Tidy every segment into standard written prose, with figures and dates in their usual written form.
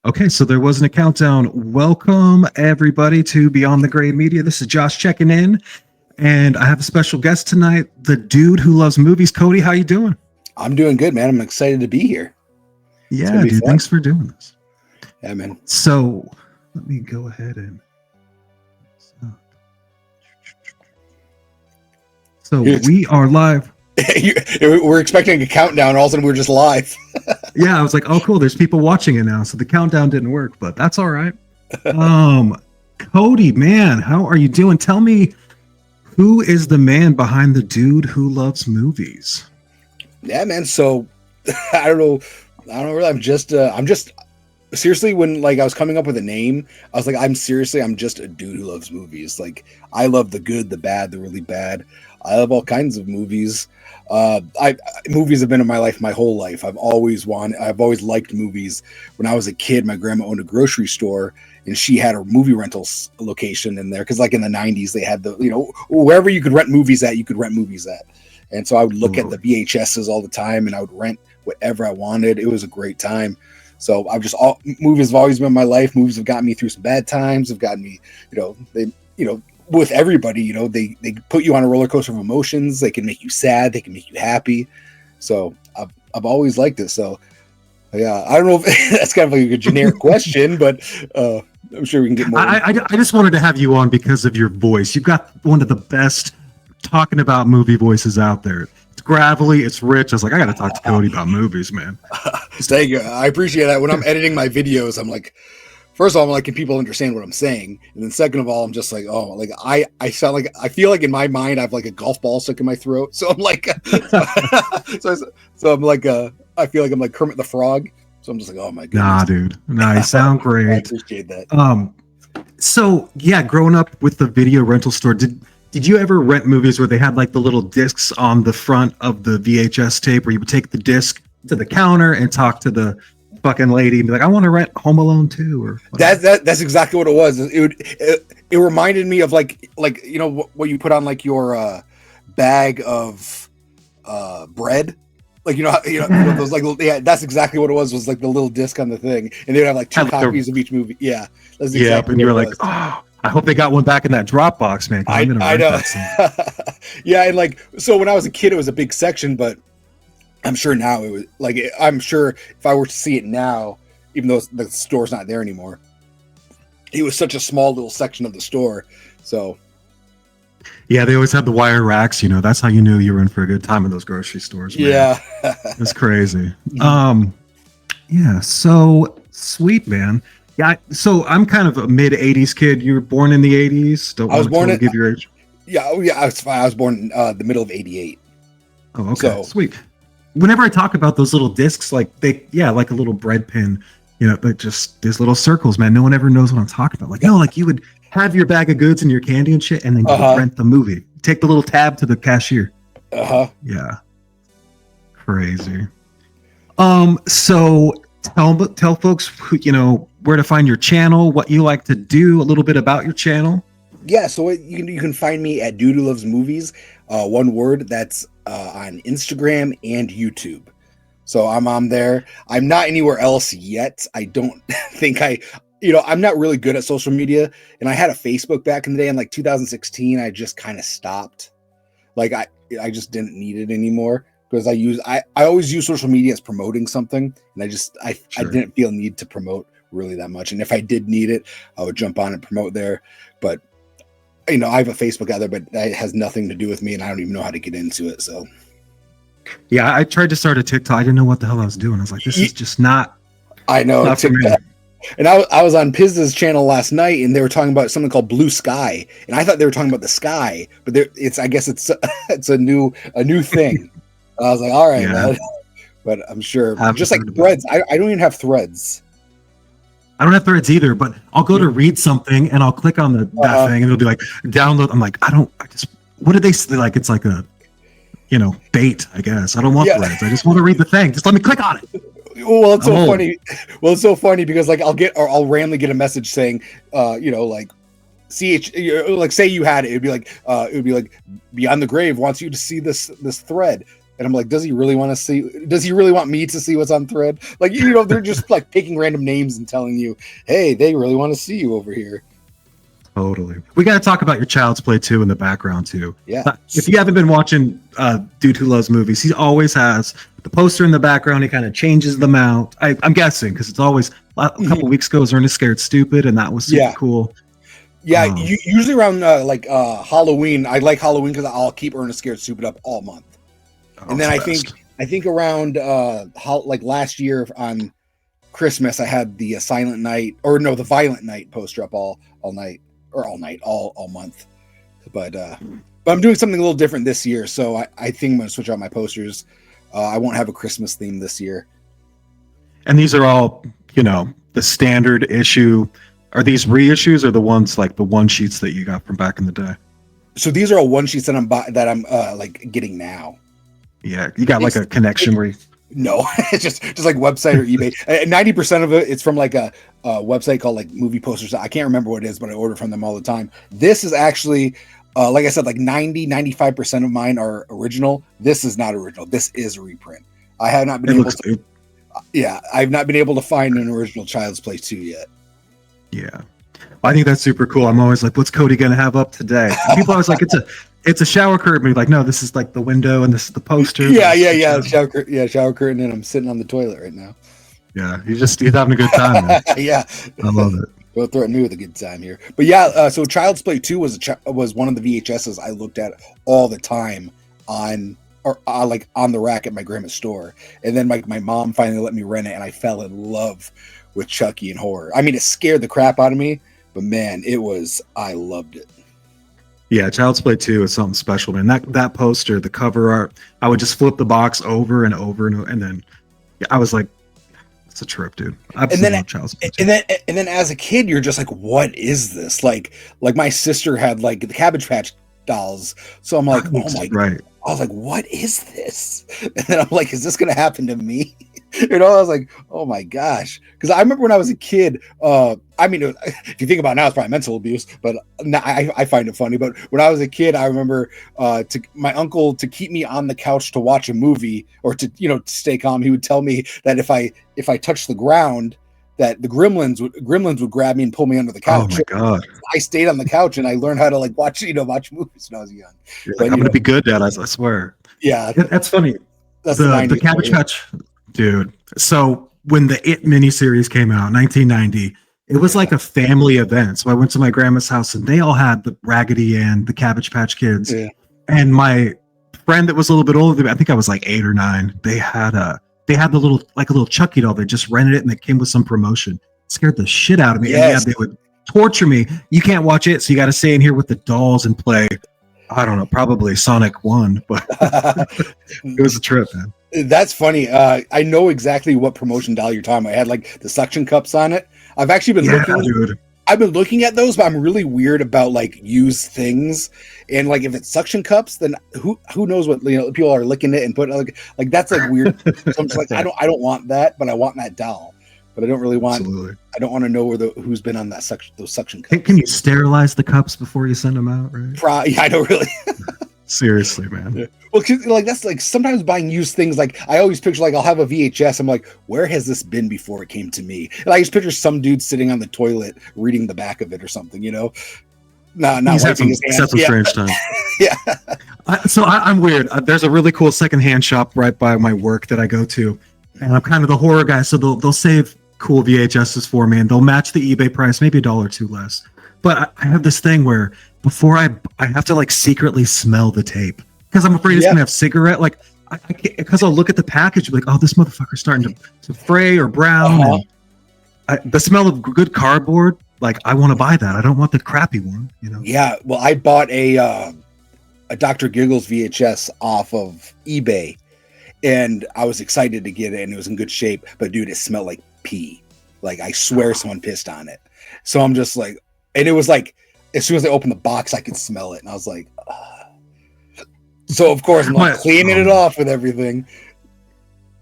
Okay, so there wasn't a countdown. Welcome everybody to Beyond the Grade Media. This is Josh checking in, and I have a special guest tonight, the dude who loves movies. Cody, how you doing? I'm doing good, man. I'm excited to be here. Yeah, dude, fun. Thanks for doing this. Yeah, man. So let me go ahead and so we are live. We're expecting a countdown. All of a sudden, we're just live. Yeah, I was like, oh, cool. There's people watching it now. So the countdown didn't work, but that's all right. Cody, man, how are you doing? Tell me, who is the man behind the dude who loves movies? Yeah, man. So I don't know. Really. I'm just seriously, when like I was coming up with a name, I was like, I'm just a dude who loves movies. Like, I love the good, the bad, the really bad. I love all kinds of movies. Movies have been in my life my whole life. I've always liked movies. When I was a kid, my grandma owned a grocery store, and she had a movie rentals location in there. Cause like in the 90s, they had wherever you could rent movies at, you could rent movies at. And so I would look at the VHSs all the time, and I would rent whatever I wanted. It was a great time. So movies have always been in my life. Movies have gotten me through some bad times. Have gotten me, with everybody, they put you on a roller coaster of emotions. They can make you sad. They can make you happy. So I've always liked it. So yeah, I don't know if that's kind of like a generic question, but I'm sure we can get more. I just wanted to have you on because of your voice. You've got one of the best talking about movie voices out there. It's gravelly, it's rich. I was like, I got to talk to Cody about movies, man. Thank you. I appreciate that. When I'm editing my videos, I'm like, first of all, I'm like, can people understand what I'm saying? And then second of all, I'm just like, oh, like I sound like, I feel like in my mind, I have like a golf ball stuck in my throat. So I'm like, so I'm like, I feel like I'm like Kermit the Frog. So I'm just like, oh my goodness. Nah, dude. Nah, you sound great. I appreciate that. So yeah, growing up with the video rental store, did you ever rent movies where they had like the little discs on the front of the VHS tape where you would take the disc to the counter and talk to the fucking lady and be like, I want to rent Home Alone 2 or whatever. That's exactly what it was. It reminded me of like what you put on like your bag of bread, like those like, yeah, that's exactly what it was like the little disc on the thing, and they would have like two copies of each movie. Yeah, that's exactly and you were like, oh, I hope they got one back in that Dropbox, man. I know. Yeah, and like, so when I was a kid, it was a big section, but I'm sure now it was like, I'm sure if I were to see it now, even though the store's not there anymore, it was such a small little section of the store. So yeah, they always had the wire racks, that's how you knew you were in for a good time in those grocery stores, man. Yeah. It's crazy. Yeah, so sweet, man. Yeah, so I'm kind of a mid 80s kid. You were born in the 80s? I was born give your age. Yeah, I was fine. I was born in the middle of 88. Oh, okay. So, sweet. Whenever I talk about those little discs, like like a little bread pin, like just these little circles, man. No one ever knows what I'm talking about. Like, no, like you would have your bag of goods and your candy and shit, and then you would rent the movie. Take the little tab to the cashier. Yeah. Crazy. So tell folks who, where to find your channel, what you like to do, a little bit about your channel. Yeah, so you can find me at Dude Who Loves Movies, one word. That's on Instagram and YouTube. So I'm on there. I'm not anywhere else yet. I don't think I'm not really good at social media, and I had a Facebook back in the day in like 2016. I just kind of stopped. Like I just didn't need it anymore because I always use social media as promoting something, and I didn't feel need to promote really that much. And if I did need it, I would jump on and promote there. But I have a Facebook out there, but that has nothing to do with me, and I don't even know how to get into it. So yeah, I tried to start a TikTok. I didn't know what the hell I was doing. I was like, this is just not. I know. Not for me. And I was on Pizza's channel last night, and they were talking about something called Blue Sky, and I thought they were talking about the sky, but I guess it's a new thing. I was like, all right, man. But I'm sure just like Threads. I don't even have Threads. I don't have Threads either, but I'll go to read something and I'll click on that thing and it'll be like download. I'm like, what did they say? Like, it's like a, bait, I guess. I don't want Threads. I just want to read the thing. Just let me click on it. Well, it's so funny. Well, it's so funny because like I'll randomly get a message saying, like like say you had it. It'd be like Beyond the Grave wants you to see this thread. And I'm like, does he really want me to see what's on Thread? Like, they're just like picking random names and telling you, hey, they really want to see you over here. Totally. We got to talk about your Child's Play 2 in the background too. Yeah. If you haven't been watching Dude Who Loves Movies, he always has the poster in the background. He kind of changes them out. I'm guessing because it's always a couple weeks ago. Ernest Scared Stupid, and that was super cool. Yeah, usually around Halloween. I like Halloween because I'll keep Ernest Scared Stupid up all month. And then I think around last year on Christmas, I had the Silent Night the Violent Night poster up all night. Or all month, but I'm doing something a little different this year, so I think I'm going to switch out my posters. I won't have a Christmas theme this year. And these are all, the standard issue. Are these reissues or the ones like the one sheets that you got from back in the day? So these are all one sheets that I'm getting now. Yeah, you got like a connection where. No, it's just like website or eBay. 90% of it, it's from like a website called like Movie Posters. I can't remember what it is, but I order from them all the time. This is actually, like I said, like 95% of mine are original. This is not original. This is a reprint. I have not been I've not been able to find an original Child's Play 2 yet. Yeah. I think that's super cool. I'm always like, what's Cody going to have up today? People always like, it's a shower curtain. Like, no, this is like the window and this is the poster. Yeah. Shower curtain. And I'm sitting on the toilet right now. Yeah. He's having a good time, man. Yeah. I love it. Don't threaten me with a good time here. But yeah, so Child's Play 2 was one of the VHSs I looked at all the time on the rack at my grandma's store. And then my mom finally let me rent it, and I fell in love with Chucky and horror. I mean, it scared the crap out of me, but man, I loved it. Yeah, Child's Play 2 is something special, man. That poster, the cover art, I would just flip the box over and over and then I was like, it's a trip, dude. Absolutely love Child's Play 2. And then as a kid, you're just like, what is this? Like my sister had like the Cabbage Patch dolls, so I'm like, oh my god. I was like, what is this? And then I'm like, is this gonna happen to me? I was like, oh my gosh. Because I remember when I was a kid, if you think about it now, it's probably mental abuse, but now I find it funny. But when I was a kid, I remember my uncle, to keep me on the couch to watch a movie or to stay calm, he would tell me that if I touched the ground, that the gremlins would grab me and pull me under the couch. Oh my god! I stayed on the couch and I learned how to watch movies when I was young. I'm gonna be good, Dad. I swear. Yeah, that's funny. That's the Cabbage Patch, dude. So when the It miniseries came out, 1990, it was like a family event. So I went to my grandma's house and they all had the Raggedy Ann, the Cabbage Patch Kids, and my friend that was a little bit older than me, I think I was like 8 or 9. They had the little Chucky doll. They just rented it and it came with some promotion. It scared the shit out of me. Yes. And they would torture me. You can't watch it, so you got to stay in here with the dolls and play. I don't know, probably Sonic 1, but it was a trip, man. That's funny. I know exactly what promotion doll you're talking about. I had like the suction cups on it. I've actually been looking at those, but I'm really weird about like used things. And like if it's suction cups, then who knows what people are licking it and put like that's like weird. So I'm just like I don't want that, but I want that doll. But I don't really want. Absolutely. I don't want to know who's been on those suction cups. Can you sterilize the cups before you send them out? Right? Yeah, I don't really. Seriously, man. Yeah. Well, that's like sometimes buying used things. Like I always picture I'll have a VHS. I'm like, where has this been before it came to me? And I just picture some dude sitting on the toilet reading the back of it or something. Not wiping his hands. That's a strange time. Yeah. I'm weird. There's a really cool secondhand shop right by my work that I go to, and I'm kind of the horror guy. So they'll save cool VHSs for me, and they'll match the eBay price, maybe $1 or $2 less. But I have this thing where before I have to secretly smell the tape because I'm afraid it's gonna have cigarette. Because I'll look at the package, like, oh, this motherfucker's starting to fray or brown. And the smell of good cardboard, I want to buy that. I don't want the crappy one, Yeah. Well, I bought a Dr. Giggles VHS off of eBay, and I was excited to get it, and it was in good shape. But dude, it smelled like pee. I swear someone pissed on it. So I'm just like, and it was as soon as I opened the box, I could smell it, and I was like, So of course I'm cleaning it off with everything.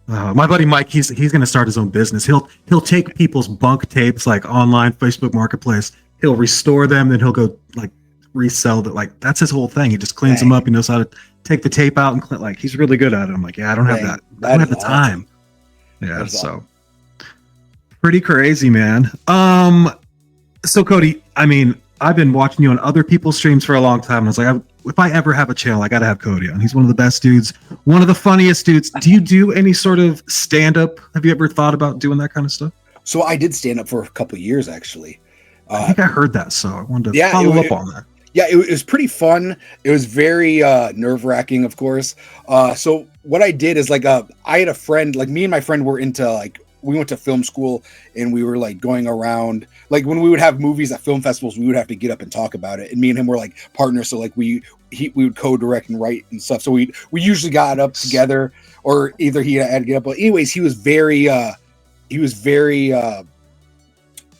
My buddy Mike, he's going to start his own business. He'll take people's bunk tapes online, Facebook Marketplace. He'll restore them, then he'll go resell that. That's his whole thing. He just cleans them up. He knows how to take the tape out and like he's really good at it. I'm like, yeah, I don't have that. I don't have the time. Yeah, so pretty crazy, man. So Cody, I mean, I've been watching you on other people's streams for a long time. And I was like, if I ever have a channel, I got to have Cody on. He's one of the best dudes, one of the funniest dudes. Do you do any sort of stand up? Have you ever thought about doing that kind of stuff? So I did stand up for a couple of years, actually. I think I heard that, so I wanted to follow up on that. Yeah, it was pretty fun. It was very nerve-wracking, of course. So what I did is like I had a friend, like me and my friend were into like, we went to film school and we were like going around, like when we would have movies at film festivals, we would have to get up and talk about it. And me and him were like partners. So like we would co-direct and write and stuff. So we usually got up together, or either he had to get up. But anyways, he was very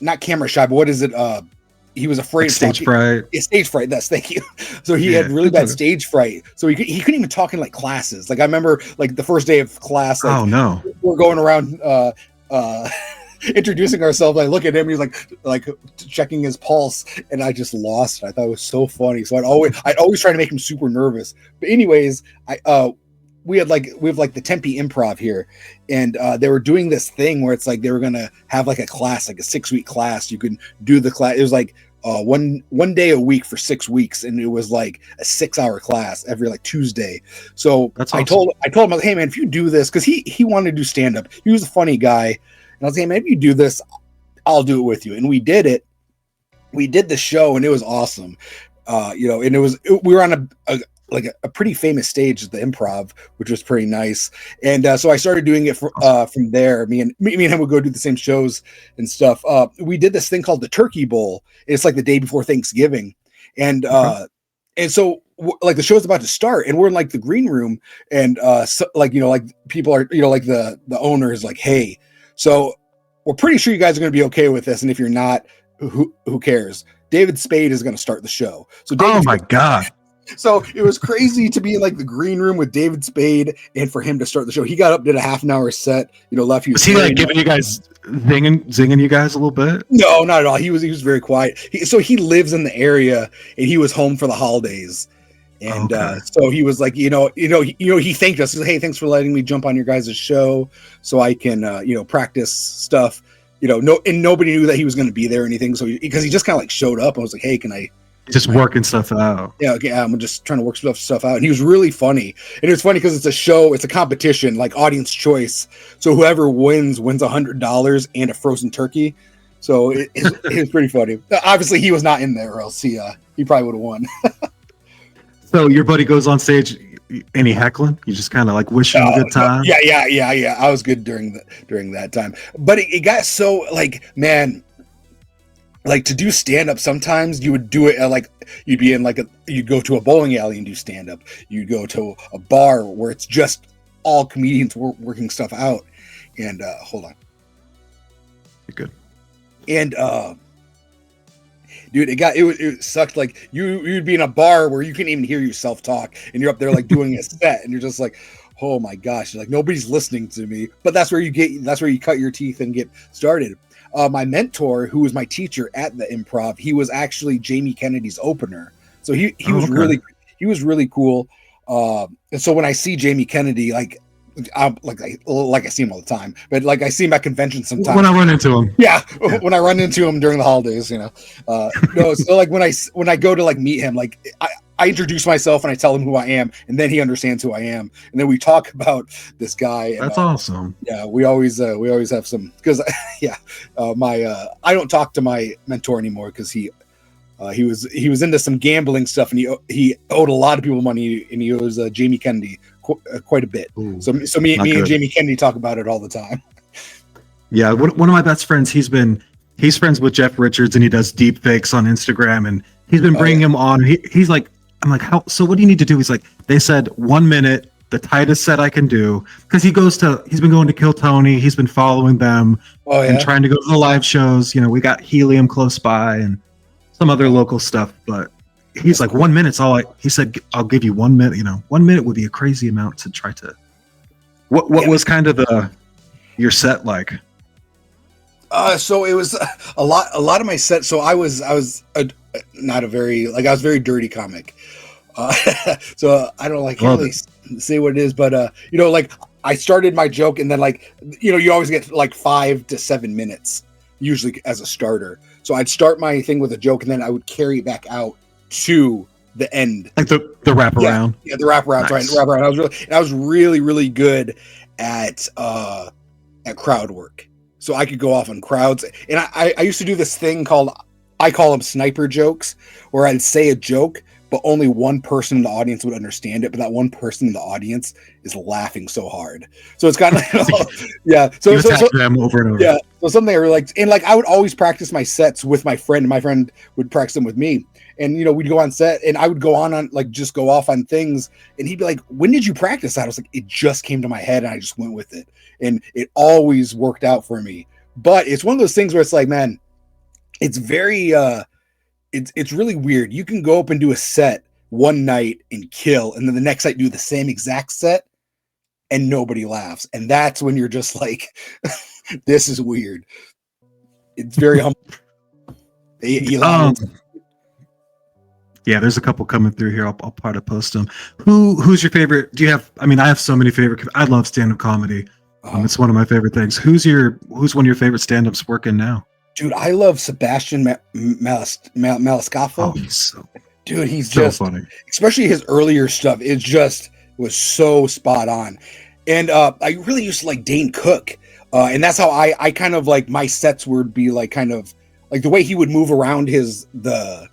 not camera shy, but what is it? He was afraid of stage fright. Yeah, stage fright. Thank you. So he had really bad stage fright. So he couldn't even talk in like classes. Like I remember like the first day of class. Like, oh no, we're going around introducing ourselves. I look at him. He's like checking his pulse, and I just lost it. I thought it was so funny. So I'd always try to make him super nervous. But anyways, we have like the Tempe Improv here, and they were doing this thing where it's like they were gonna have like a class, like a 6-week class. You could do the class. It was like one day a week for 6 weeks, and it was like a 6-hour class every like Tuesday. So that's awesome. I told him, like, hey man, if you do this, because he wanted to do stand up. He was a funny guy, and I was like, hey man, if you do this, I'll do it with you. And we did it. We did the show, and it was awesome. And we were on a pretty famous stage at the Improv, which was pretty nice. And so I started doing it from there. Me and him would go do the same shows and stuff. We did this thing called the Turkey Bowl. It's like the day before Thanksgiving. And so like the show's about to start, and we're in like the green room, and people are, like the owner is like, hey, so we're pretty sure you guys are going to be okay with this. And if you're not, who cares? David Spade is going to start the show. So oh my God. So it was crazy to be in like the green room with David Spade, and for him to start the show. He got up, did a half an hour set, left. Was he like giving you guys zinging you guys a little bit? No, not at all. He was very quiet. So he lives in the area, and he was home for the holidays. And so he was like, he thanked us. He said, hey, thanks for letting me jump on your guys' show so I can, practice stuff. And nobody knew that he was going to be there or anything. So because he just kind of like showed up, and was like, hey, can I? Just working stuff out. Yeah, okay, I'm just trying to work stuff out. And he was really funny. And it's funny because it's a show, it's a competition, like audience choice. So whoever wins $100 and a frozen turkey. So it's pretty funny. Obviously, he was not in there, or else he probably would have won. So your buddy goes on stage. Any heckling? You just kind of like wish him a good time? Yeah. I was good during that time. But it got so like, man. Like to do stand up, sometimes you would do it at like you'd be in you'd go to a bowling alley and do stand up. You'd go to a bar where it's just all comedians working stuff out. And hold on, you're good. And dude, it sucked. Like you'd be in a bar where you couldn't even hear yourself talk, and you're up there like doing a set, and you're just like, oh my gosh, like nobody's listening to me. But that's where you cut your teeth and get started. My mentor, who was my teacher at the Improv, he was actually Jamie Kennedy's opener. So he was really cool. And so when I see Jamie Kennedy, I see him all the time, but like I see him at conventions sometimes. When I run into him, when I run into him during the holidays, no. So like when I go to like meet him, like I introduce myself and I tell him who I am, and then he understands who I am, and then we talk about this guy. And, that's awesome. Yeah, we always have some, because I don't talk to my mentor anymore because he was into some gambling stuff, and he owed a lot of people money, and he owes Jamie Kennedy quite a bit. Ooh, so me and Jamie Kennedy talk about it all the time. Yeah, one of my best friends, he's friends with Jeff Richards, and he does deep fakes on Instagram, and he's been bringing him on. He's like, I'm like, how? So what do you need to do? He's like, they said 1 minute, the tightest set I can do, because he's been going to Kill Tony. He's been following them and trying to go to the live shows. We got Helium close by and some other local stuff, but he's like 1 minute's all he said, I'll give you 1 minute. 1 minute would be a crazy amount to try to. What was kind of your set like? So it was a lot of my sets. So I was not a very, I was very dirty comic. So I don't like Love really say what it is, but like I started my joke and then like you always get like 5 to 7 minutes usually as a starter. So I'd start my thing with a joke and then I would carry it back out to the end, like the wraparound. Yeah, the wraparound. Nice. Right, wraparound. I was really good at crowd work, so I could go off on crowds. And I used to do this thing called, I call them sniper jokes, where I'd say a joke, but only one person in the audience would understand it. But that one person in the audience is laughing so hard. So it's kind of yeah. So them over and over. Yeah. So something I really liked, and like I would always practice my sets with my friend. And my friend would practice them with me, and we'd go on set, and I would go on like just go off on things, and he'd be like, "When did you practice that?" I was like, "It just came to my head, and I just went with it, and it always worked out for me." But it's one of those things where it's like, man, it's very it's really weird. You can go up and do a set one night and kill, and then the next night do the same exact set and nobody laughs. And that's when you're just like, this is weird. It's very humble. Yeah, there's a couple coming through here. I'll try to post them. Who's your favorite? Do you have? I mean, I have so many favorite. I love stand-up comedy. It's one of my favorite things. Who's one of your favorite stand-ups working now? Dude, I love Sebastian Maniscalco. Oh, he's so just funny. Especially his earlier stuff. It just was so spot on. And I really used to like Dane Cook. And that's how I kind of like my sets would be like kind of like the way he would move around the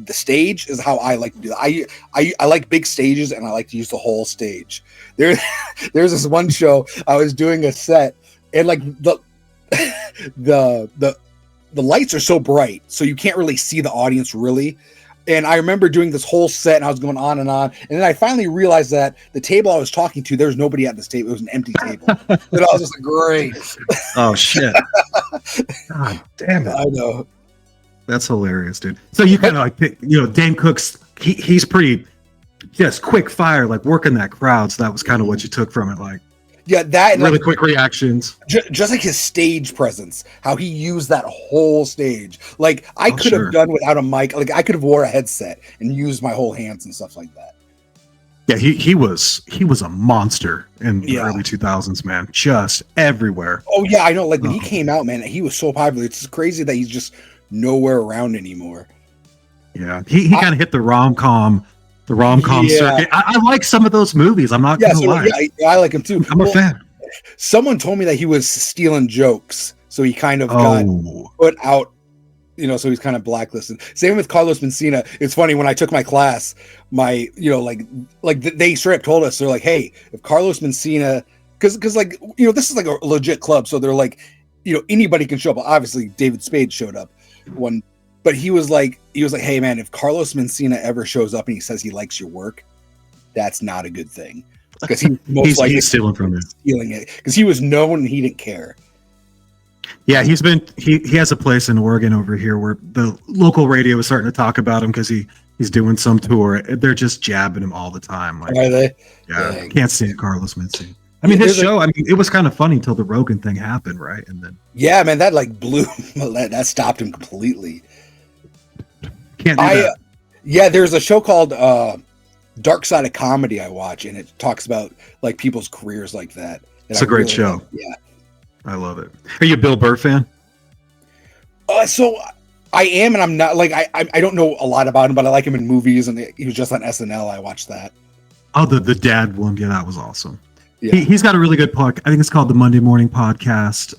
stage is how I like to do that. I like big stages and I like to use the whole stage. There's this one show I was doing a set and like the lights are so bright so you can't really see the audience really. And I remember doing this whole set and I was going on, and then I finally realized that the table I was talking to, there's nobody at this table. It was an empty table. And I was just like, great. Oh shit. God damn it. I know. That's hilarious, dude. So you kind of like, Dane Cook's, he's pretty just quick fire, like working that crowd. So that was kind of what you took from it. Like, yeah, that really like, quick reactions. Just like his stage presence, how he used that whole stage. Like I could have done without a mic. Like I could have wore a headset and used my whole hands and stuff like that. Yeah, he was a monster in the early 2000s, man. Just everywhere. Oh yeah, I know. Like when he came out, man, he was so popular. It's crazy that he's just nowhere around anymore. Yeah, he kind of hit the rom-com circuit. I like some of those movies. I'm not gonna lie. Yeah, I like him too. I'm a fan. Someone told me that he was stealing jokes, so he kind of got put out. So he's kind of blacklisted. Same with Carlos Mencina. It's funny when I took my class, they straight up told us, they're like, hey, if Carlos Mencina, because this is like a legit club, so they're like, anybody can show up. Obviously, David Spade showed up one. But he was like, hey man, if Carlos Mencina ever shows up and he says he likes your work, that's not a good thing, because he's stealing from you, stealing it, because he was known and he didn't care. Yeah, he has a place in Oregon over here where the local radio is starting to talk about him because he's doing some tour. They're just jabbing him all the time. Like, are they? Yeah, dang. Can't stand Carlos Mencina. I mean, his show. It was kind of funny until the Rogan thing happened, right? And then man, that like blew. That stopped him completely. Can't do that. Yeah, there's a show called Dark Side of Comedy I watch, and it talks about like people's careers like that. It's a great show. Yeah, I love it. Are you a Bill Burr fan? So I am, and I'm not. Like I don't know a lot about him, but I like him in movies, and he was just on SNL. I watched that. Oh, the dad one. Yeah, that was awesome. Yeah. He's got a really good podcast. I think it's called the Monday Morning Podcast.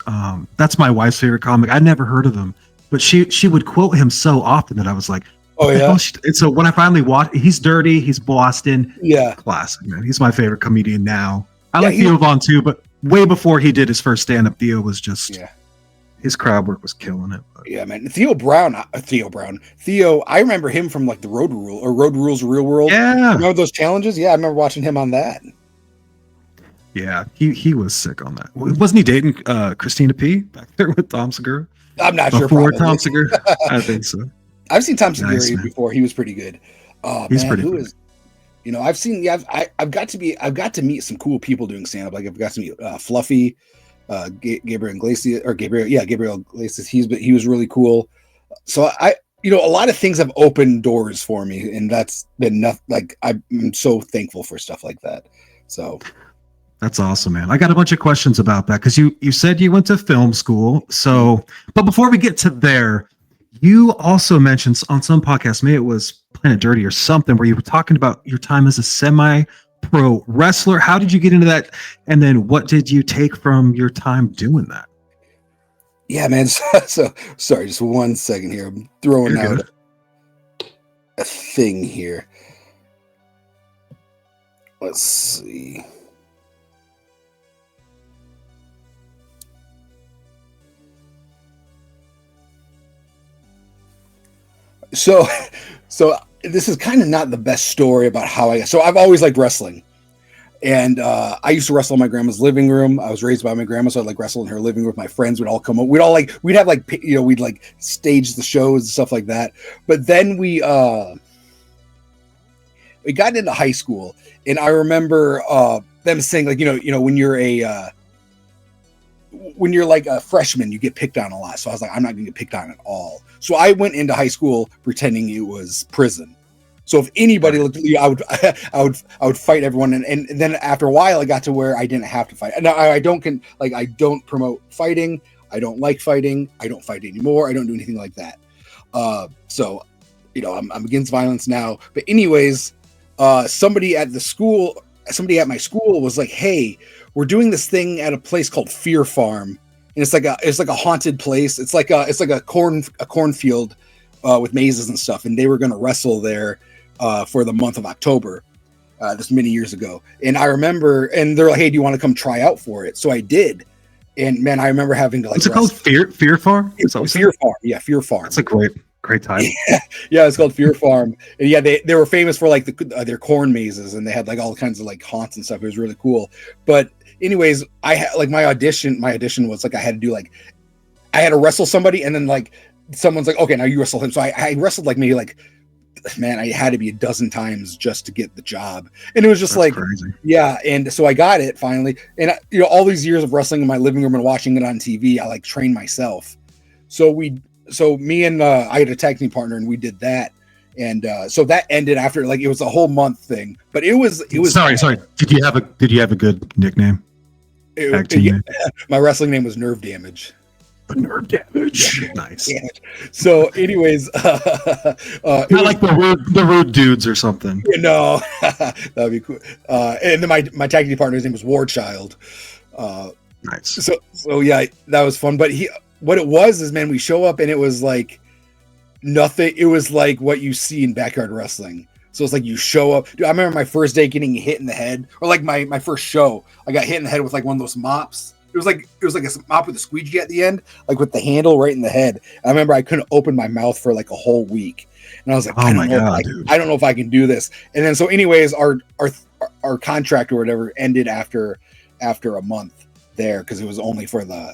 That's my wife's favorite comic. I'd never heard of him. But she would quote him so often that I was like, oh yeah. And so when I finally watched, he's dirty, he's Boston. Yeah. Classic, man. He's my favorite comedian now. I like Theo Von too, but way before he did his first stand-up, Theo was just, his crowd work was killing it. But. Yeah, man. Theo, I remember him from like the Road Rules Real World. Yeah. Remember those challenges? Yeah, I remember watching him on that. Yeah, he was sick on that. Wasn't he dating Christina P. back there with Tom Segura? I'm not sure. Before Tom Segura? I think so. I've seen Tom Segura before. He was pretty good. He's pretty good. I've seen. Yeah, I've got to meet some cool people doing stand up. Like I've got to meet Fluffy, Gabriel Iglesias. He was really cool. So a lot of things have opened doors for me, and that's been enough. Like, I'm so thankful for stuff like that. So That's awesome, man. I got a bunch of questions about that because you said you went to film school. So, but before we get to there, you also mentioned on some podcast, maybe it was Planet Dirty or something, where you were talking about your time as a semi-pro wrestler. How did you get into that? And then what did you take from your time doing that? yeah, man. So sorry, just 1 second here. I'm throwing You're out good. a thing here. Let's see. So this is kind of not the best story about how I've always liked wrestling. And I used to wrestle in my grandma's living room. I was raised by my grandma, so I'd like wrestle in her living room with my friends. Would all come up. We'd have like, we'd like stage the shows and stuff like that. But then we got into high school, and I remember them saying, like, when you're like a freshman, you get picked on a lot. So I was like, I'm not going to get picked on at all. So I went into high school pretending it was prison. So if anybody looked at you, I would fight everyone. And then after a while, I got to where I didn't have to fight. Now I don't promote fighting. I don't like fighting. I don't fight anymore. I don't do anything like that. So I'm against violence now. But anyways, somebody at my school was like, hey, we're doing this thing at a place called Fear Farm. And it's like a haunted place. It's like a cornfield with mazes and stuff. And they were going to wrestle there for the month of October, this many years ago. And I remember, and they're like, hey, do you want to come try out for it? So I did. And man, I remember having to like. What's it called? Fear Farm? It's Fear Farm. Yeah, Fear Farm. That's a great title. Yeah, it's called Fear Farm. And yeah, they were famous for like their corn mazes, and they had like all kinds of like haunts and stuff. It was really cool. But anyways, I had like my audition was like I had to wrestle somebody, and then like someone's like, okay, now you wrestle him. So I wrestled like maybe like, man, I had to be a dozen times just to get the job. And it was just like, crazy. Yeah. And so I got it finally. And all these years of wrestling in my living room and watching it on TV, I like trained myself. So me and I had a tag team partner, and we did that. And so that ended after, like, it was a whole month thing, but it was sorry. Did you have a good nickname? My wrestling name was Nerve Damage. Nerve Damage. Yeah. Nice. Yeah. So anyways, not like the rude dudes or something. That'd be cool. And then my tag team partner's name was War Child. Nice. So yeah, that was fun. But what it was is, man, we show up and it was like nothing. It was like what you see in backyard wrestling. So it's like you show up. Dude, I remember my first day getting hit in the head, or like my first show, I got hit in the head with like one of those mops. It was like a mop with a squeegee at the end, like with the handle right in the head. I remember I couldn't open my mouth for like a whole week, and I was like, I don't know if I can do this. And then so, anyways, our contract or whatever ended after a month there, because it was only for the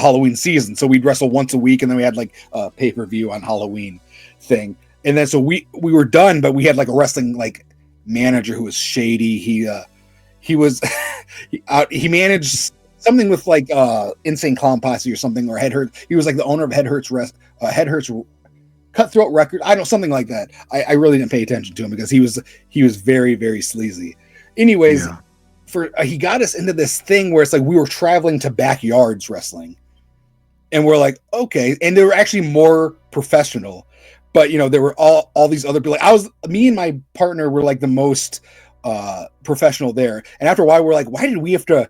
Halloween season. So we'd wrestle once a week, and then we had like a pay-per-view on Halloween thing. And then so we were done, but we had like a wrestling like manager who was shady. He was he managed something with like Insane Clown Posse or something, or Head Hurt. He was like the owner of Head Hurt's Cutthroat Record. I don't know, something like that. I really didn't pay attention to him because he was very, very sleazy. Anyways, he got us into this thing where it's like we were traveling to backyards wrestling, and we're like, okay, and they were actually more professional. But there were all these other people. Like me and my partner were like the most professional there. And after a while, we're like, why did we have to?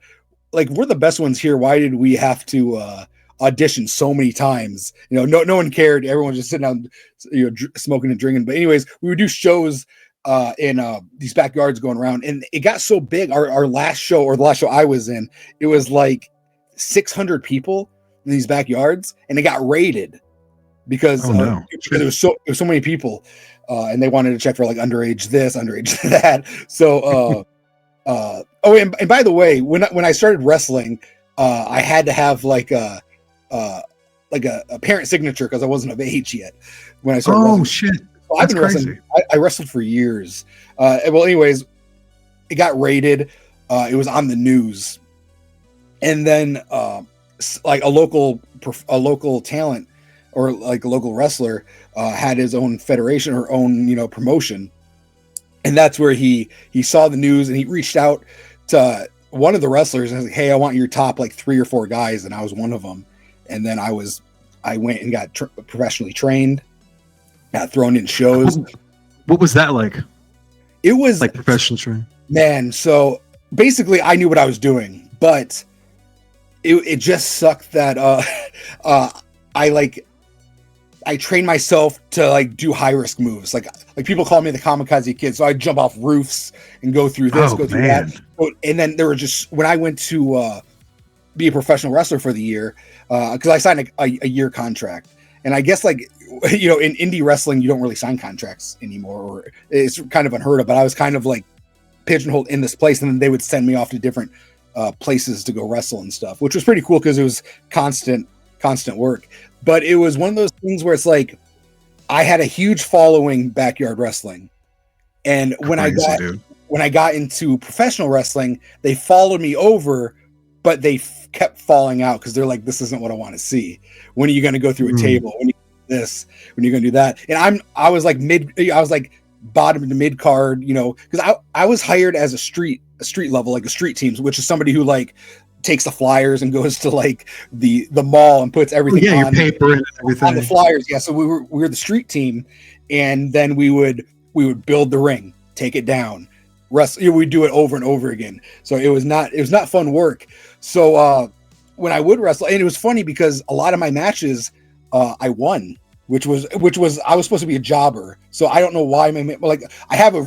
Like, we're the best ones here. Why did we have to audition so many times? No one cared. Everyone was just sitting down, smoking and drinking. But anyways, we would do shows in these backyards going around, and it got so big. Our last show, or the last show I was in, it was like 600 people in these backyards, and it got raided. Because there was so many people, and they wanted to check for like underage this, underage that. So, and by the way, when I started wrestling, I had to have like a parent signature because I wasn't of age yet when I started. Oh, wrestling. Shit! So I've been wrestling. I wrestled for years. Well, anyways, it got raided. It was on the news, and then like a local talent, or like a local wrestler had his own federation or own, promotion. And that's where he saw the news and he reached out to one of the wrestlers and was like, hey, I want your top like 3 or 4 guys. And I was one of them. And then I went and got professionally trained, got thrown in shows. What was that like? It was like professional training. Man, so basically I knew what I was doing, but it just sucked that I trained myself to like do high risk moves. Like people call me the kamikaze kid. So I jump off roofs and go through this, go through that. And then there were just, when I went to be a professional wrestler for the year, because I signed a year contract. And I guess like, in indie wrestling, you don't really sign contracts anymore, or it's kind of unheard of, but I was kind of like pigeonholed in this place. And then they would send me off to different places to go wrestle and stuff, which was pretty cool because it was constant work. But it was one of those things where it's like, I had a huge following backyard wrestling. And when I got into professional wrestling, they followed me over, but they kept falling out because they're like, this isn't what I want to see. When are you going to go through a table? When are you going to do this? When are you going to do that? And I was like bottom to mid card, because I was hired as a street level, like a street teams, which is somebody who like takes the flyers and goes to like the mall and puts everything on your paper and everything on the flyers. Yeah. So we were the street team, and then we would build the ring, take it down, wrestle. We'd do it over and over again. So it was not fun work. So when I would wrestle, and it was funny because a lot of my matches I won, which was I was supposed to be a jobber. So I don't know why I have a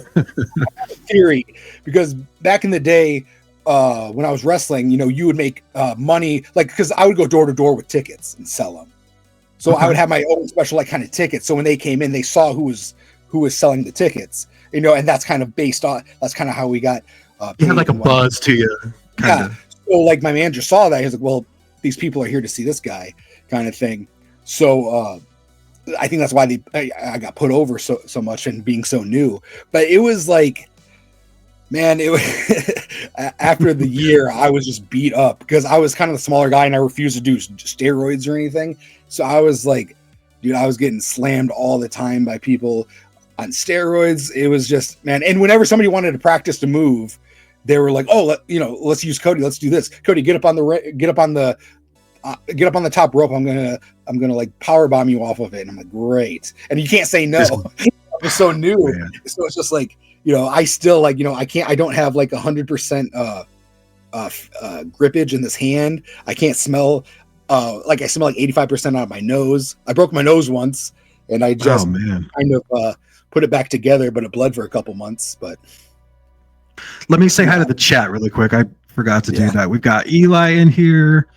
theory, because back in the day, when I was wrestling, you would make money, like, because I would go door to door with tickets and sell them. So I would have my own special like kind of tickets. So when they came in, they saw who was selling the tickets, and that's kind of that's kind of how we got. You had like a buzz to you. Yeah. So like my manager saw that, he was like, well, these people are here to see this guy, kind of thing. So I think that's why I got put over so much and being so new. But it was like, man, it was after the year, I was just beat up because I was kind of the smaller guy and I refused to do steroids or anything. So I was like, dude, I was getting slammed all the time by people on steroids. It was just, man. And whenever somebody wanted to practice to move, they were like, oh, let's use Cody. Let's do this. Cody, get up on the top rope. I'm gonna like power bomb you off of it. And I'm like, great. And you can't say no. It's so new. Man. So it's just like, I still like, I don't have like 100% grippage in this hand. I can't smell. I smell like 85% out of my nose. I broke my nose once, and I just kind of put it back together, but it bled for a couple months. But let me say hi to the chat really quick. I forgot to do that. We've got Eli in here.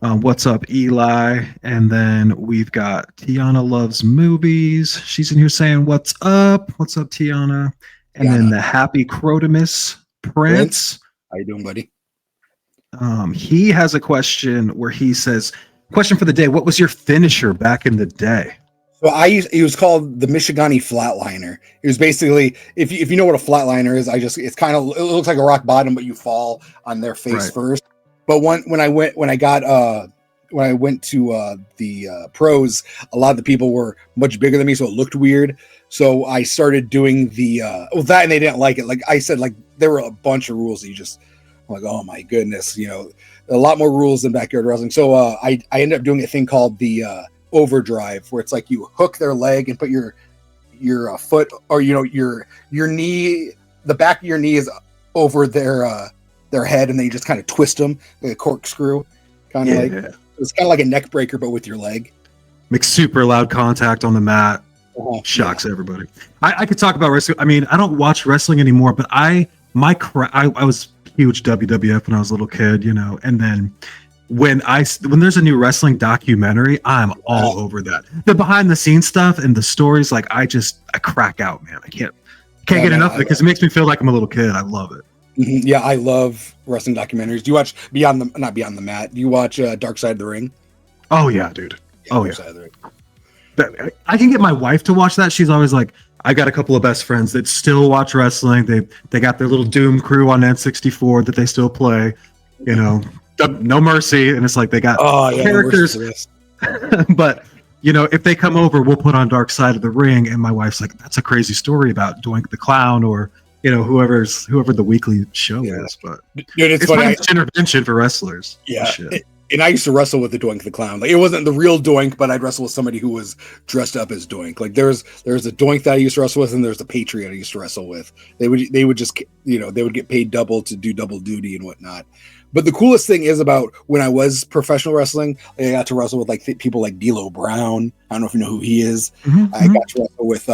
What's up, Eli? And then we've got Tiana Loves Movies. She's in here saying, what's up? What's up, Tiana? And then the Happy Crotimus Prince. How you doing, buddy? He has a question where he says, question for the day. What was your finisher back in the day? So it was called the Michigani Flatliner. It was basically, if you know what a flatliner is, it looks like a rock bottom, but you fall on their face first. But when I went to the pros, a lot of the people were much bigger than me, so it looked weird. So I started doing that, and they didn't like it. Like I said, like there were a bunch of rules that I'm like, oh my goodness, a lot more rules than backyard wrestling. So I ended up doing a thing called the overdrive, where it's like you hook their leg and put your foot, or your knee, the back of your knee is over their head, and then you just kind of twist them like a corkscrew, kind of like it's kind of like a neck breaker, but with your leg. Makes super loud contact on the mat. Shocks everybody. I could talk about wrestling. I mean, I don't watch wrestling anymore, but I was huge WWF when I was a little kid, and then when there's a new wrestling documentary, I'm all over that. The behind the scenes stuff and the stories, like I crack out, man. I can't get enough of it because it makes me feel like I'm a little kid. I love it. Mm-hmm. Yeah, I love wrestling documentaries. Do you watch not Beyond the Mat? Do you watch Dark Side of the Ring? Oh yeah, dude. Dark Side of the Ring. But I can get my wife to watch that. She's always like, I got a couple of best friends that still watch wrestling. They got their little Doom crew on N64 that they still play. No mercy, and it's like they got characters. No but if they come over, we'll put on Dark Side of the Ring. And my wife's like, that's a crazy story about Doink the Clown or, whoever the weekly show is. But dude, it's funny. funny. It's intervention for wrestlers. Yeah. And I used to wrestle with the Doink the Clown. Like, it wasn't the real Doink, but I'd wrestle with somebody who was dressed up as Doink. Like there's a Doink that I used to wrestle with, and there's the Patriot I used to wrestle with. They would just, they would get paid double to do double duty and whatnot. But the coolest thing is about when I was professional wrestling, I got to wrestle with like people like D'Lo Brown. I don't know if you know who he is. Mm-hmm. I got to wrestle with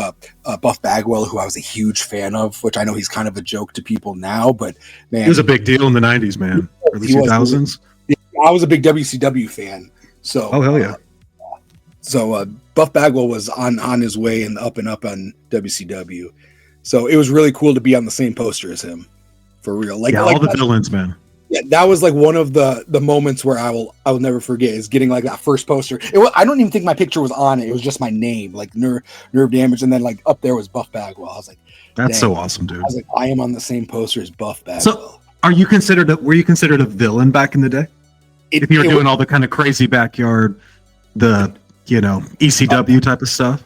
Buff Bagwell, who I was a huge fan of, which I know he's kind of a joke to people now, but man, he was a big deal in the 90s, man. Early 2000s. I was a big WCW fan. So oh hell yeah. So Buff Bagwell was on his way and up on WCW. So it was really cool to be on the same poster as him. For real. Like all the villains, man. Yeah, that was like one of the moments where I will never forget is getting like that first poster. I don't even think my picture was on it. It was just my name, like nerve damage, and then like up there was Buff Bagwell. I was like, that's so awesome, dude. I was like, I am on the same poster as Buff Bagwell. So were you considered a villain back in the day? If you were doing all the kind of crazy backyard, the ECW type of stuff?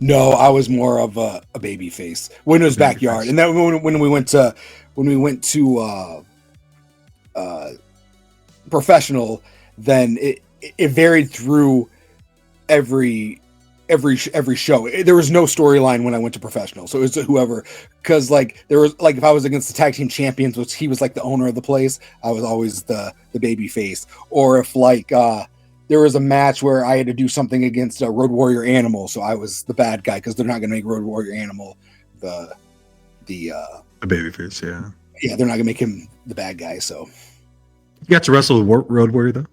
No, I was more of a baby face when it was backyard. And then when we went to professional, then it varied through every show. There was no storyline when I went to professional, so it was whoever. Because like there was like if I was against the tag team champions, which he was like the owner of the place, I was always the baby face. Or if like there was a match where I had to do something against Road Warrior Animal, so I was the bad guy because they're not going to make Road Warrior Animal the baby face. Yeah, they're not going to make him the bad guy. So you got to wrestle with Road Warrior though.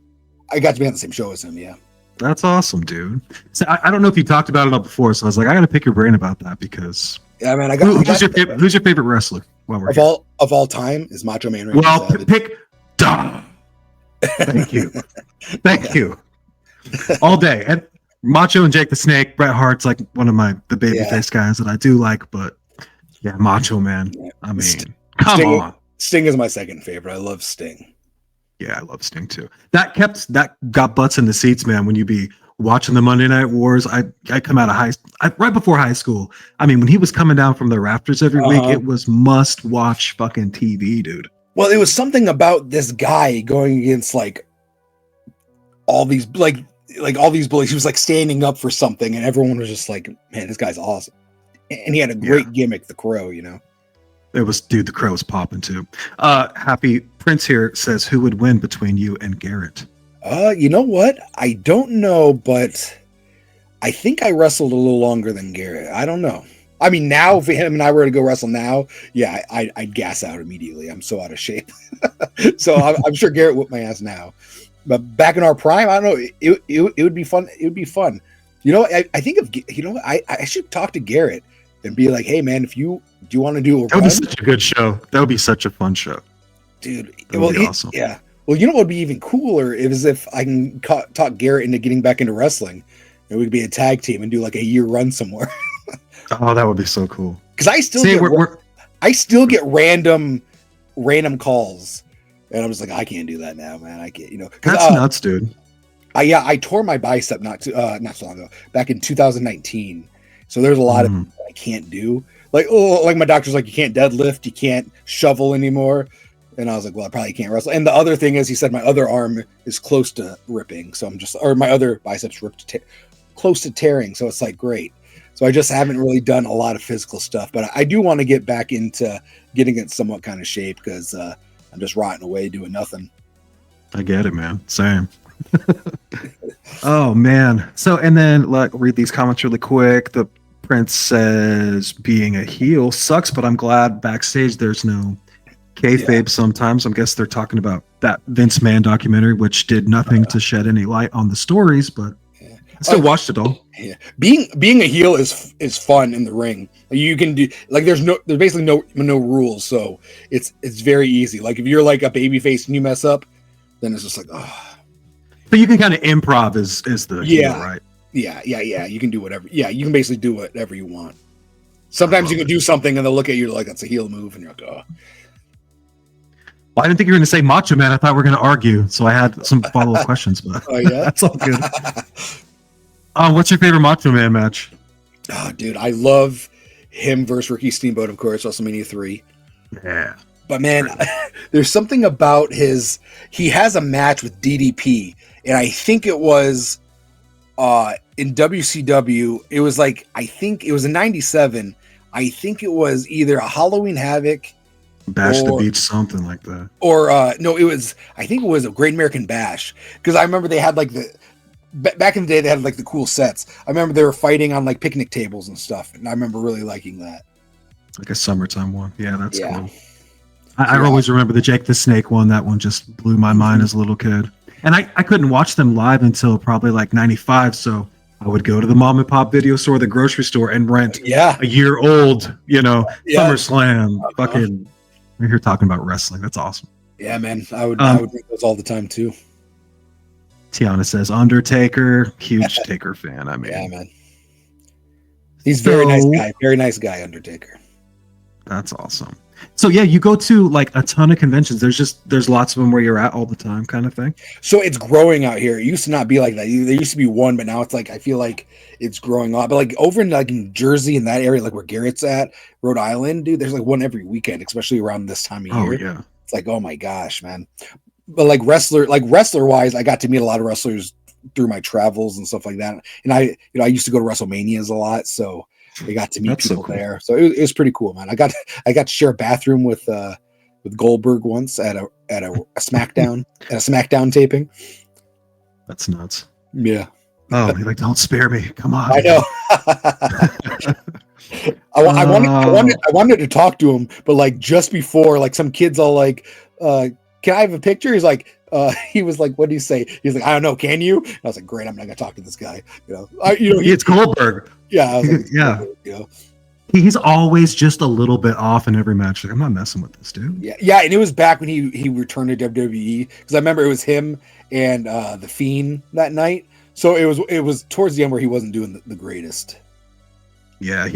I got to be on the same show as him. Yeah. That's awesome, dude. So I don't know if you talked about it all before, so I was like, I got to pick your brain about that because. Yeah, man. Who's your favorite wrestler? Of all time is Macho Man Randy Savage. Pick. Duh. Thank you, thank you. All day, and Macho and Jake the Snake. Bret Hart's like one of the babyface guys that I do like, but yeah, Macho Man. Yeah. I mean, come on. Sting is my second favorite. I love Sting. Yeah, I love Sting too. That got butts in the seats, man. When you be watching the Monday Night Wars, I come out of right before high school. I mean, when he was coming down from the rafters every week, it was must watch fucking TV, dude. Well, it was something about this guy going against like all these like all these bullies. He was like standing up for something, and everyone was just like, "Man, this guy's awesome." And he had a great gimmick, the Crow. It was, dude, the Crow was popping too. Happy Prince here says, who would win between you and Garrett? You know what? I don't know, but I think I wrestled a little longer than Garrett. I don't know. I mean, now if him and I were to go wrestle now, yeah, I'd gas out immediately. I'm so out of shape. So I'm sure Garrett whooped my ass now. But back in our prime, I don't know. It would be fun. It would be fun. I think I should talk to Garrett and be like, hey man, do you want to do a that would be such a good show. That would be such a fun show, dude. That would be awesome. Yeah. Well, what would be even cooler is if I can talk Garrett into getting back into wrestling, and we'd be a tag team and do like a year run somewhere. Oh, that would be so cool. Because I still get random calls, and I'm just like, I can't do that now, man. I can't, That's nuts, dude. I tore my bicep not so long ago, back in 2019. So there's a lot of I can't do. Like my doctor's like, you can't deadlift, you can't shovel anymore. And I was like, well, I probably can't wrestle. And the other thing is, he said my other arm is close to ripping. So my other biceps ripped close to tearing. So it's like, great. So I just haven't really done a lot of physical stuff, but I do want to get back into getting in somewhat kind of shape because I'm just rotting away doing nothing. I get it, man. Same. Oh man. So, and then read these comments really quick. The Prince says being a heel sucks, but I'm glad backstage there's no kayfabe sometimes. I guess they're talking about that Vince Mann documentary, which did nothing to shed any light on the stories, but I still watched it all. Yeah. Being a heel is fun in the ring. You can do there's basically no rules, so it's very easy. Like if you're like a baby face and you mess up, then it's just like, oh. But you can kind of improv is the heel, right? Yeah. You can do whatever. Yeah, you can basically do whatever you want. Sometimes you can do something and they'll look at you like that's a heel move, and you're like, oh. Well, I didn't think you were going to say Macho Man. I thought we were going to argue, so I had some follow-up questions, but oh yeah, that's all good. What's your favorite Macho Man match? Oh, dude, I love him versus Ricky Steamboat, of course, WrestleMania 3. Yeah. But man, there's something about he has a match with DDP, and I think it was in WCW. It was like, I think it was in 97. I think it was either a Halloween Havoc, Bash the Beach, something like that. Or no, I think it was a Great American Bash, because I remember they had like back in the day they had like the cool sets. I remember they were fighting on like picnic tables and stuff, and I remember really liking that. Like a summertime one. Yeah, that's cool. I always remember the Jake the Snake one. That one just blew my mind as a little kid. And I couldn't watch them live until probably like 95. So I would go to the mom and pop video store, the grocery store, and rent a year old, SummerSlam. Fucking, we're here talking about wrestling. That's awesome. Yeah, man. I would make those all the time too. Tiana says Undertaker, huge Taker fan. I mean, yeah, man. He's very nice guy. Very nice guy, Undertaker. That's awesome. So yeah, you go to like a ton of conventions. There's lots of them where you're at all the time, kind of thing. So it's growing out here. It used to not be like that. There used to be one, but now it's like I feel like it's growing a lot. But like over in like in Jersey, in that area, like where Garrett's at, Rhode Island, dude, there's like one every weekend, especially around this time of year. Oh yeah, it's like, oh my gosh, man. But like wrestler wise, I got to meet a lot of wrestlers through my travels and stuff like that. And I used to go to WrestleManias a lot, so we got to meet people there. So it was pretty cool, man. I got to share a bathroom with Goldberg once at a SmackDown taping. That's nuts. Yeah. Oh, you're like, don't spare me. Come on. I know. I wanted to talk to him, but like just before, like some kids all like, can I have a picture? He's like, he was like, what do you say? He's like, I don't know. Can you? And I was like, great. I'm not gonna talk to this guy. It's Goldberg. Yeah. I was like, yeah. He's always just a little bit off in every match. Like, I'm not messing with this dude. Yeah. And it was back when he returned to WWE, because I remember it was him and the Fiend that night. So it was towards the end where he wasn't doing the greatest. Yeah.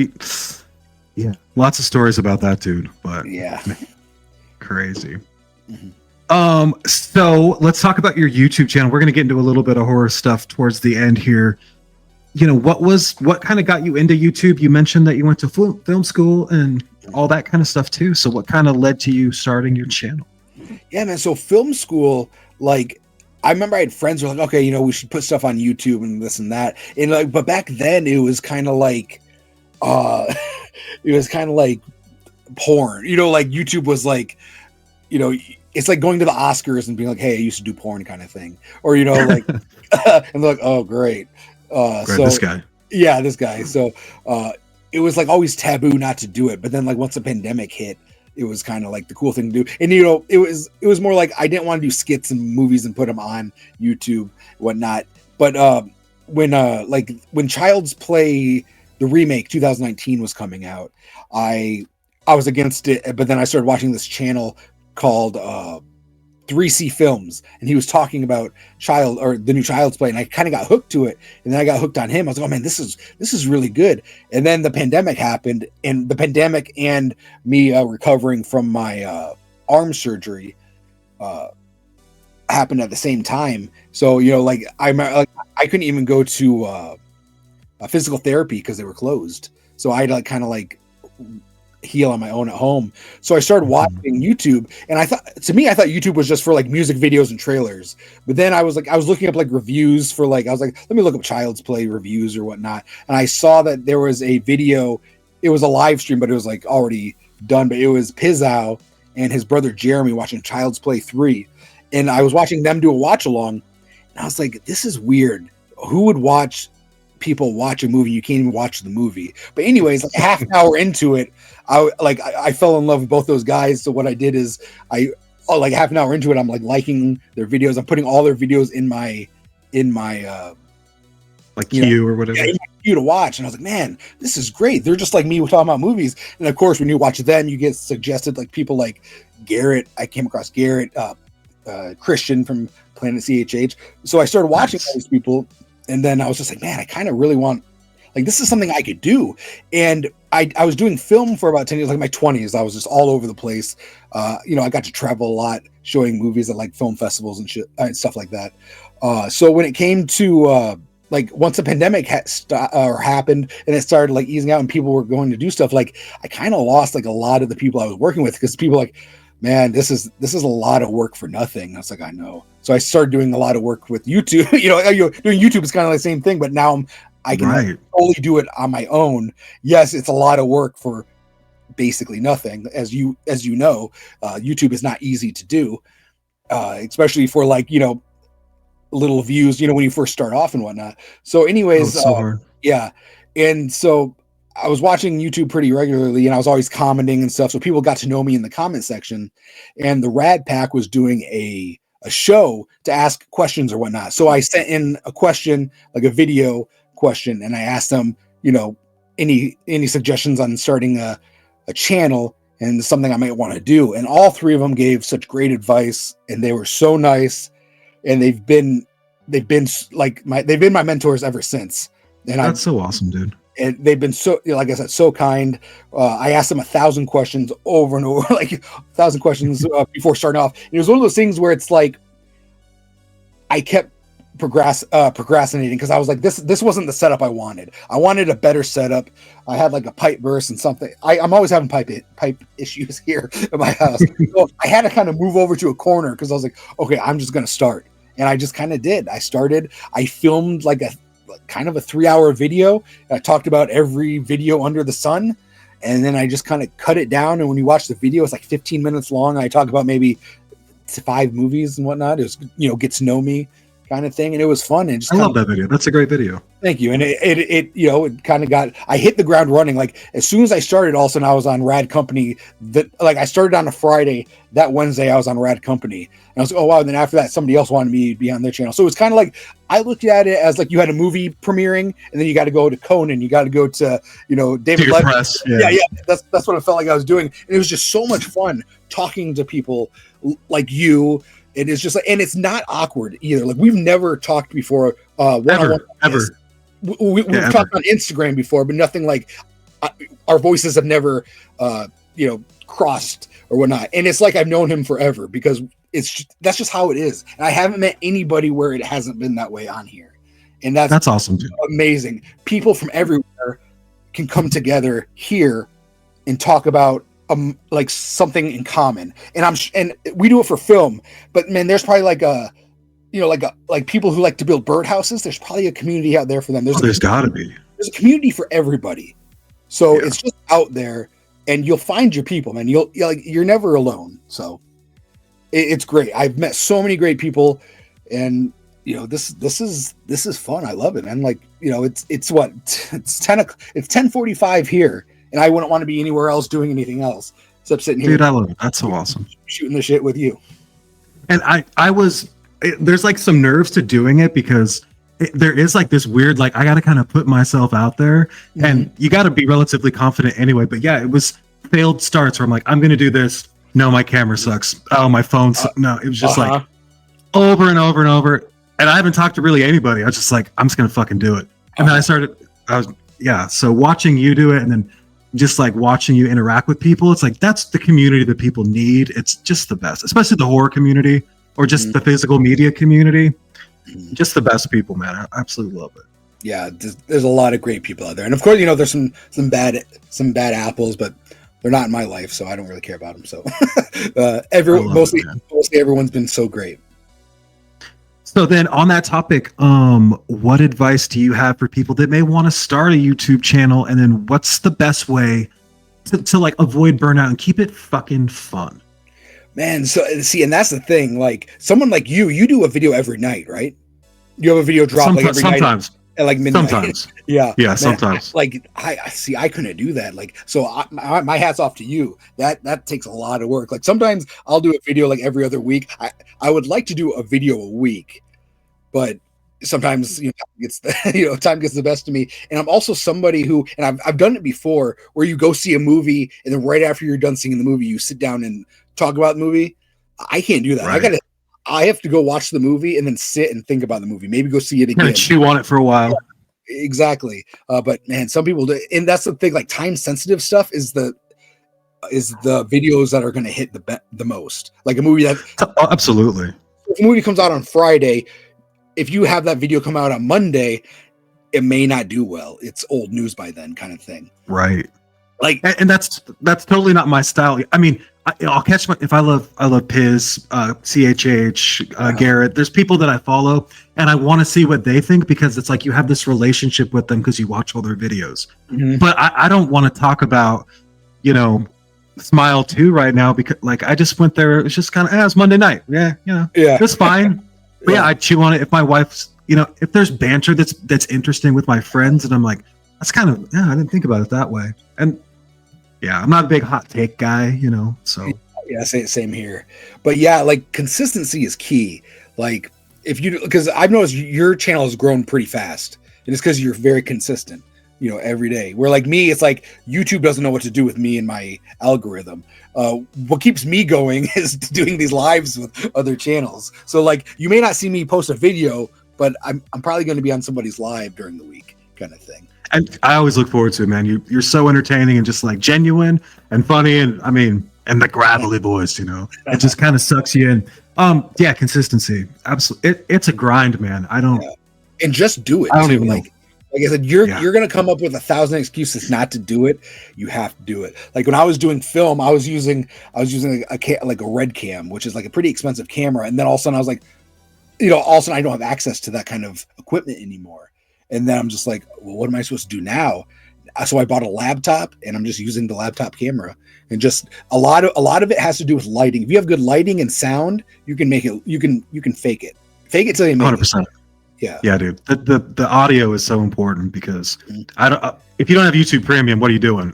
Lots of stories about that dude, but yeah, crazy. Mm-hmm. So let's talk about your YouTube channel. We're going to get into a little bit of horror stuff towards the end here. What kind of got you into YouTube? You mentioned that you went to film school and all that kind of stuff too. So what kind of led to you starting your channel? Yeah, man. So film school, like, I remember I had friends who were like, okay, we should put stuff on YouTube and this and that. And like, but back then it was kind of like, porn, like YouTube was like, it's like going to the Oscars and being like, hey, I used to do porn kind of thing. Or, like, and they're like, oh, great. This guy. Yeah, this guy. So it was like always taboo not to do it. But then like once the pandemic hit, it was kind of like the cool thing to do. And, it was more like I didn't want to do skits and movies and put them on YouTube, whatnot. But when Child's Play, the remake 2019 was coming out, I was against it. But then I started watching this channel called 3C Films, and he was talking about the new Child's Play, and I kind of got hooked to it, and then I got hooked on him. I was like, oh man, this is really good. And then the pandemic happened, and the pandemic and me recovering from my arm surgery happened at the same time. So I couldn't even go to a physical therapy because they were closed. So I had to heal on my own at home. So I started watching YouTube, and I thought YouTube was just for like music videos and trailers. But then I was looking up like reviews for let me look up Child's Play reviews or whatnot. And I saw that there was a video. It was a live stream, but it was like already done. But it was Pizzow and his brother Jeremy watching Child's Play 3. And I was watching them do a watch along. And I was like, this is weird. Who would watch people watch a movie? You can't even watch the movie. But anyways, like half an hour into it, I fell in love with both those guys. So what I did is like half an hour into it, I'm like liking their videos. I'm putting all their videos in my queue or whatever. Yeah, queue to watch. And I was like, man, this is great. They're just like me talking about movies. And of course, when you watch them, you get suggested like people like Garrett. I came across Garrett, Christian from Planet CHH. So I started watching all these people. And then I was just like, man, I kind of really want, like, this is something I could do. And I was doing film for about 10 years, like my 20s. I was just all over the place. I got to travel a lot, showing movies at like film festivals and shit and stuff like that. So when it came to like once the pandemic happened and it started like easing out and people were going to do stuff, like I kind of lost like a lot of the people I was working with, because people like, man, this is a lot of work for nothing. I was like, I know. So I started doing a lot of work with YouTube. Doing YouTube is kind of the same thing, but now I can only do it on my own. Yes, it's a lot of work for basically nothing. As you know, YouTube is not easy to do, especially for like, little views, when you first start off and whatnot. So anyways, yeah. And so I was watching YouTube pretty regularly, and I was always commenting and stuff. So people got to know me in the comment section, and the Rad Pack was doing a show to ask questions or whatnot. So I sent in a question, like a video question, and I asked them, any suggestions on starting a channel and something I might want to do. And all three of them gave such great advice, and they were so nice. And they've been my mentors ever since. And that's so awesome, dude. And they've been so, like I said, so kind. I asked them 1,000 questions over and over, like 1,000 questions before starting off. And it was one of those things where it's like I kept procrastinating, because I was like, this wasn't the setup I wanted. I wanted a better setup. I had like a pipe burst and something. I'm always having pipe issues here at my house. So I had to kind of move over to a corner, because I was like, okay, I'm just going to start. And I just kind of did. I filmed like a kind of a 3-hour video. I talked about every video under the sun. And then I just kind of cut it down. And when you watch the video, it's like 15 minutes long. I talk about maybe 5 movies and whatnot. It was, get to know me kind of thing, and it was fun. And I love that video. That's a great video. Thank you. And it kind of I hit the ground running. Like as soon as I started, all of a sudden I was on Rad Company. I started on a Friday. That Wednesday I was on Rad Company, and I was like, oh wow. And then after that, somebody else wanted me to be on their channel. So it was kind of like, I looked at it as like you had a movie premiering, and then you got to go to Conan, you got to go to David Letterman. Yeah. That's what it felt like I was doing, and it was just so much fun talking to people like you. It is just like, and it's not awkward either. Like we've never talked before. Ever. We've talked on Instagram before, but nothing like our voices have never, crossed or whatnot. And it's like I've known him forever, because that's just how it is. And I haven't met anybody where it hasn't been that way on here. And that's awesome, dude. Amazing. People from everywhere can come together here and talk about like something in common. And we do it for film, but man, there's probably like like people who like to build birdhouses. There's probably a community out there for them. There's gotta be. There's a community for everybody. So it's just out there, and you'll find your people, man. You're never alone. So it's great. I've met so many great people, and this is fun. I love it, man. Like, it's 10:45 here, and I wouldn't want to be anywhere else doing anything else except sitting here. Dude, I love it. That's so awesome. Shooting the shit with you. And there's like some nerves to doing it, because there is like this weird, like I got to kind of put myself out there, and you got to be relatively confident anyway. But yeah, it was failed starts where I'm like, I'm going to do this. No, my camera sucks. Oh, my phone sucks. No, it was just like over and over and over. And I haven't talked to really anybody. I was just like, I'm just going to fucking do it. And then so watching you do it, and then just like watching you interact with people, it's like, that's the community that people need. It's just the best, especially the horror community, or just the physical media community. Just the best people, man. I absolutely love it. Yeah, there's a lot of great people out there, and of course, there's some bad apples, but they're not in my life, so I don't really care about them. So mostly everyone's been so great. So then, on that topic, what advice do you have for people that may want to start a YouTube channel, and then what's the best way to like avoid burnout and keep it fucking fun? Man, so see, and that's the thing. Like someone like you do a video every night, right? You have a video drop every night at like midnight. Sometimes, yeah, man, sometimes. I couldn't do that. Like, so my hat's off to you. That takes a lot of work. Like sometimes I'll do a video like every other week. I would like to do a video a week, but sometimes time gets the best of me. And I'm also somebody who, and I've done it before, where you go see a movie, and then right after you're done seeing the movie, you sit down and talk about the movie. I can't do that. Right. I have to go watch the movie and then sit and think about the movie. Maybe go see it again. Chew on it for a while. Yeah, exactly. But man, some people do, and that's the thing. Like time sensitive stuff is the videos that are going to hit the most. Like a movie that absolutely. If a movie comes out on Friday, if you have that video come out on Monday, it may not do well. It's old news by then, kind of thing. Right. Like, and that's totally not my style. I mean, I'll catch if I love Piz, CHH, Garrett. There's people that I follow, and I want to see what they think because it's like you have this relationship with them because you watch all their videos. Mm-hmm. But I don't want to talk about, Smile 2 right now because like I just went there. It's just kind of it's Monday night. Yeah, it's fine. But I chew on it if my wife's, if there's banter that's interesting with my friends, and I'm like, that's kind of I didn't think about it that way. And I'm not a big hot take guy, so. Yeah, same here. But yeah, like consistency is key. Like because I've noticed your channel has grown pretty fast, and it's because you're very consistent, every day. Where like me, it's like YouTube doesn't know what to do with me and my algorithm. What keeps me going is doing these lives with other channels. So like you may not see me post a video, but I'm probably going to be on somebody's live during the week, kind of thing. And I always look forward to it, man. You're so entertaining and just like genuine and funny, and I mean, and the gravelly voice, it just kind of sucks you in. Consistency, absolutely. It's a grind, man. And just do it. I don't even know. Like I said, you're gonna come up with 1,000 excuses not to do it. You have to do it. Like when I was doing film, I was using like a red cam, which is like a pretty expensive camera, and then all of a sudden I was like, all of a sudden I don't have access to that kind of equipment anymore. And then I'm just like, well, what am I supposed to do now? So I bought a laptop, and I'm just using the laptop camera. And just a lot of it has to do with lighting. If you have good lighting and sound, you can make it. You can fake it. Fake it till you make 100%. it. Yeah, dude. The audio is so important because if you don't have YouTube Premium, what are you doing?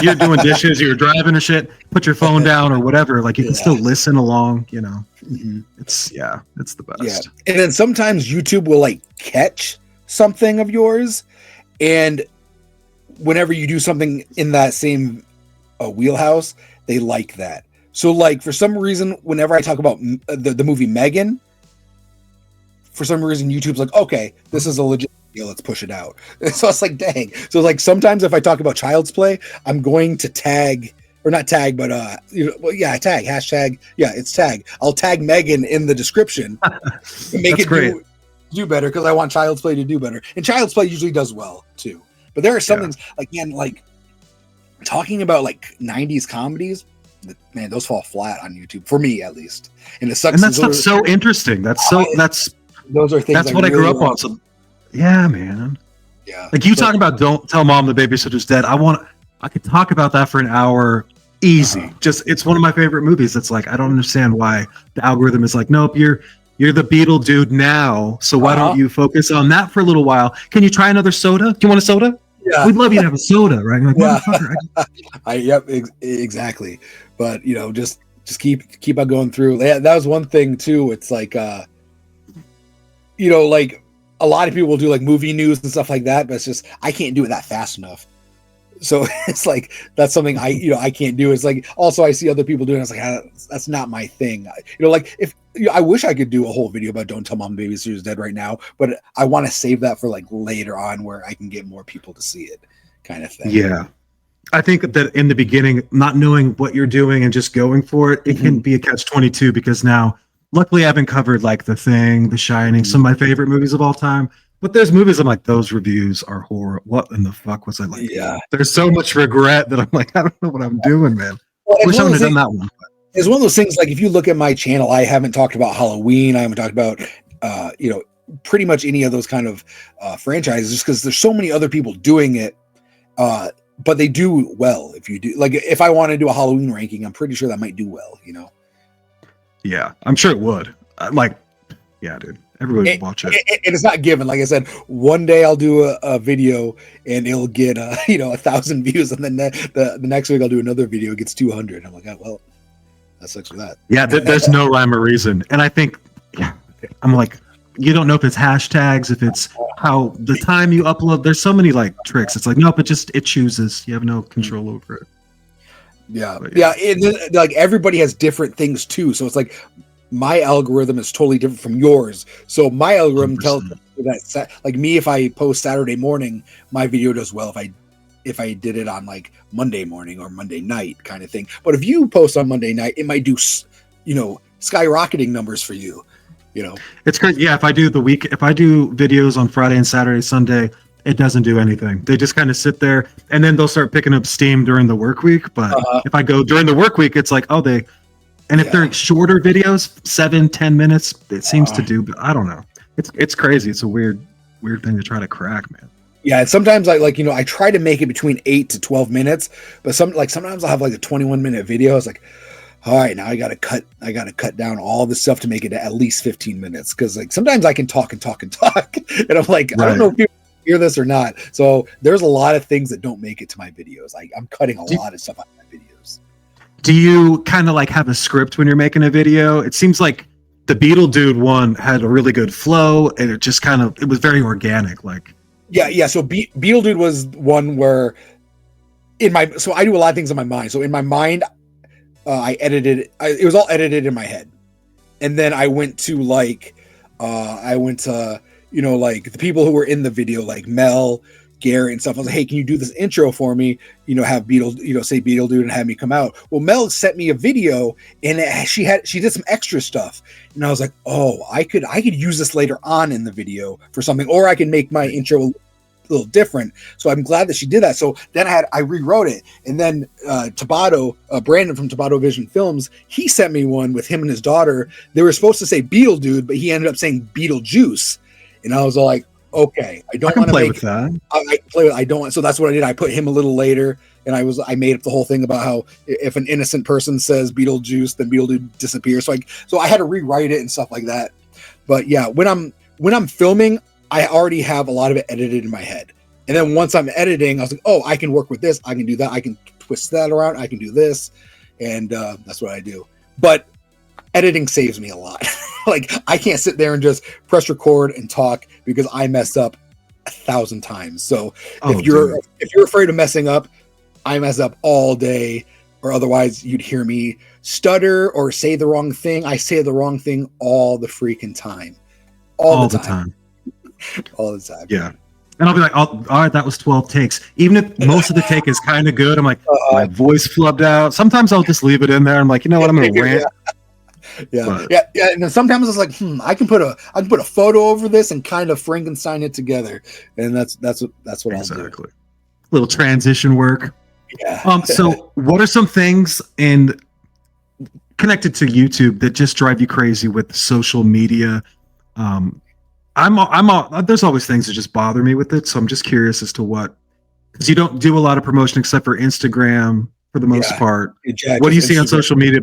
You're doing dishes, you're driving or shit. Put your phone down or whatever. Like you can still listen along. Mm-hmm. It's the best. Yeah, and then sometimes YouTube will like catch something of yours, and whenever you do something in that same wheelhouse, they like that. So like for some reason, whenever I talk about the movie Megan, for some reason YouTube's like, okay, this is a legit deal, let's push it out. So it's like, dang. So like sometimes if I talk about Child's Play, I'm going to tag, or not tag, but tag, hashtag, it's tag. I'll tag Megan in the description. Make it great. Do better because I want Child's Play to do better, and Child's Play usually does well too. But there are some things like talking about like 90s comedies, man, those fall flat on YouTube for me at least, and it sucks. And that stuff's so interesting. Those are things. That's what I grew up on. So yeah, man. Yeah, like you talking about Don't Tell Mom the Babysitter's Dead. I could talk about that for an hour. Easy. Just it's one of my favorite movies. It's like I don't understand why the algorithm is like, nope, you're the Beetle dude now, so why don't you focus on that for a little while? Can you try another soda? Do you want a soda? Yeah. We'd love you to have a soda, right? You're like, exactly. But just keep on going through. That was one thing too. It's like like a lot of people will do like movie news and stuff like that, but it's just I can't do it that fast enough. So it's like that's something I can't do. It's like also I see other people doing it. It's like that's not my thing. Like if I wish I could do a whole video about Don't Tell Mom the Babysitter's Dead right now, but I want to save that for like later on where I can get more people to see it, kind of thing. Yeah, I think that in the beginning, not knowing what you're doing and just going for it, it can be a catch-22 because now, luckily, I haven't covered like The Thing, The Shining, some of my favorite movies of all time. But there's movies I'm like, those reviews are horrible. What in the fuck was I like? Yeah. There's so much regret that I'm like, I don't know what I'm doing, man. Well, wish I would have done that one. It's one of those things, like if you look at my channel, I haven't talked about Halloween. I haven't talked about, pretty much any of those kind of franchises just because there's so many other people doing it. But they do well if you do. Like if I want to do a Halloween ranking, I'm pretty sure that might do well, Yeah, I'm sure it would. Yeah, dude. Everybody would watch it. And it's not given. Like I said, one day I'll do a video and it'll get 1,000 views, and then the next week I'll do another video, it gets 200. I'm like, oh, well, that sucks for that. Yeah, there's no rhyme or reason. And I think, I'm like, you don't know if it's hashtags, if it's how the time you upload. There's so many like tricks. It's like, nope, it chooses. You have no control over it. Yeah, and then, like everybody has different things too. So it's like my algorithm is totally different from yours. So my algorithm 100%. Tells me that, like me, if I post Saturday morning, my video does well. If I did it on like Monday morning or Monday night kind of thing. But if you post on Monday night, it might do, skyrocketing numbers for you. you know. It's crazy. Yeah, if I do videos on Friday and Saturday, Sunday, it doesn't do anything. They just kind of sit there, and then they'll start picking up steam during the work week. But if I go during the work week, it's like, and if they're shorter videos, 7-10 minutes, it seems to do. But I don't know. It's crazy. It's a weird thing to try to crack, man. Yeah, and sometimes I try to make it between 8 to 12 minutes, but sometimes I'll have like a 21-minute video. It's like, all right, now I gotta cut down all this stuff to make it at least 15 minutes. Cause like sometimes I can talk and and I'm like, I don't know if people hear this or not. So there's a lot of things that don't make it to my videos. I'm cutting a lot of stuff out of my videos. Do you kind of like have a script when you're making a video? It seems like the Beetle Dude one had a really good flow, and it just it was very organic. Like, yeah. So Beetle Dude was one where so I do a lot of things in my mind. So in my mind, I edited. It was all edited in my head, and then I went to like the people who were in the video, like Mel, Garrett, and stuff. I was like, hey, can you do this intro for me? Have Beetle, say Beetle Dude, and have me come out. Well, Mel sent me a video, and she did some extra stuff, and I was like, oh, I could use this later on in the video for something, or I can make my intro a little different. So I'm glad that she did that. So then I rewrote it, and then Tabata, Brandon from Tabata Vision Films, he sent me one with him and his daughter. They were supposed to say Beetle Dude, but he ended up saying Beetlejuice, and I was like, okay, I don't want to play with that. I don't want. So that's what I did. I put him a little later, and I made up the whole thing about how if an innocent person says Beetlejuice, then Beetle Dude disappears. So I had to rewrite it and stuff like that. But yeah, when I'm filming, I already have a lot of it edited in my head. And then once I'm editing, I was like, oh, I can work with this. I can do that. I can twist that around. I can do this. And that's what I do. But editing saves me a lot. Like, I can't sit there and just press record and talk because I mess up 1,000 times. So if you're afraid of messing up, I mess up all day, or otherwise you'd hear me stutter or say the wrong thing. I say the wrong thing all the freaking time. All the time. All the time. Yeah. And I'll be like, all right, that was 12 takes. Even if most of the take is kind of good, I'm like, my voice flubbed out. Sometimes I'll just leave it in there. I'm like, you know what? I'm going to rant. Yeah. And then sometimes it's like, I can put a photo over this and kind of Frankenstein it together. And that's what I'll do. Little transition work. Yeah. So what are some things connected to YouTube that just drive you crazy with social media? There's always things that just bother me with it, so I'm just curious as to what, because you don't do a lot of promotion except for Instagram for the most part. Yeah, what do you see on social media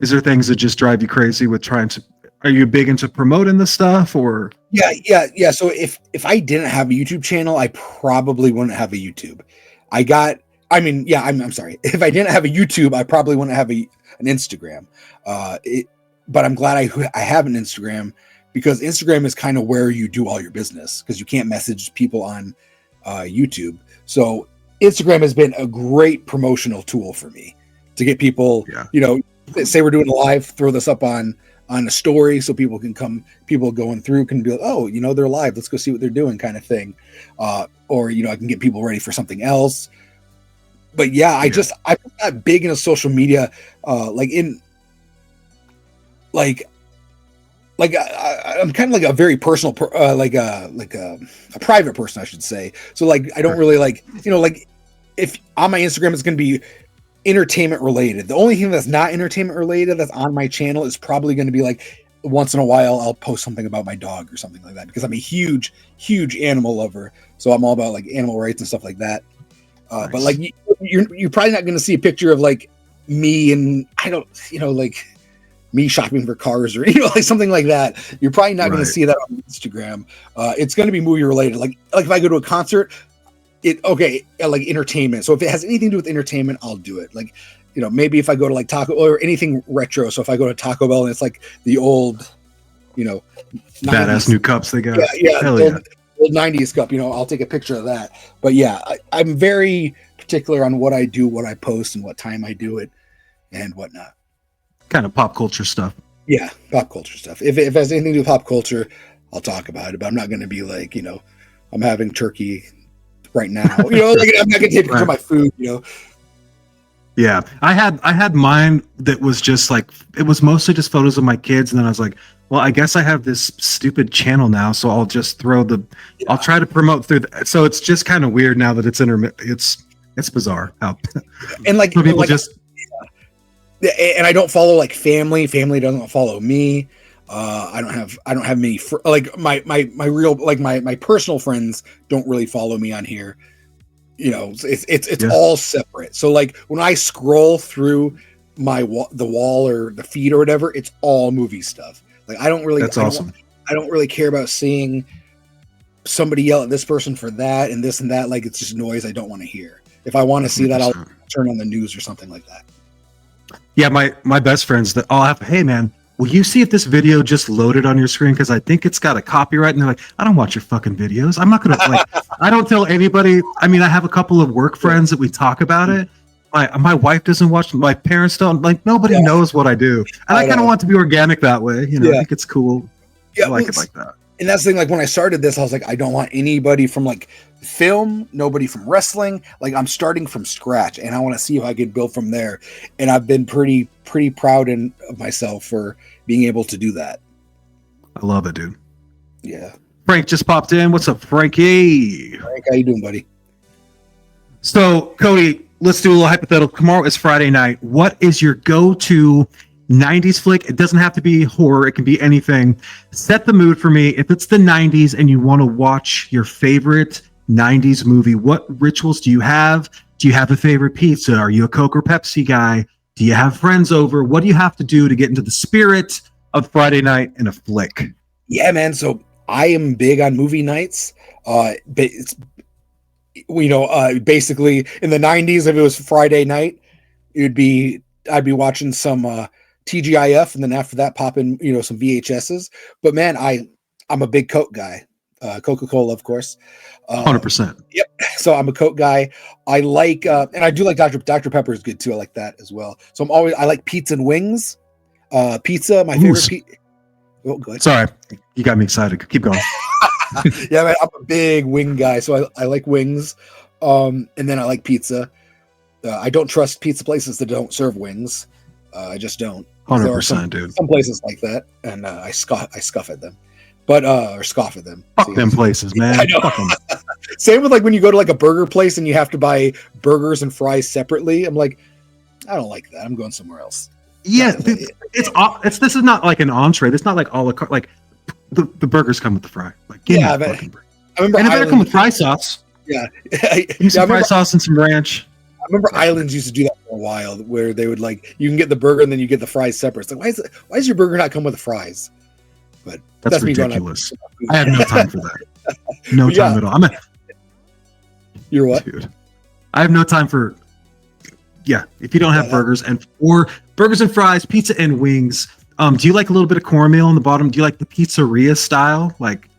is there things that just drive you crazy with are you big into promoting the stuff, or? Yeah. So if I didn't have a YouTube channel, I probably wouldn't have a YouTube. I'm sorry. If I didn't have a YouTube, I probably wouldn't have an Instagram. But I'm glad I have an Instagram, because Instagram is kind of where you do all your business, because you can't message people on YouTube. So Instagram has been a great promotional tool for me to get people, say we're doing a live, throw this up on a story so people going through can be like, oh, they're live, let's go see what they're doing, kind of thing. Or, I can get people ready for something else. But I'm not big into social media, I'm kind of like a very personal, a private person, I should say. So I don't really if on my Instagram it's going to be entertainment related. The only thing that's not entertainment related that's on my channel is probably going to be once in a while I'll post something about my dog or something like that, because I'm a huge animal lover. So I'm all about animal rights and stuff like that. Nice. But you're probably not going to see a picture of me and me shopping for cars or something like that. You're probably not going to see that on Instagram. It's going to be movie related. Like if I go to a concert, entertainment. So if it has anything to do with entertainment, I'll do it. Maybe if I go to Taco or anything retro. So if I go to Taco Bell and it's the old, badass new cups they got. Old 90's cup, I'll take a picture of that. But I'm very particular on what I do, what I post, and what time I do it and whatnot. Kind of pop culture stuff. Yeah, pop culture stuff. If it has anything to do with pop culture, I'll talk about it. But I'm not going to be I'm having turkey right now. I'm not going to take a picture of my food. Yeah, I had mine that was just like, it was mostly just photos of my kids, and then I was like, well, I guess I have this stupid channel now, so I'll just I'll try to promote through. So it's just kind of weird now that it's it's bizarre how And like people like, just and I don't follow like family. Family doesn't follow me. I don't have many like my real like my personal friends don't really follow me on here. You know, it's all separate. So like when I scroll through the wall or the feed or whatever, it's all movie stuff. Like I don't really, awesome. I don't really care about seeing somebody yell at this person for that and this and that. Like it's just noise I don't want to hear. If I want to see 100%. That, I'll turn on the news or something like that. Yeah, my best friends that I'll have, hey man, will you see if this video just loaded on your screen? Because I think it's got a copyright. And they're like, I don't watch your fucking videos. I'm not gonna like. I don't tell anybody. I mean, I have a couple of work friends that we talk about it. My wife doesn't watch. My parents don't. Like nobody knows what I do, and I kind of want to be organic that way. You know, I think it's cool. Yeah, I like it like that. And that's the thing. Like when I started this, I was like, I don't want anybody from like film, nobody from wrestling. Like I'm starting from scratch, and I want to see if I can build from there. And I've been pretty proud of myself for being able to do that. I love it, dude. Yeah. Frank just popped in. What's up, Frankie? Frank, how you doing, buddy? So, Cody, let's do a little hypothetical. Tomorrow is Friday night. What is your go-to 90s flick? It doesn't have to be horror. It can be anything. Set the mood for me. If it's the 90s and you want to watch your favorite 90s movie, what rituals do you have? Do you have a favorite pizza? Are you a Coke or Pepsi guy? Do you have friends over? What do you have to do to get into the spirit of Friday night in a flick? Yeah, man. So I am big on movie nights. But it's, basically in the 90s, if it was Friday night, I'd be watching some TGIF, and then after that, pop in some VHSs. But man, I'm a big Coke guy. Coca-Cola, of course. 100%. Yep. So I'm a Coke guy. I like, and I do like Dr. Pepper is good too. I like that as well. So I like pizza and wings. Pizza, my favorite. Oh, good. Sorry, you got me excited. Keep going. Yeah, man, I'm a big wing guy, so I like wings. And then I like pizza. I don't trust pizza places that don't serve wings. I just don't. 100%, dude. Some places like that, and I scoff at them. But or scoff at them. Fuck them places, man. I know. Fuck them. Same with like when you go to like a burger place and you have to buy burgers and fries separately. I'm like, I don't like that. I'm going somewhere else. Yeah, it's this is not like an entree. It's not like a la carte. Like the burgers come with the fry. Like yeah, but I remember. And it better come with fry sauce. Yeah, some fry sauce and some ranch. I remember Islands used to do that for a while, where they would like you can get the burger and then you get the fries separate. It's like why does your burger not come with the fries? But that's ridiculous. I have no time for that. No time at all. You're what? Dude, I have no time for. Yeah, if you don't have burgers and fries, pizza and wings. Do you like a little bit of cornmeal on the bottom? Do you like the pizzeria style, like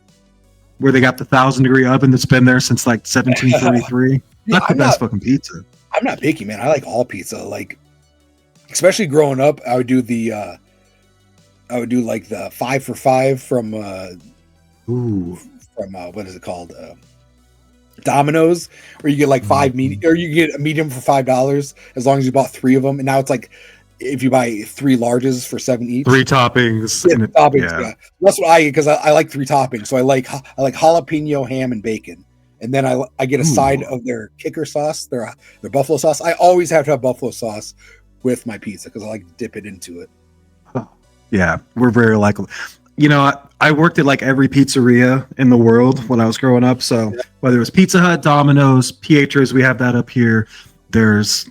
where they got the 1,000-degree oven that's been there since like 1733? That's the best fucking pizza. I'm not picky, man. I like all pizza. Like, especially growing up, I would do like the 5 for $5 from what is it called? Domino's, where you get like 5 medium, or you get a medium for $5 as long as you bought 3 of them. And now it's like if you buy 3 larges for $7 each, 3 toppings. Yeah, toppings. Yeah. That's what I get, because I like 3 toppings. So I like jalapeno, ham, and bacon. And then I get a side of their kicker sauce, their buffalo sauce. I always have to have buffalo sauce with my pizza because I like to dip it into it. Yeah, we're very likely. I worked at like every pizzeria in the world when I was growing up. So whether it was Pizza Hut, Domino's, Pietro's, we have that up here. There's,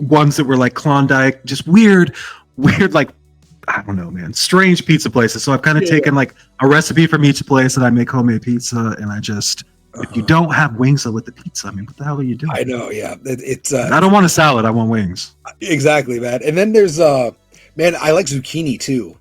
ones that were like Klondike, just weird, like, I don't know, man, strange pizza places. So I've kind of taken like a recipe from each place, and I make homemade pizza. And I just, if you don't have wings with the pizza, what the hell are you doing? I know, yeah. It's I don't want a salad. I want wings. Exactly, man. And then there's man, I like zucchini too.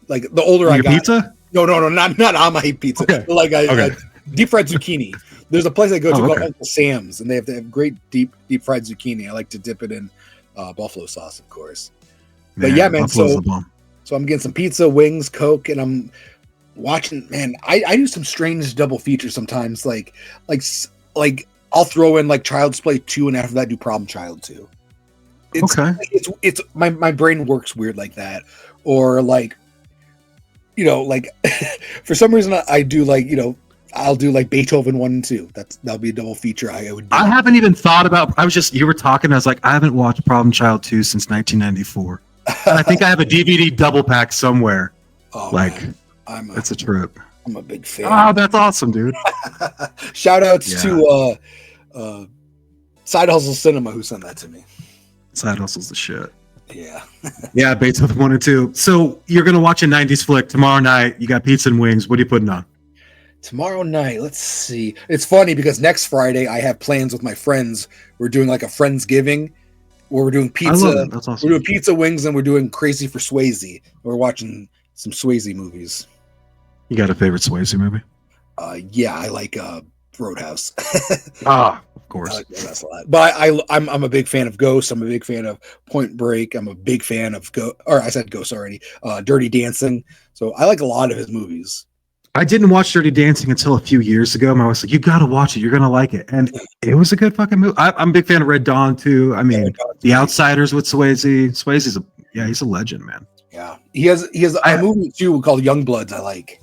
Like the older I got, pizza? No, not on my pizza. Okay. Like I deep fried zucchini. There's a place I go to called Uncle Sam's, and they have great deep fried zucchini. I like to dip it in buffalo sauce, of course. But yeah, man. So I'm getting some pizza, wings, Coke, and I'm watching. Man, I do some strange double features sometimes. Like I'll throw in like Child's Play 2, and after that do Problem Child 2. It's my brain works weird like that. Or like, like for some reason I do like, I'll do like Beethoven 1 and 2. That'll be a double feature I would do. I haven't even thought about, you were talking, I was like, I haven't watched Problem Child 2 since 1994. And I think I have a DVD double pack somewhere. Oh, like, man. It's a trip. I'm a big fan. Oh, that's awesome, dude. Shout outs to Side Hustle Cinema who sent that to me. Side Hustle's the shit. Yeah. Yeah, Beethoven 1 and 2. So you're going to watch a 90s flick tomorrow night. You got pizza and wings. What are you putting on? Tomorrow night, let's see. It's funny because next Friday I have plans with my friends. We're doing like a Friendsgiving where we're doing pizza. I love it. That's awesome. We're doing pizza, wings, and we're doing Crazy for Swayze. We're watching some Swayze movies. You got a favorite Swayze movie? Yeah, I like Roadhouse. Of course. That's a lot. But I'm a big fan of Ghost. I'm a big fan of Point Break. I'm a big fan of I said Ghost already. Dirty Dancing. So I like a lot of his movies. I didn't watch Dirty Dancing until a few years ago. My wife was like, you got to watch it. You're going to like it. And it was a good fucking movie. I'm a big fan of Red Dawn, too. I mean, The Outsiders with Swayze. Swayze's he's a legend, man. Yeah. He has a movie, too, called Youngbloods I like.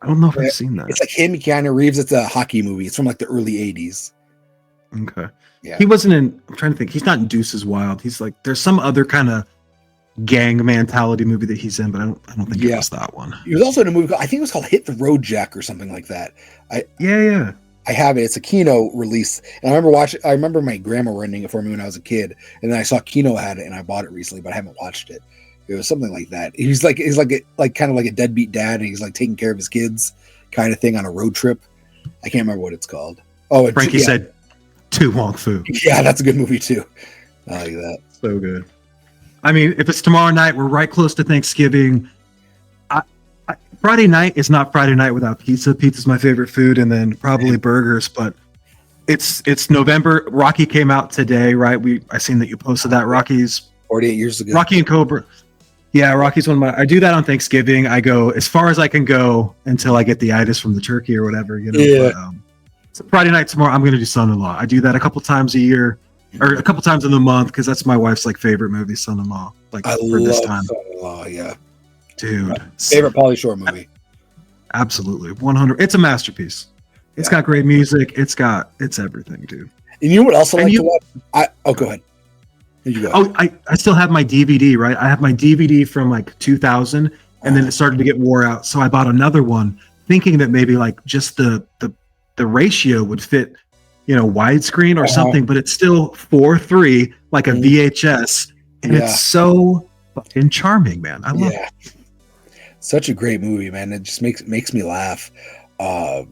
I don't know if I've seen that. It's like him, Keanu Reeves. It's a hockey movie. It's from like the early 80s. Okay. Yeah. He wasn't in, I'm trying to think. He's not in Deuces Wild. He's like, there's some other kind of gang mentality movie that he's in, but I don't think it was that one. He was also in a movie I think it was called Hit the Road Jack or something like that. I have it. It's a Kino release, and I remember my grandma renting it for me when I was a kid, and then I saw Kino had it, and I bought it recently, but I haven't watched it. It was something like that. He's like kind of like a deadbeat dad, and he's like taking care of his kids, kind of thing on a road trip. I can't remember what it's called. Oh, Frankie said, "To Wong Fu." Yeah, that's a good movie too. I like that. So good. I mean, if it's tomorrow night, we're right close to Thanksgiving. Friday night is not Friday night without pizza. Pizza's my favorite food, and then probably burgers. But it's November. Rocky came out today, right? I seen that you posted that. Rocky's 48 years ago. Rocky and Cobra. Yeah, Rocky's one of my. I do that on Thanksgiving. I go as far as I can go until I get the itis from the turkey or whatever. Yeah. But, so Friday night tomorrow, I'm going to do Son-in-Law. I do that a couple times a year. Or a couple times in the month because that's my wife's like favorite movie, Son-in-Law. Like I for love this time, Son-in-Law. Yeah, dude, favorite Pauly Shore movie. Absolutely, 100. It's a masterpiece. It's got great music. It's everything, dude. And you know what else I like to watch? Go ahead. Here you go. Oh, I still have my DVD. Right, I have my DVD from like 2000, and then it started to get wore out. So I bought another one, thinking that maybe like just the ratio would fit. Widescreen or something, but it's still 4:3 like a VHS, and it's so fucking charming, man. I love it. Such a great movie, man. It just makes me laugh. What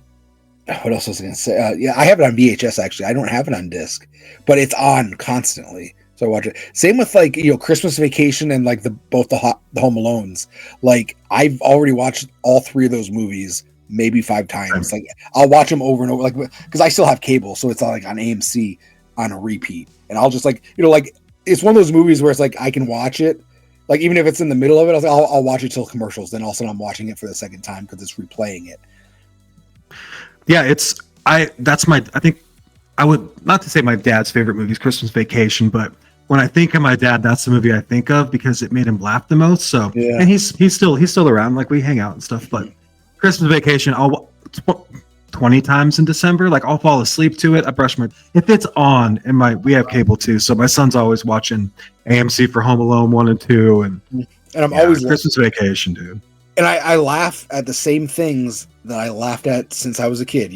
else was I gonna say? I have it on VHS actually. I don't have it on disc, but it's on constantly, so I watch it. Same with like Christmas Vacation and like both the Home Alones. Like I've already watched all three of those movies. Maybe 5 times. Like I'll watch them over and over, like because I still have cable, so it's not like on AMC on a repeat. And I'll just like it's one of those movies where it's like I can watch it, like even if it's in the middle of it, I'll watch it till commercials. Then all of a sudden I'm watching it for the second time because it's replaying it. Yeah, I think I would not to say my dad's favorite movie is Christmas Vacation, but when I think of my dad, that's the movie I think of because it made him laugh the most. So and he's still around, like we hang out and stuff, but. Christmas Vacation, I'll 20 times in December. Like I'll fall asleep to it. I brush if it's on, and we have cable too, so my son's always watching AMC for Home Alone 1 and 2, and I'm always Christmas Vacation, dude. And I laugh at the same things that I laughed at since I was a kid,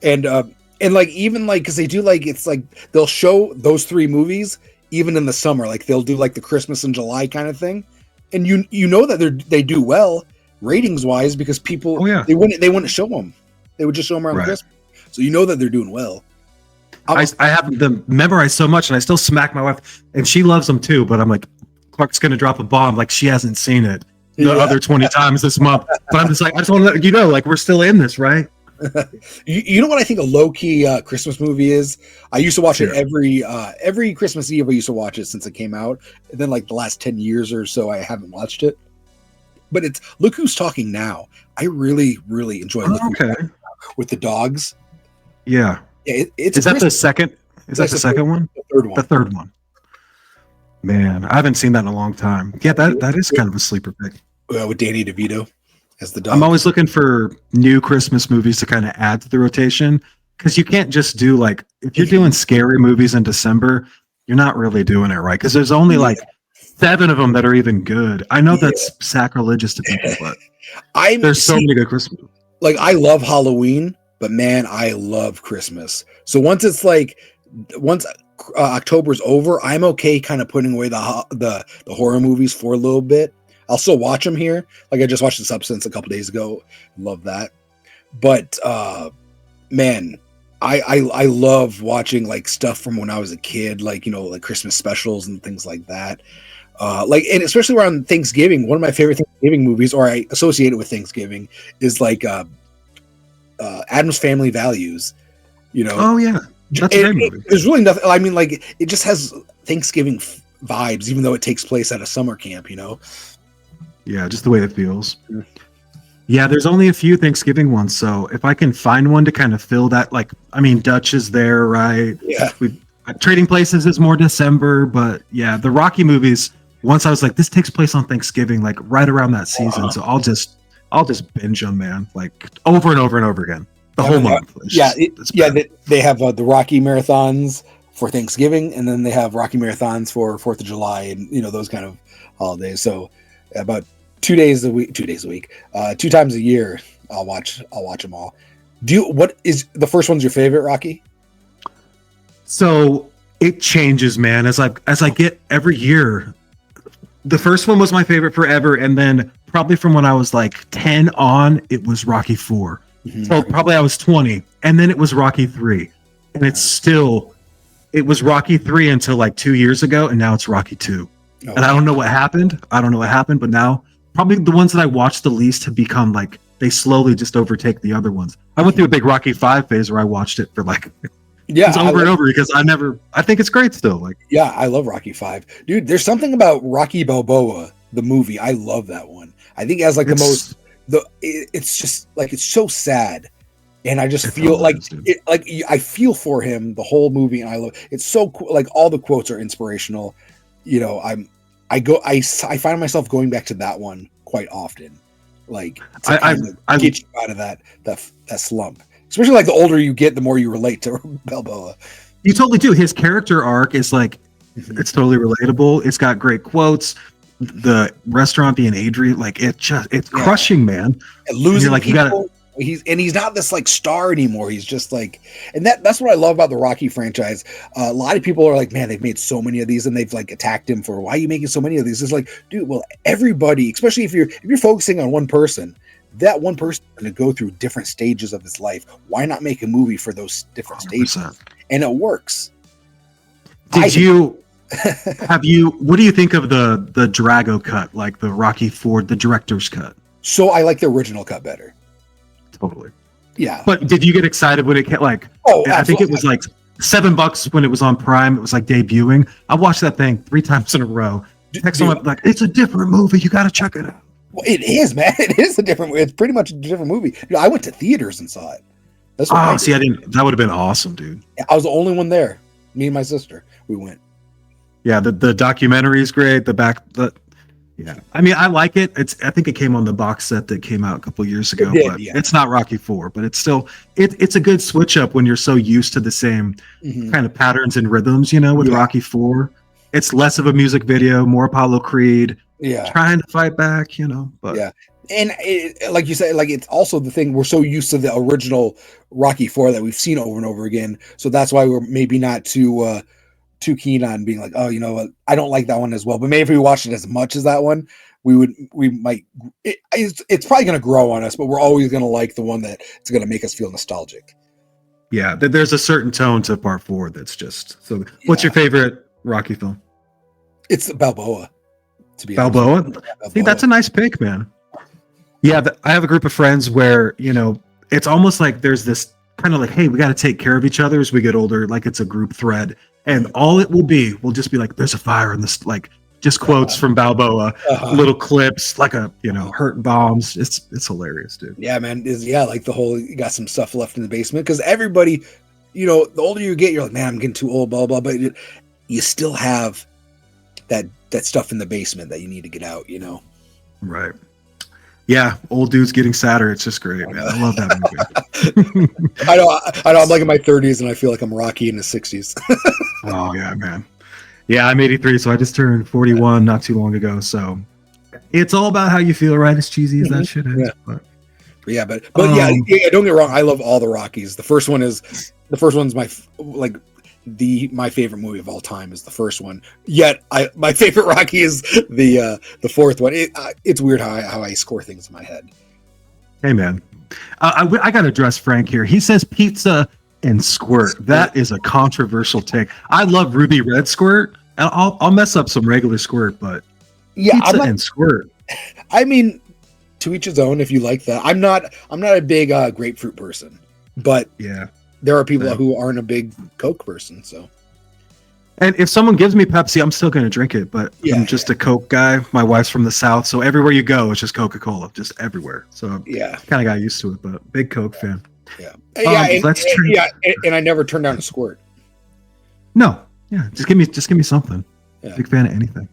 and like even like because they do like it's like they'll show those 3 movies even in the summer, like they'll do like the Christmas in July kind of thing, and that they do well. Ratings wise, because people they wouldn't show them. They would just show them around Christmas. So that they're doing well. I have them memorized so much, and I still smack my wife, and she loves them too. But I'm like, Clark's gonna drop a bomb, like she hasn't seen it the other 20 times this month. But I'm just like, I just want to let you know, like we're still in this, right? You know what I think a low key Christmas movie is? I used to watch it every Christmas Eve. I used to watch it since it came out, and then like the last 10 years or so, I haven't watched it. But it's Look Who's Talking Now. I really, really enjoy Look Who's Talking Now with the dogs. Yeah. It's Is that the second? Is that the second one? The third one. The third one. Man, I haven't seen that in a long time. Yeah, that is kind of a sleeper pick. With Danny DeVito as the dog. I'm always looking for new Christmas movies to kind of add to the rotation, because you can't just do like, if you're doing scary movies in December, you're not really doing it right, because there's only like 7 of them that are even good. I know that's sacrilegious to people, but there's so many good Christmas movies. Like, I love Halloween, but man, I love Christmas. So once October's over, I'm okay kind of putting away the horror movies for a little bit. I'll still watch them here. Like, I just watched The Substance a couple days ago. Love that. But man, I love watching like stuff from when I was a kid, like, you know, like Christmas specials and things like that. Like, and especially around Thanksgiving, one of my favorite Thanksgiving movies, or I associate it with Thanksgiving, is like Addams Family Values. You know? Oh yeah, that's a great movie. There's really nothing. I mean, like, it just has Thanksgiving vibes, even though it takes place at a summer camp. You know? Yeah, just the way it feels. Yeah, there's only a few Thanksgiving ones, so if I can find one to kind of fill that, like, I mean, Dutch is there, right? Yeah. Trading Places is more December, but yeah, the Rocky movies. Once I was like, this takes place on Thanksgiving, like right around that season, so I'll just binge them, man, like over and over and over again, the whole month. They have the Rocky marathons for Thanksgiving, and then they have Rocky marathons for 4th of July, and you know, those kind of holidays. So about 2 times a year, I'll watch them all. What is the first one's your favorite, Rocky? So it changes, man, as I get every year. The first one was my favorite forever, and then probably from when I was like 10 on, it was Rocky 4. Mm-hmm. So probably I was 20, and then it was Rocky 3, and it was Rocky 3 until like 2 years ago, and now it's Rocky 2. Oh. And I don't know what happened. But now probably the ones that I watched the least have become like, they slowly just overtake the other ones. I went through a big Rocky 5 phase where I watched it for like over and over, because I think it's great still. Like, yeah, I love Rocky 5, dude. There's something about Rocky Balboa, the movie. I love that one. I think it has like it's just like, it's so sad, and I just feel like I feel for him the whole movie, and I love it's so cool. Like, all the quotes are inspirational. You know, I find myself going back to that one quite often. Like, I get you out of that slump. Especially like the older you get, the more you relate to Balboa. You totally do. His character arc is like, it's totally relatable. It's got great quotes. The restaurant being Adrian, like, it's crushing, man. And losing like people. He's not this like star anymore. He's just like, and that's what I love about the Rocky franchise. A lot of people are like, man, they've made so many of these, and they've like attacked him for, why are you making so many of these? It's like, dude, well, everybody, especially if you're focusing on one person, that one person is going to go through different stages of his life. Why not make a movie for those different 100%. Stages? And it works. What do you think of the Drago cut, like the Rocky Ford, the director's cut? So I like the original cut better. Totally. Yeah. But did you get excited when it came, like, I think it was like $7 when it was on Prime. It was like debuting. I watched that thing 3 times in a row. Text someone like, it's a different movie. You got to check it out. Well, it is, man. It's pretty much a different movie. You know, I went to theaters and saw it. That's what I didn't. That would have been awesome, dude. I was the only one there. Me and my sister, we went. Yeah, the documentary is great. Yeah, I mean, I like it. I think it came on the box set that came out a couple years ago, but it's not Rocky 4. But it's still, it's a good switch up when you're so used to the same kind of patterns and rhythms. You know, with Rocky 4, it's less of a music video, more Apollo Creed. Yeah, trying to fight back, you know. But and like you said, like, it's also the thing, we're so used to the original Rocky 4 that we've seen over and over again. So that's why we're maybe not too keen on being like, oh, you know what, I don't like that one as well. But maybe if we watched it as much as that one, it's probably going to grow on us. But we're always going to like the one that it's going to make us feel nostalgic. Yeah, there's a certain tone to part 4 that's just so. What's your favorite Rocky film? It's Balboa. To be Balboa? See, that's a nice pick, man. Yeah, I have a group of friends where, you know, it's almost like there's this kind of like, hey, we got to take care of each other as we get older. Like, it's a group thread, and all it will just be like, there's a fire in this, like, just quotes from Balboa, little clips, like hurt bombs. It's hilarious, dude. Yeah, man. Like the whole, you got some stuff left in the basement, because everybody, the older you get, you're like, man, I'm getting too old, blah blah. But you still have that stuff in the basement that you need to get out. Right. Yeah, old dudes getting sadder. It's just great, man. I love that movie. I know. I'm like in my 30s, and I feel like I'm Rocky in his 60s. Oh yeah, man. Yeah, I'm 83, so I just turned 41 not too long ago. So it's all about how you feel, right? As cheesy as that shit is. Yeah. But yeah, but yeah, don't get me wrong. I love all the Rockies. The first one's my favorite movie of all time is the first one. Yet my favorite Rocky is the fourth one. It's weird how I score things in my head. Hey man, I got to address Frank here. He says pizza and squirt. That is a controversial take. I love ruby red squirt. I'll mess up some regular squirt, but pizza and squirt. I mean, to each his own. If you like that, I'm not a big grapefruit person, but yeah. There are people who aren't a big Coke person, so. And if someone gives me Pepsi, I'm still going to drink it, but I'm just a Coke guy. My wife's from the South, so everywhere you go, it's just Coca-Cola, just everywhere. So kind of got used to it, but big Coke fan. Yeah. And I never turned down a squirt. No. Yeah, just give me something. Yeah. Big fan of anything.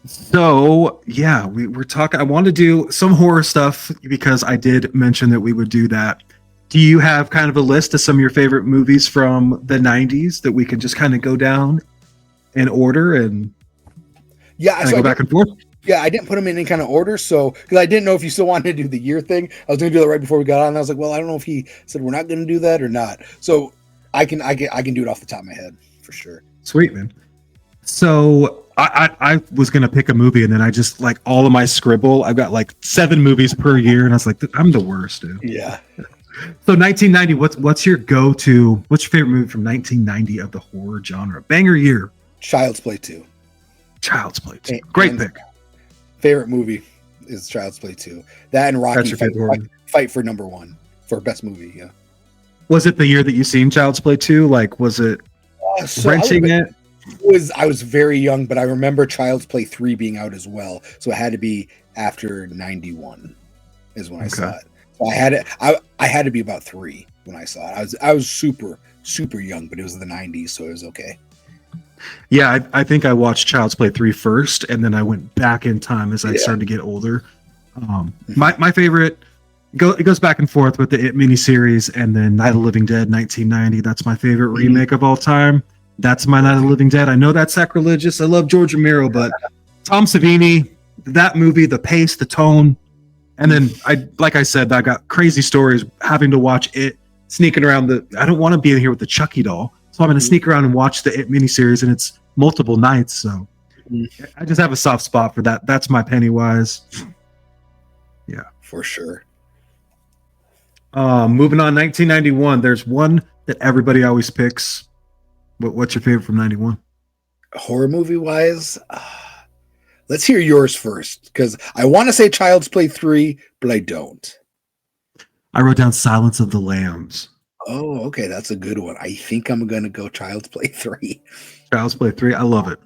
So, yeah, we're talking. I want to do some horror stuff because I did mention that we would do that. Do you have kind of a list of some of your favorite movies from the 90s that we can just kind of go down in order and go back and forth? Yeah, I didn't put them in any kind of order, so because I didn't know if you still wanted to do the year thing. I was going to do that right before we got on, and I was like, well, I don't know if he said we're not going to do that or not. So I can do it off the top of my head for sure. Sweet, man. So I was going to pick a movie, and then I just like all of my scribble. I've got like 7 movies per year, and I was like, I'm the worst, dude. Yeah. So 1990, what's your go-to? What's your favorite movie from 1990 of the horror genre? Banger year. Child's Play 2. Child's Play 2. Great pick. Favorite movie is Child's Play 2. That and Rocky fight for number 1 for best movie. Yeah. Was it the year that you seen Child's Play 2? Like, was it renting it? I was very young, but I remember Child's Play 3 being out as well. So it had to be after 91 is when I saw it. So I had to be about 3 when I saw it. I was super, super young, but it was the 90s, so it was okay. Yeah, I think I watched Child's Play 3 first, and then I went back in time as I started to get older. My favorite, it goes back and forth with the It miniseries and then Night of the Living Dead 1990. That's my favorite remake of all time. That's my Night of the Living Dead. I know that's sacrilegious. I love George Romero, but Tom Savini, that movie, the pace, the tone. And then like I said, I got crazy stories having to watch it, sneaking around I don't want to be in here with the Chucky doll. So I'm going to sneak around and watch the It miniseries, and it's multiple nights. So I just have a soft spot for that. That's my Pennywise. Yeah, for sure. Moving on, 1991. There's one that everybody always picks. What's your favorite from 91? Horror movie wise? Let's hear yours first, because I want to say Child's Play 3, but I don't. I wrote down Silence of the Lambs. Oh, okay. That's a good one. I think I'm going to go Child's Play 3. Child's Play 3. I love it.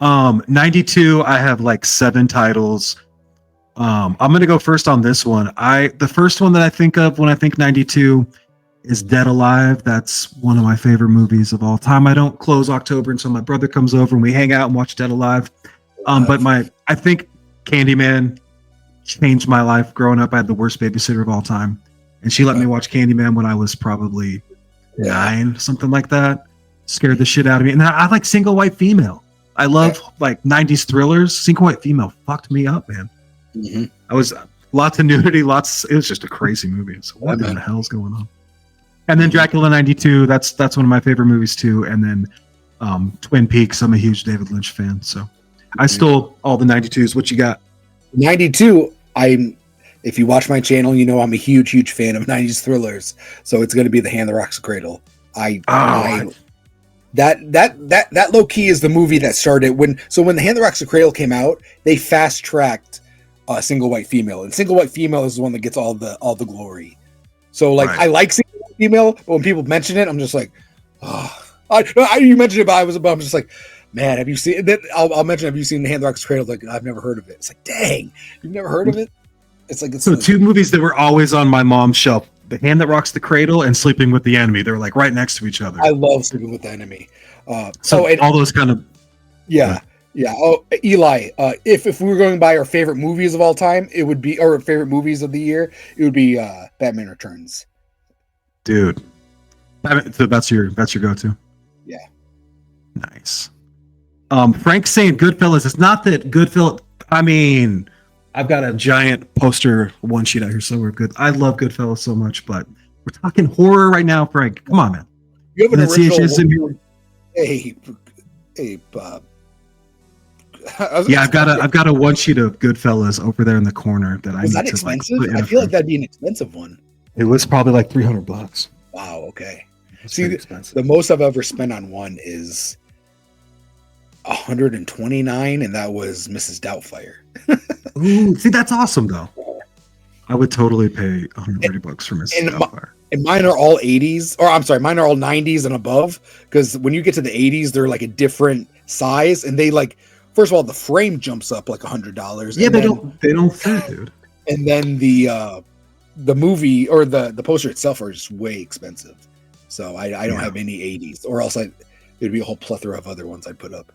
92, I have like 7 titles. I'm going to go first on this one. The first one that I think of when I think 92 is Dead Alive. That's one of my favorite movies of all time. I don't close October until my brother comes over and we hang out and watch Dead Alive. But I think Candyman changed my life. Growing up, I had the worst babysitter of all time, and she let me watch Candyman when I was probably 9, something like that. Scared the shit out of me. And I like Single White Female. I love like 90s thrillers. Single White Female fucked me up, man. Mm-hmm. I was lots of nudity, it was just a crazy movie. So what the hell's going on? And then Dracula 92, that's one of my favorite movies too. And then Twin Peaks, I'm a huge David Lynch fan, so I stole all the 92s. What you got? 92, if you watch my channel, you know I'm a huge fan of 90s thrillers. So it's going to be The Hand That Rocks the Cradle. That low key is the movie that started when The Hand That Rocks the Cradle came out, they fast tracked Single White Female, and Single White Female is the one that gets all the glory. So I like Single White Female, but when people mention it, I'm just like, you mentioned it, but I'm just like, man, have you seen that? I'll mention, have you seen The Hand That Rocks the Cradle? Like, I've never heard of it. It's like, dang, you've never heard of it? It's like, two movies that were always on my mom's shelf. The Hand That Rocks the Cradle and Sleeping with the Enemy. They're like right next to each other. I love Sleeping with the Enemy. So all those kind of yeah. Oh, Eli, if we were going by our favorite movies of all time, it would be, or favorite movies of the year, it would be Batman Returns. Dude, so that's your go-to. Yeah. Nice. Frank saying Goodfellas. It's not that Goodfellas. I mean, I've got a giant poster one sheet out here somewhere. Good. I love Goodfellas so much, but we're talking horror right now, Frank. Come on, man. You have an original. Hey, yeah, I've got a one sheet of Goodfellas over there in the corner that I need that to expensive? Like, I feel like that'd be an expensive one. It was probably like $300. Wow. Okay. See, the most I've ever spent on one is $129, and that was Mrs. Doubtfire. Ooh, see, that's awesome though. I would totally pay $130 for Mrs. Doubtfire. And mine are all 80s, or I'm sorry, mine are all 90s and above. Because when you get to the 80s, they're like a different size, and they like, first of all, the frame jumps up like $100. Yeah, they don't fit, dude. And then the movie or the poster itself are just way expensive. So I don't have any 80s, or else there'd be a whole plethora of other ones I'd put up.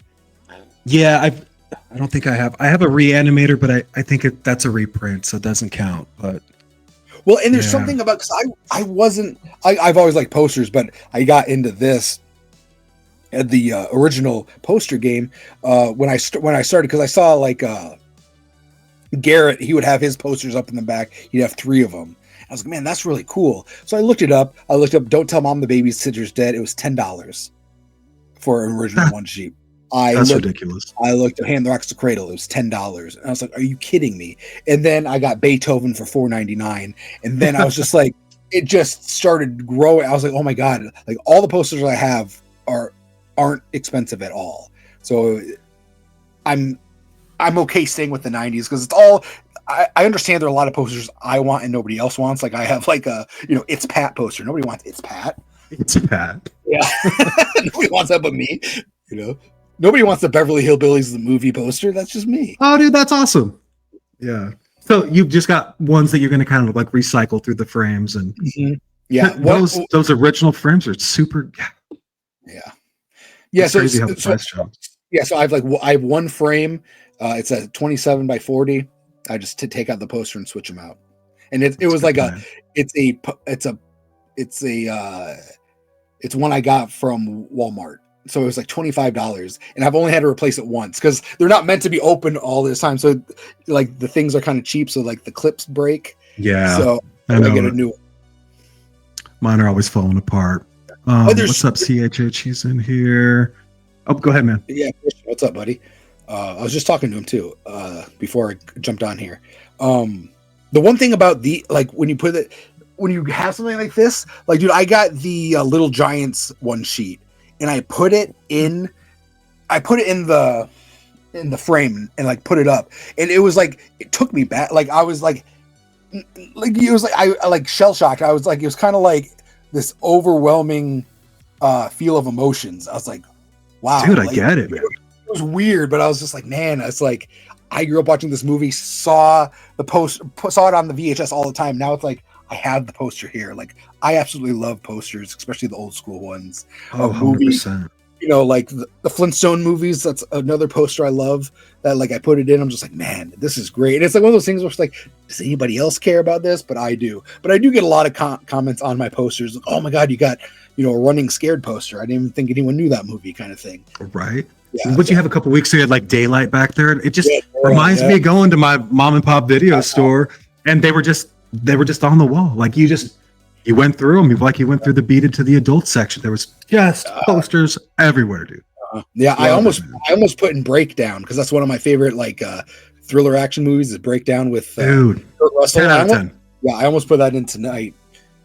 Yeah, I don't think I have. I have a Reanimator, but I think that's a reprint, so it doesn't count. But well, and there's something about, because I've always liked posters, but I got into this at the original poster game when I started, because I saw like Garrett, he would have his posters up in the back. He'd have 3 of them. I was like, man, that's really cool. So I looked it up. Don't Tell Mom the Babysitter's Dead. It was $10 for an original one sheet. That's ridiculous. I looked at Hand That Rocks the Cradle. It was $10. And I was like, are you kidding me? And then I got Beethoven for $4.99. And then I was just like, it just started growing. I was like, oh my God, like all the posters I have aren't expensive at all. So I'm okay staying with the 90s, because it's all, I understand there are a lot of posters I want and nobody else wants. Like I have like a, It's Pat poster. Nobody wants It's Pat. It's Pat. Yeah. Nobody wants that but me, Nobody wants the Beverly Hillbillies the movie poster. That's just me. Oh, dude, that's awesome. Yeah. So you've just got ones that you're going to kind of like recycle through the frames, and yeah, those original frames are super. Yeah. It's crazy how the price jumps. Yeah. So I have one frame. It's a 27 by 40. I just take out the poster and switch them out. And it was like it's one I got from Walmart. So it was like $25, and I've only had to replace it once because they're not meant to be open all this time. So like the things are kind of cheap, so like the clips break. Yeah. So I get a new one. Mine are always falling apart. What's up, CHH? He's in here. Oh, go ahead, man. Yeah. What's up, buddy? I was just talking to him too before I jumped on here. The one thing about when you have something like this, like, dude, I got the Little Giants one sheet. And I put it in the frame and like put it up, and it was like, it took me back. Like I was like it was like I like shell shocked. I was like, it was kind of like this overwhelming feel of emotions. I was like, wow, dude, I get it, man. It was weird, but I was just like, man, it's like I grew up watching this movie, saw it on the VHS all the time. Now it's like, I have the poster here. Like, I absolutely love posters, especially the old school ones. Oh, 100%. Like the Flintstone movies. That's another poster I love. That like I put it in. I'm just like, man, this is great. And it's like one of those things where it's like, does anybody else care about this? But I do. But I do get a lot of comments on my posters. Like, oh my God, you got a Running Scared poster. I didn't even think anyone knew that movie, kind of thing. Right. Yeah, you have a couple weeks ago, you had like Daylight back there. It just reminds me of going to my mom and pop video store, and they were just on the wall. Like you went through them. Like you went through the beaded to the adult section. There was just posters everywhere, dude. I almost put in Breakdown, because that's one of my favorite like thriller action movies. Is Breakdown with dude, Kurt Russell. 10 out of 10. Yeah, I almost put that in tonight,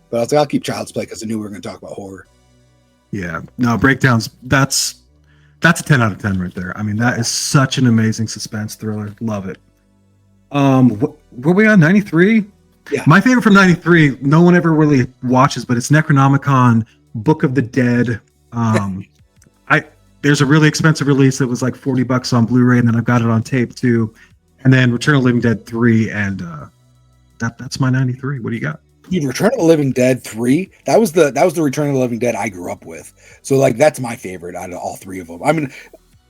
but I was like, I'll keep Child's Play because I knew we were going to talk about horror. Yeah, no, Breakdowns. That's a 10 out of 10 right there. I mean, that is such an amazing suspense thriller. Love it. Were we on 93? Yeah. My favorite from 93, no one ever really watches, but it's Necronomicon, Book of the Dead. There's a really expensive release that was like $40 on Blu-ray, and then I've got it on tape too. And then Return of the Living Dead 3, and that's my 93. What do you got? Dude, Return of the Living Dead 3, that was the Return of the Living Dead I grew up with. So like that's my favorite out of all three of them. I mean,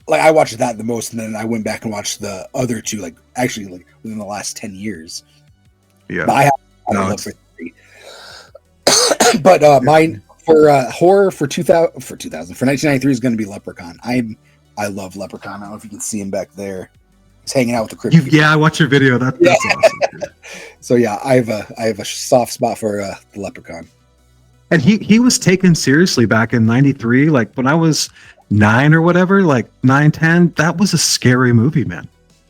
like I watched that the most, and then I went back and watched the other two, like actually like within the last 10 years. Yeah. But I love for 3. But mine for horror for 1993 is going to be Leprechaun. I love Leprechaun. I don't know if you can see him back there. He's hanging out with the crypt. Yeah, I watched your video. That's awesome. Dude. So yeah, I have a soft spot for the Leprechaun. And he was taken seriously back in '93. Like when I was 9 or whatever, like 9, 10. That was a scary movie, man.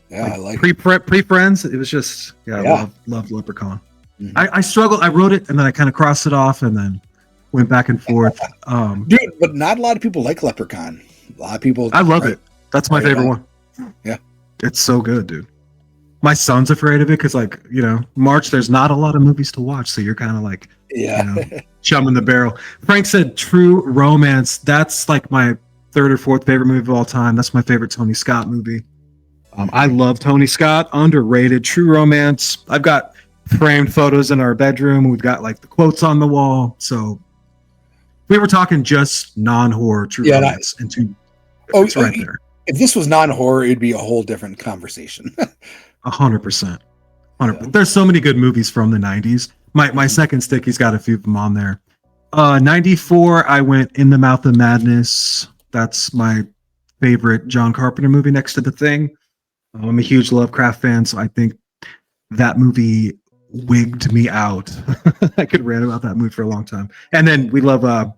Yeah, like, I like pre-Friends. It was just I loved Leprechaun. Mm-hmm. I struggled. I wrote it and then I kind of crossed it off and then went back and forth. Dude, but not a lot of people like Leprechaun. A lot of people. I love it. That's my favorite one. Yeah. It's so good, dude. My son's afraid of it because, like, March, there's not a lot of movies to watch. So you're kind of like, chumming the barrel. Frank said True Romance. That's like my 3rd or 4th favorite movie of all time. That's my favorite Tony Scott movie. I love Tony Scott. Underrated. True Romance. I've got framed photos in our bedroom. We've got like the quotes on the wall. So we were talking just non-horror True Romance. It's right there. If this was non-horror, it'd be a whole different conversation. 100%. There's so many good movies from the 90s. My second stick, he's got a few of them on there. 94, I went In the Mouth of Madness. That's my favorite John Carpenter movie next to The Thing. I'm a huge Lovecraft fan, so I think that movie wigged me out. I could rant about that movie for a long time. And then we love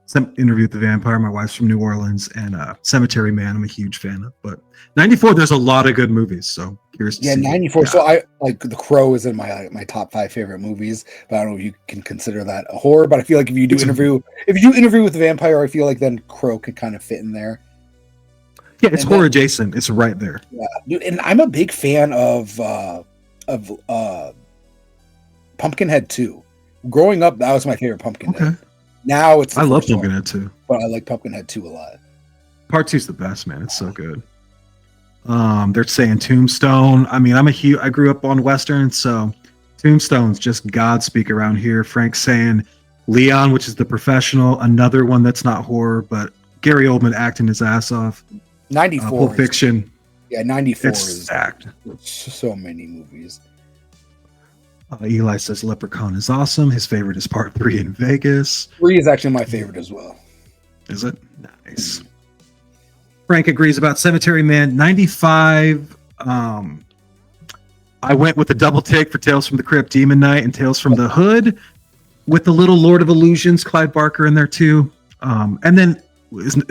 some Interview with the Vampire. My wife's from New Orleans, and Cemetery Man. I'm a huge fan of. But 94, there's a lot of good movies. So curious to see. 94. Yeah. So I like The Crow is in my top 5 favorite movies. But I don't know if you can consider that a horror. But I feel like if you do Interview with the Vampire, I feel like then Crow could kind of fit in there. Yeah, it's horror adjacent. It's right there. Yeah, dude, and I'm a big fan of Pumpkinhead 2. Growing up, that was my favorite Pumpkinhead. Now it's I love Pumpkinhead 2, but I like Pumpkinhead 2 a lot. Part 2 is the best, man. It's so good. They're saying Tombstone. I mean, I grew up on Western, so Tombstone's just Godspeak around here. Frank's saying Leon, which is The Professional, another one that's not horror, but Gary Oldman acting his ass off. 94. Pulp Fiction. 94 is stacked. So many movies. Eli says Leprechaun is awesome. His favorite is Part 3 in Vegas. 3 is actually my favorite as well. Is it? Nice. Frank agrees about Cemetery Man. 95. I went with the double take for Tales from the Crypt, Demon Knight, and Tales from the Hood, with the little Lord of Illusions, Clyde Barker in there too. And then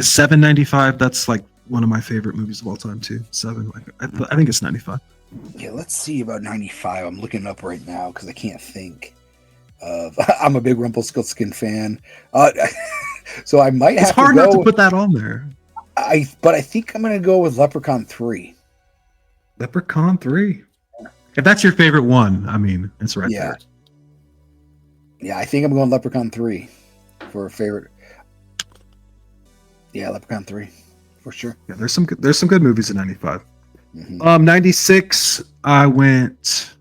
795. That's like one of my favorite movies of all time too. 7. I think it's 95. Yeah, let's see about 95. I'm looking it up right now because I can't think of. I'm a big Rumpelstiltskin fan, so I might have. It's hard not to put that on there. But I think I'm going to go with Leprechaun 3. Leprechaun 3. If that's your favorite one, I mean, it's right there. Yeah, I think I'm going Leprechaun 3 for a favorite. Yeah, Leprechaun 3 for sure. Yeah, there's some good movies in 95. Mm-hmm. 96, I went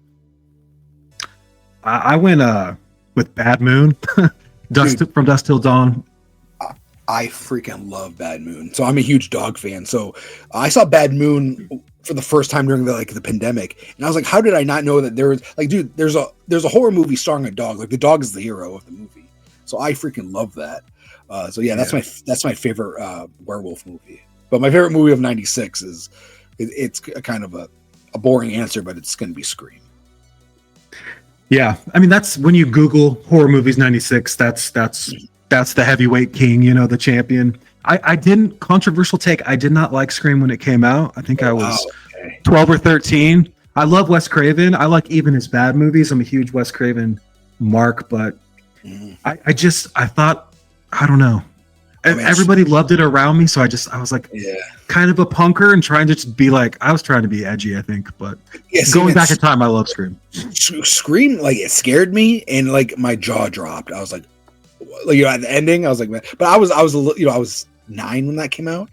with Bad Moon. From Dusk Till Dawn. I freaking love Bad Moon. So I'm a huge dog fan. So I saw Bad Moon for the first time during the pandemic, and I was like, how did I not know that there was dude, there's a horror movie starring a dog. Like the dog is the hero of the movie. So I freaking love that. That's my favorite werewolf movie. But my favorite movie of 96 is it's a kind of a boring answer, but it's going to be Scream. Yeah, I mean that's when you Google horror movies 96. That's the heavyweight king, the champion. I didn't controversial take. I did not like Scream when it came out. I think I was 12 or 13. I love Wes Craven. I like even his bad movies. I'm a huge Wes Craven mark, but I thought, I don't know. Everybody loved it around me, so I was like kind of a punker and trying to just be like, I was trying to be edgy, I think, but going back in time, I love Scream. Scream, it scared me and my jaw dropped. I was like, at the ending, I was like, man. But I was 9 when that came out.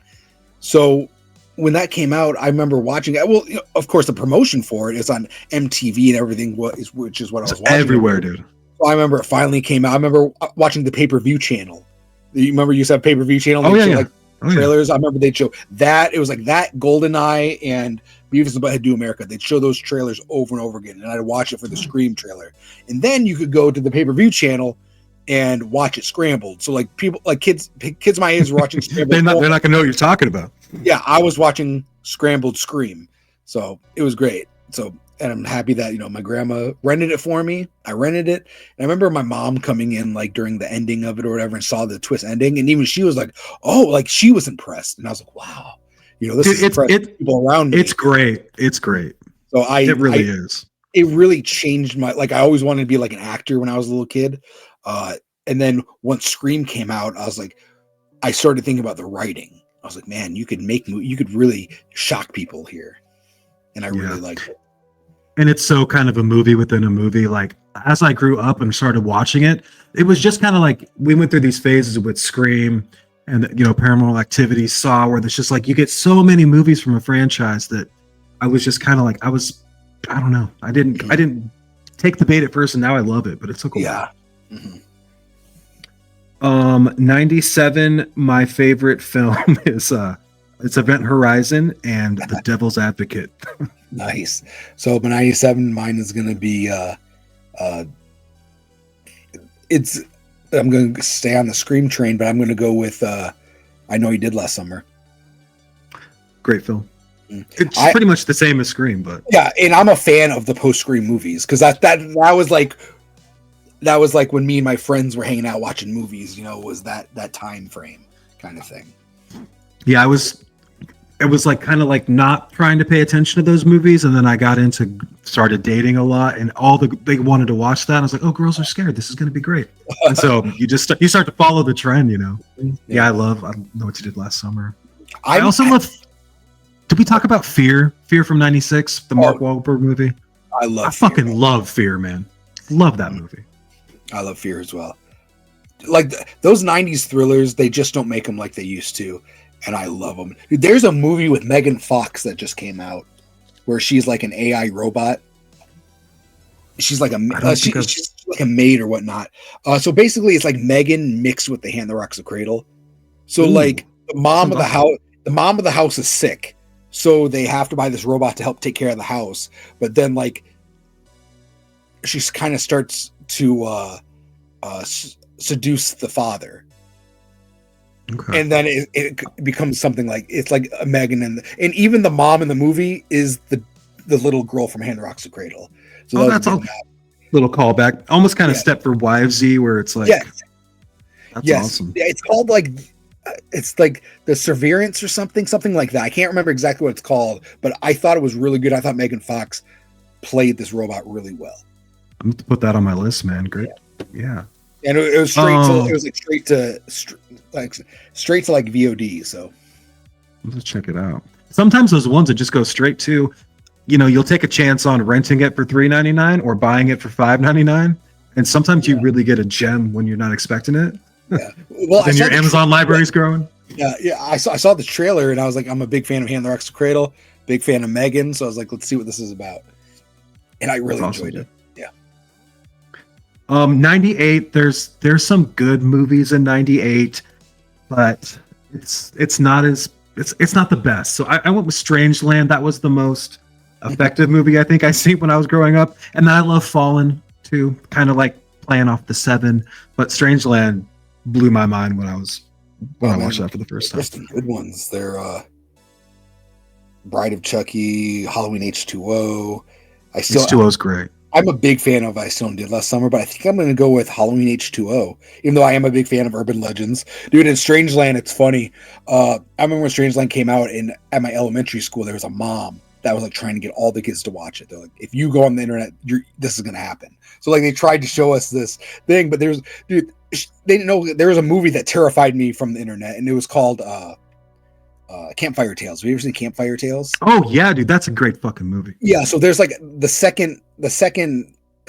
So when that came out, I remember watching it. Well, of course, the promotion for it is on MTV and everything, which is what I was watching everywhere, dude. I remember it finally came out. I remember watching the pay-per-view channel. You remember you used to have pay-per-view channel? Oh, yeah. Like trailers. I remember they'd show that. It was like that, GoldenEye, and Beavis and Butthead Do America. They'd show those trailers over and over again, and I'd watch it for the Scream trailer. And then you could go to the pay-per-view channel and watch it scrambled. So like people, like kids my age were watching scrambled. they're not going to know what you're talking about. Yeah, I was watching scrambled Scream. So it was great. So, and I'm happy that, my grandma rented it for me. I rented it. And I remember my mom coming in like during the ending of it or whatever and saw the twist ending. And even she was like, oh, like she was impressed. And I was like, wow, this is impressive people around me. It's great. It's great. So it really is. It really changed my, like, I always wanted to be like an actor when I was a little kid. And then once Scream came out, I was like, I started thinking about the writing. I was like, man, you could really shock people here. And I really liked it. And it's so kind of a movie within a movie. Like as I grew up and started watching it, it was just kind of like we went through these phases with Scream and Paranormal Activity, Saw, where there's just like you get so many movies from a franchise that I was just kind of like I don't know. I didn't take the bait at first, and now I love it. But it took a while. Mm-hmm. 97. My favorite film is it's Event Horizon and The Devil's Advocate. Nice. So 97, mine is going to be I'm going to stay on the Scream train, but I'm going to go with I Know You Did Last Summer. Great film. It's pretty much the same as Scream, but yeah, and I'm a fan of the post-Scream movies because that was like when me and my friends were hanging out watching movies. Was that time frame kind of thing. Yeah, it was like kind of like not trying to pay attention to those movies, and then I started dating a lot, and they wanted to watch that. And I was like, oh, girls are scared. This is going to be great. And so you start to follow the trend, Yeah, I Know What You Did Last Summer. I also love. Did we talk about Fear? Fear from '96, the Mark Wahlberg movie. I fucking love Fear, man. Love that movie. I love Fear as well. Like those '90s thrillers, they just don't make them like they used to. And I love them. Dude, there's a movie with Megan Fox that just came out where she's like an AI robot. She's like she's like a maid or whatnot. So basically, it's like Megan mixed with The Hand That Rocks the Cradle. So like the mom of the house is sick, so they have to buy this robot to help take care of the house. But then like she kind of starts to seduce the father. Okay. And then it becomes something like it's like a Megan and even the mom in the movie is the little girl from Hand That Rocks the Cradle. So that's a little callback, almost kind of Stepford Wivesy, where it's like, that's awesome. Yeah, it's called like it's like The Severance or something like that. I can't remember exactly what it's called, but I thought it was really good. I thought Megan Fox played this robot really well. I'm going to put that on my list, man. Great, yeah. And it was straight to VOD. So let's check it out. Sometimes those ones that just go straight to, you'll take a chance on renting it for $3.99 or buying it for $5.99, and sometimes you really get a gem when you're not expecting it. Yeah, well, then your Amazon library's growing. Yeah. I saw the trailer and I was like, I'm a big fan of Hand That Rocks the Cradle, big fan of Megan, so I was like, let's see what this is about, and I really enjoyed it. 98. There's some good movies in 98, but it's not the best. So I went with Strangeland. That was the most effective movie I think I seen when I was growing up, and then I love Fallen too, kind of like playing off the 7. But Strangeland blew my mind when I watched that for the first time. There's some good ones. They're Bride of Chucky, Halloween H2O. H2O is great. I'm a big fan of I Still Did Last Summer, but I think I'm going to go with Halloween H2O, even though I am a big fan of Urban Legends. Dude, in Strangeland, it's funny. I remember when Strangeland came out, and at my elementary school, there was a mom that was like trying to get all the kids to watch it. They're like, if you go on the internet, this is going to happen. So like they tried to show us this thing, but they didn't know there was a movie that terrified me from the internet, and it was called Campfire Tales. Have you ever seen Campfire Tales? Oh yeah, dude, that's a great fucking movie. Yeah, so there's like the second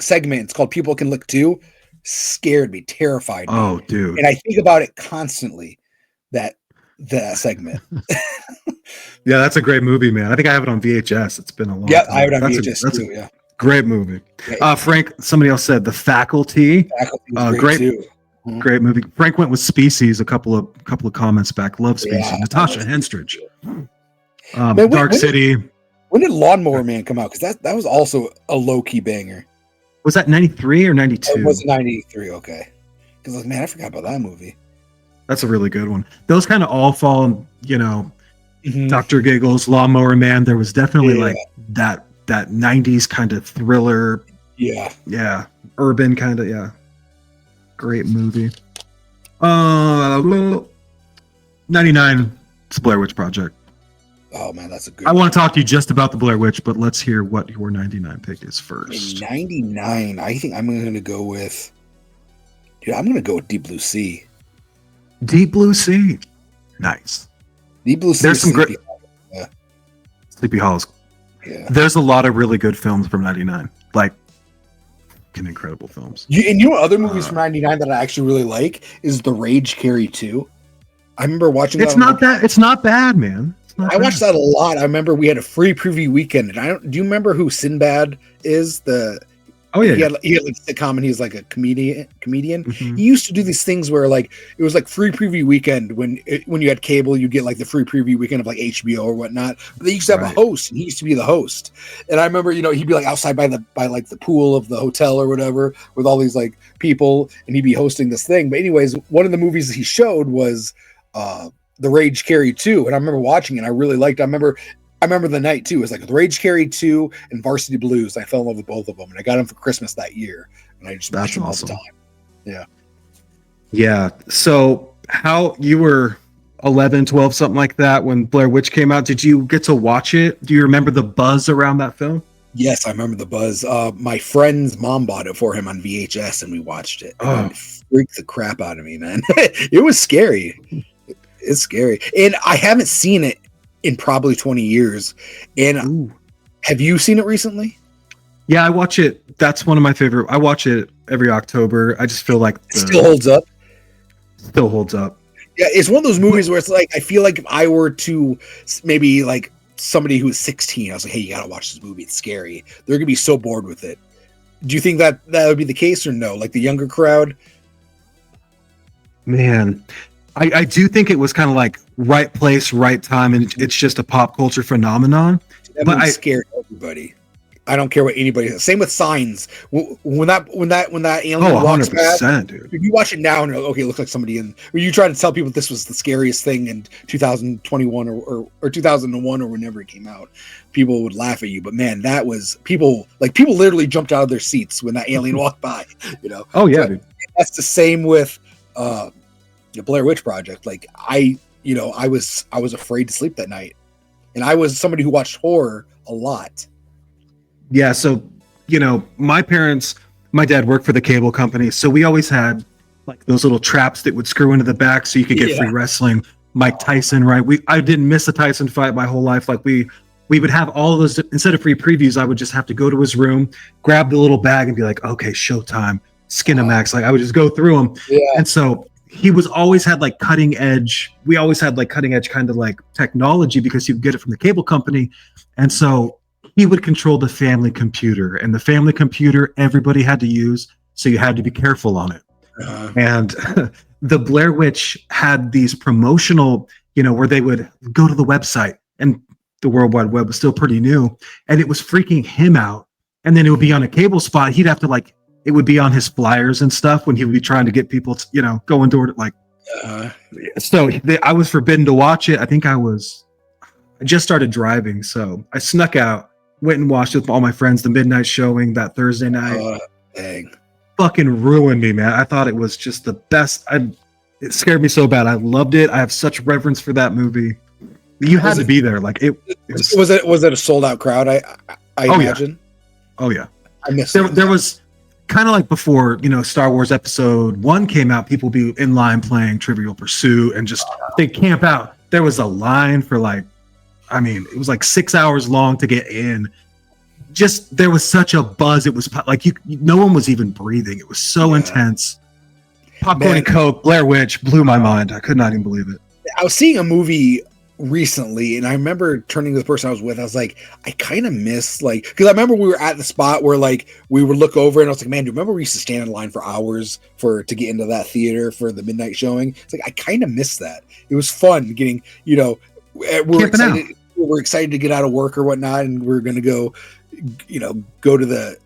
segment. It's called People Can Look Too. Scared me, terrified me. Oh, dude. And I think about it constantly. That segment. Yeah, that's a great movie, man. I think I have it on VHS. It's been a long time. Yeah, I have it on VHS too. Yeah. Great movie. Frank, somebody else said The Faculty. Great too. Great movie. Frank went with Species. A couple of comments back. Love Species. Natasha Henstridge. Dark City. When did Lawnmower Man come out? Because that was also a low key banger. Was that 93 or 92? It was 93. Okay. Because man, I forgot about that movie. That's a really good one. Those kind of all fall, Dr. Giggles, Lawnmower Man. There was definitely like that 90s kind of thriller. Yeah. Yeah. Urban kind of, yeah. Great movie. 99, it's Blair Witch Project. Oh man, that's a good. I want to talk to you just about the Blair Witch, but let's hear what your 99 pick is first. 99, I think I'm going to go with. Dude, I'm going to go with Deep Blue Sea. Deep Blue Sea, nice. Deep Blue Sea. There's some great. Sleepy Hollows. Yeah. There's a lot of really good films from 99, like incredible films. And you know what other movies from 99 that I actually really like is The Rage Carry 2. I remember watching that. It's not bad, man. I watched that a lot. I remember we had a free preview weekend, and do you remember who Sinbad is? He had like a sitcom, and he's like a comedian. Mm-hmm. He used to do these things where like it was like free preview weekend when you had cable, you get like the free preview weekend of like HBO or whatnot. But they used to have a host, and he used to be the host. And I remember, he'd be like outside by like the pool of the hotel or whatever with all these like people, and he'd be hosting this thing. But anyways, one of the movies he showed was The Rage Carry 2, and I remember watching it. I really liked it. I remember the night too. It was like The Rage Carry 2 and Varsity Blues. I fell in love with both of them, and I got them for Christmas that year, and I just watched them all the time. Yeah. Yeah. So how you were 11, 12, something like that when Blair Witch came out, did you get to watch it? Do you remember the buzz around that film? Yes, I remember the buzz. My friend's mom bought it for him on VHS, and we watched it. And it freaked the crap out of me, man. It was scary. It's scary. And I haven't seen it in probably 20 years. And have you seen it recently? Yeah, I watch it. That's one of my favorite. I watch it every October. I just feel like it still holds up. Still holds up. Yeah, it's one of those movies where it's like, I feel like if I were to maybe like somebody who was 16, I was like, hey, you got to watch this movie. It's scary. They're going to be so bored with it. Do you think that would be the case or no? Like the younger crowd? Man, I do think it was kind of like right place, right time, and it's just a pop culture phenomenon. But I scared everybody. I don't care what anybody says. Same with Signs. When that alien walks past, dude. If you watch it now and you're like, okay, it looks like somebody in. When you try to tell people this was the scariest thing in 2021 or 2001 or whenever it came out, people would laugh at you. But man, that was people literally jumped out of their seats when that alien walked by. Oh yeah, dude. That's the same with the Blair Witch Project. Like I was afraid to sleep that night, and I was somebody who watched horror a lot. Yeah, so my dad worked for the cable company, so we always had like those little traps that would screw into the back so you could get free wrestling. Mike Tyson, right? I didn't miss a Tyson fight my whole life. Like we would have all of those. Instead of free previews, I would just have to go to his room, grab the little bag, and be like, okay, showtime, Skinamax. Like I would just go through them. Yeah. And so he always had like cutting edge. We always had like cutting edge kind of like technology because you could get it from the cable company. And so he would control the family computer, and the family computer everybody had to use. So you had to be careful on it. And the Blair Witch had these promotional, where they would go to the website, and the World Wide Web was still pretty new, and it was freaking him out. And then it would be on a cable spot. He'd have to it would be on his flyers and stuff when he would be trying to get people to, go into it. So I was forbidden to watch it. I think I just started driving. So I snuck out, went and watched it with all my friends, the midnight showing that Thursday night. Dang. Fucking ruined me, man. I thought it was just the best. It scared me so bad. I loved it. I have such reverence for that movie. You had to be there. Like was it a sold out crowd? I imagine. Yeah. Oh yeah. I missed there was kind of like before, Star Wars Episode 1 came out, people would be in line playing Trivial Pursuit and just they camp out. There was a line for it was like 6 hours long to get in. Just there was such a buzz. It was like no one was even breathing. It was so intense. Popcorn and Coke, Blair Witch blew my mind. I could not even believe it. I was seeing a movie recently, and I remember turning to the person I was with. I was like, I kind of miss like, because I remember we were at the spot where like we would look over, and I was like, man, do you remember we used to stand in line for hours to get into that theater for the midnight showing? It's like I kind of miss that. It was fun getting, we're excited to get out of work or whatnot, and we're gonna go, go to the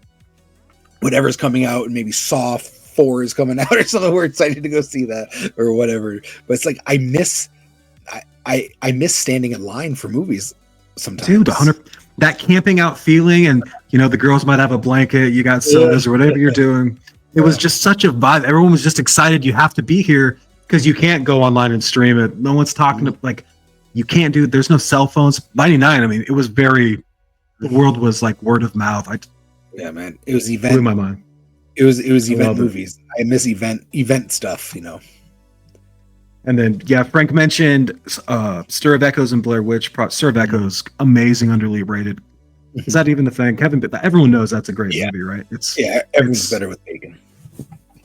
whatever's coming out, and maybe Saw 4 is coming out or something. We're excited to go see that or whatever. But it's like I miss standing in line for movies sometimes. Dude, that camping out feeling, and the girls might have a blanket, you got sodas or whatever you're doing. It was just such a vibe. Everyone was just excited. You have to be here because you can't go online and stream it. No one's talking to, like, you can't do. There's no cell phones. 99. I mean, it was the world was like word of mouth. Yeah, man, it was event. Blew my mind. It was event movies. I miss event stuff. And then, Frank mentioned Stir of Echoes and Blair Witch. Stir of Echoes, amazing, underrated. Is that even the thing? Everyone knows that's a great movie, right? Everything's better with bacon.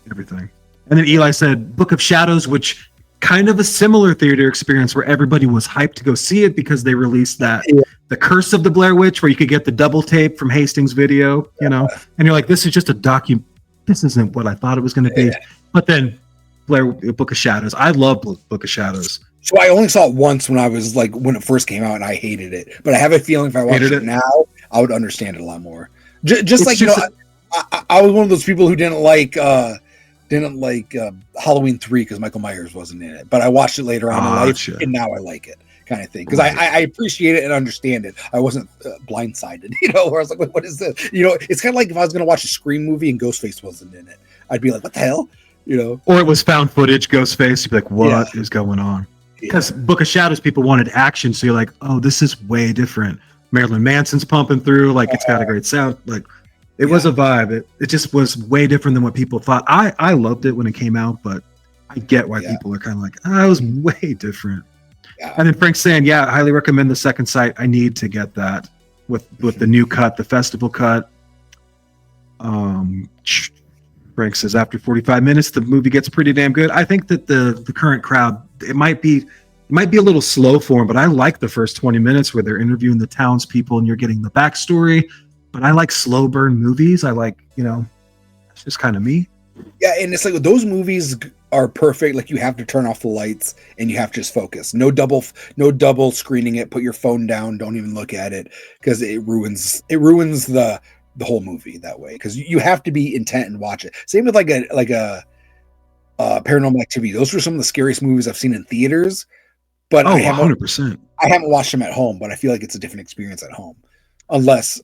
Everything. And then Eli said Book of Shadows, which kind of a similar theater experience where everybody was hyped to go see it because they released that The Curse of the Blair Witch, where you could get the double tape from Hastings Video, and you're like, this is just a this isn't what I thought it was going to be. But then Book of Shadows. I love Book of Shadows. So I only saw it once when it first came out, and I hated it. But I have a feeling if I watched it now, I would understand it a lot more. I was one of those people who didn't like Halloween 3 because Michael Myers wasn't in it. But I watched it later on in life, and now I like it, kind of thing. Because I appreciate it and understand it. I wasn't blindsided, where I was like, wait, what is this? It's kind of like if I was going to watch a Scream movie and Ghostface wasn't in it. I'd be like, what the hell? Or it was found footage, Ghostface. You'd be like, what is going on? Because Book of Shadows, people wanted action, so you're like, oh, this is way different. Marilyn Manson's pumping through, like it's got a great sound. Like it was a vibe. It just was way different than what people thought. I loved it when it came out, but I get why people are kind of like, it was way different. Yeah. And then Frank's saying, I highly recommend the second sight. I need to get that with the new cut, the festival cut. Frank says after 45 minutes, the movie gets pretty damn good. I think that the current crowd, it might be a little slow for them, but I like the first 20 minutes where they're interviewing the townspeople and you're getting the backstory. But I like slow burn movies. I like, it's just kind of me. Yeah, and it's like those movies are perfect. Like you have to turn off the lights and you have to just focus. No double screening it. Put your phone down. Don't even look at it because it ruins the whole movie that way. Because you have to be intent and watch it. Same with like a Paranormal Activity. Those were some of the scariest movies I've seen in theaters. But 100%. I haven't watched them at home, but I feel like it's a different experience at home, unless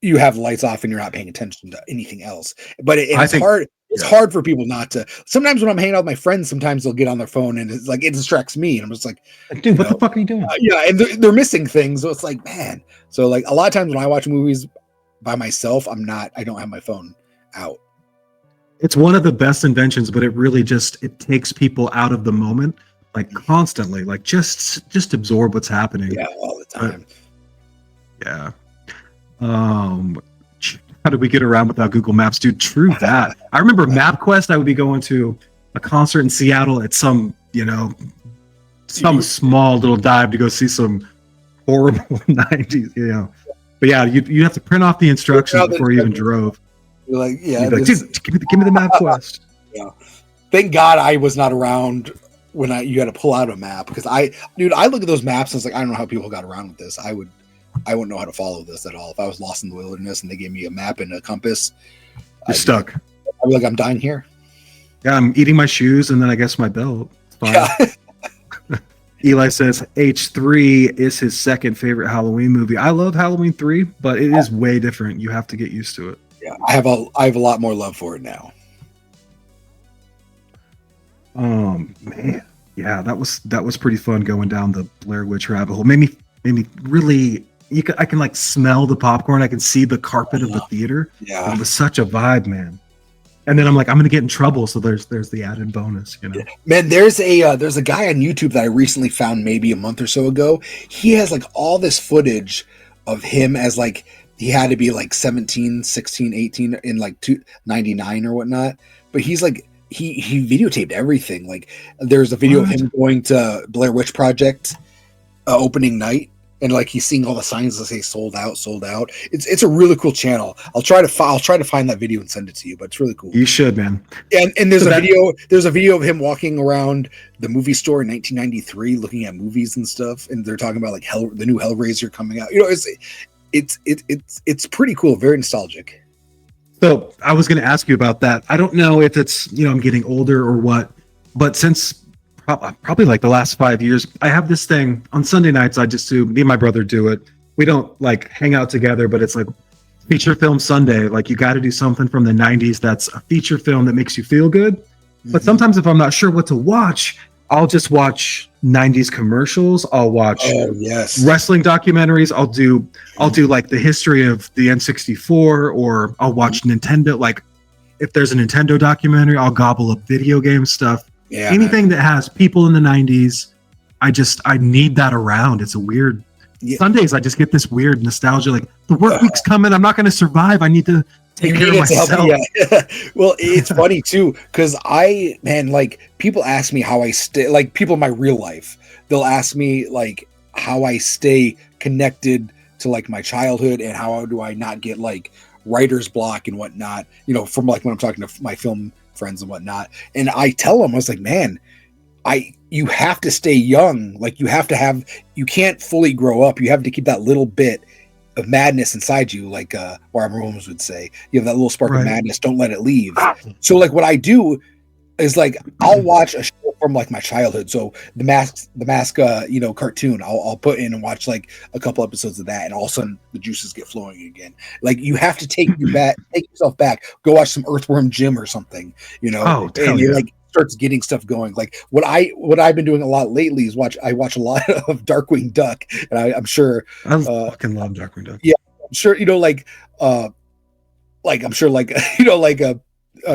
you have lights off and you're not paying attention to anything else. But it's hard. It's hard for people not to. Sometimes when I'm hanging out with my friends, sometimes they'll get on their phone and it's like it distracts me, and I'm just like, dude, what the fuck are you doing? And they're missing things, so it's like, man. So like a lot of times when I watch movies by myself, I don't have my phone out. It's one of the best inventions, but it really it takes people out of the moment. Like constantly, like just absorb what's happening. Yeah, all the time. How did we get around without Google Maps, dude? True that. I remember MapQuest. I would be going to a concert in Seattle at some small little dive to go see some horrible 90s, But you have to print off the instructions before you even drove. You're like, dude, give me the MapQuest. Yeah. Thank God I was not around when you had to pull out a map, because I look at those maps and it's like, I don't know how people got around with this. I wouldn't know how to follow this at all. If I was lost in the wilderness and they gave me a map and a compass, you're stuck. I'd be like, I'm dying here. Yeah, I'm eating my shoes and then I guess my belt. It's fine. Yeah. Eli says H3 is his second favorite Halloween movie. I love Halloween 3, but it is way different. You have to get used to it. Yeah, I have a lot more love for it now. Man, yeah, that was pretty fun going down the Blair Witch rabbit hole. Made me really. I can like smell the popcorn. I can see the carpet of the theater. Yeah, it was such a vibe, man. And then I'm like, I'm gonna get in trouble, so there's the added bonus, Man, there's a guy on YouTube that I recently found maybe a month or so ago. He has like all this footage of him as like he had to be like 17, 16, 18 in like 99 or whatnot. But he's like. He videotaped everything. Like there's a video of him going to Blair Witch Project opening night, and like he's seeing all the signs that say sold out, sold out. It's a really cool channel. I'll try to find that video and send it to you, but it's really cool. You should, man. And there's a video of him walking around the movie store in 1993 looking at movies and stuff, and they're talking about like the new Hellraiser coming out. You know, it's pretty cool, very nostalgic. So I was going to ask you about that. I don't know if it's, I'm getting older or what, but since probably like the last 5 years, I have this thing on Sunday nights. I just do, me and my brother do it. We don't like hang out together, but it's like feature film Sunday. Like you got to do something from the 90s that's a feature film that makes you feel good. Mm-hmm. But sometimes if I'm not sure what to watch, I'll just watch 90s commercials. I'll watch wrestling documentaries. I'll do like the history of the N64, or I'll watch Nintendo. Like if there's a Nintendo documentary, I'll gobble up video game stuff. Yeah, anything that has people in the 90s, I need that around. It's a weird Sundays. I just get this weird nostalgia. Like the work week's coming. I'm not going to survive. I need to take care of myself. Well, it's funny too, because like people ask me how I stay, like people in my real life, they'll ask me like how I stay connected to like my childhood and how do I not get like writer's block and whatnot, from like when I'm talking to my film friends and whatnot. And I tell them, I was like, man, you have to stay young. Like you can't fully grow up. You have to keep that little bit of madness inside you, like Barbara Williams would say. You have that little spark of madness. Don't let it leave. So like what I do is like I'll watch a show from like my childhood. So the mask cartoon. I'll put in and watch like a couple episodes of that, and all of a sudden the juices get flowing again. Like you have to take yourself back. Go watch some Earthworm Jim or something. And you're like starts getting stuff going. Like what I've been doing a lot lately is I watch a lot of Darkwing Duck, and I'm sure I fucking love Darkwing Duck. Yeah, I'm sure I'm sure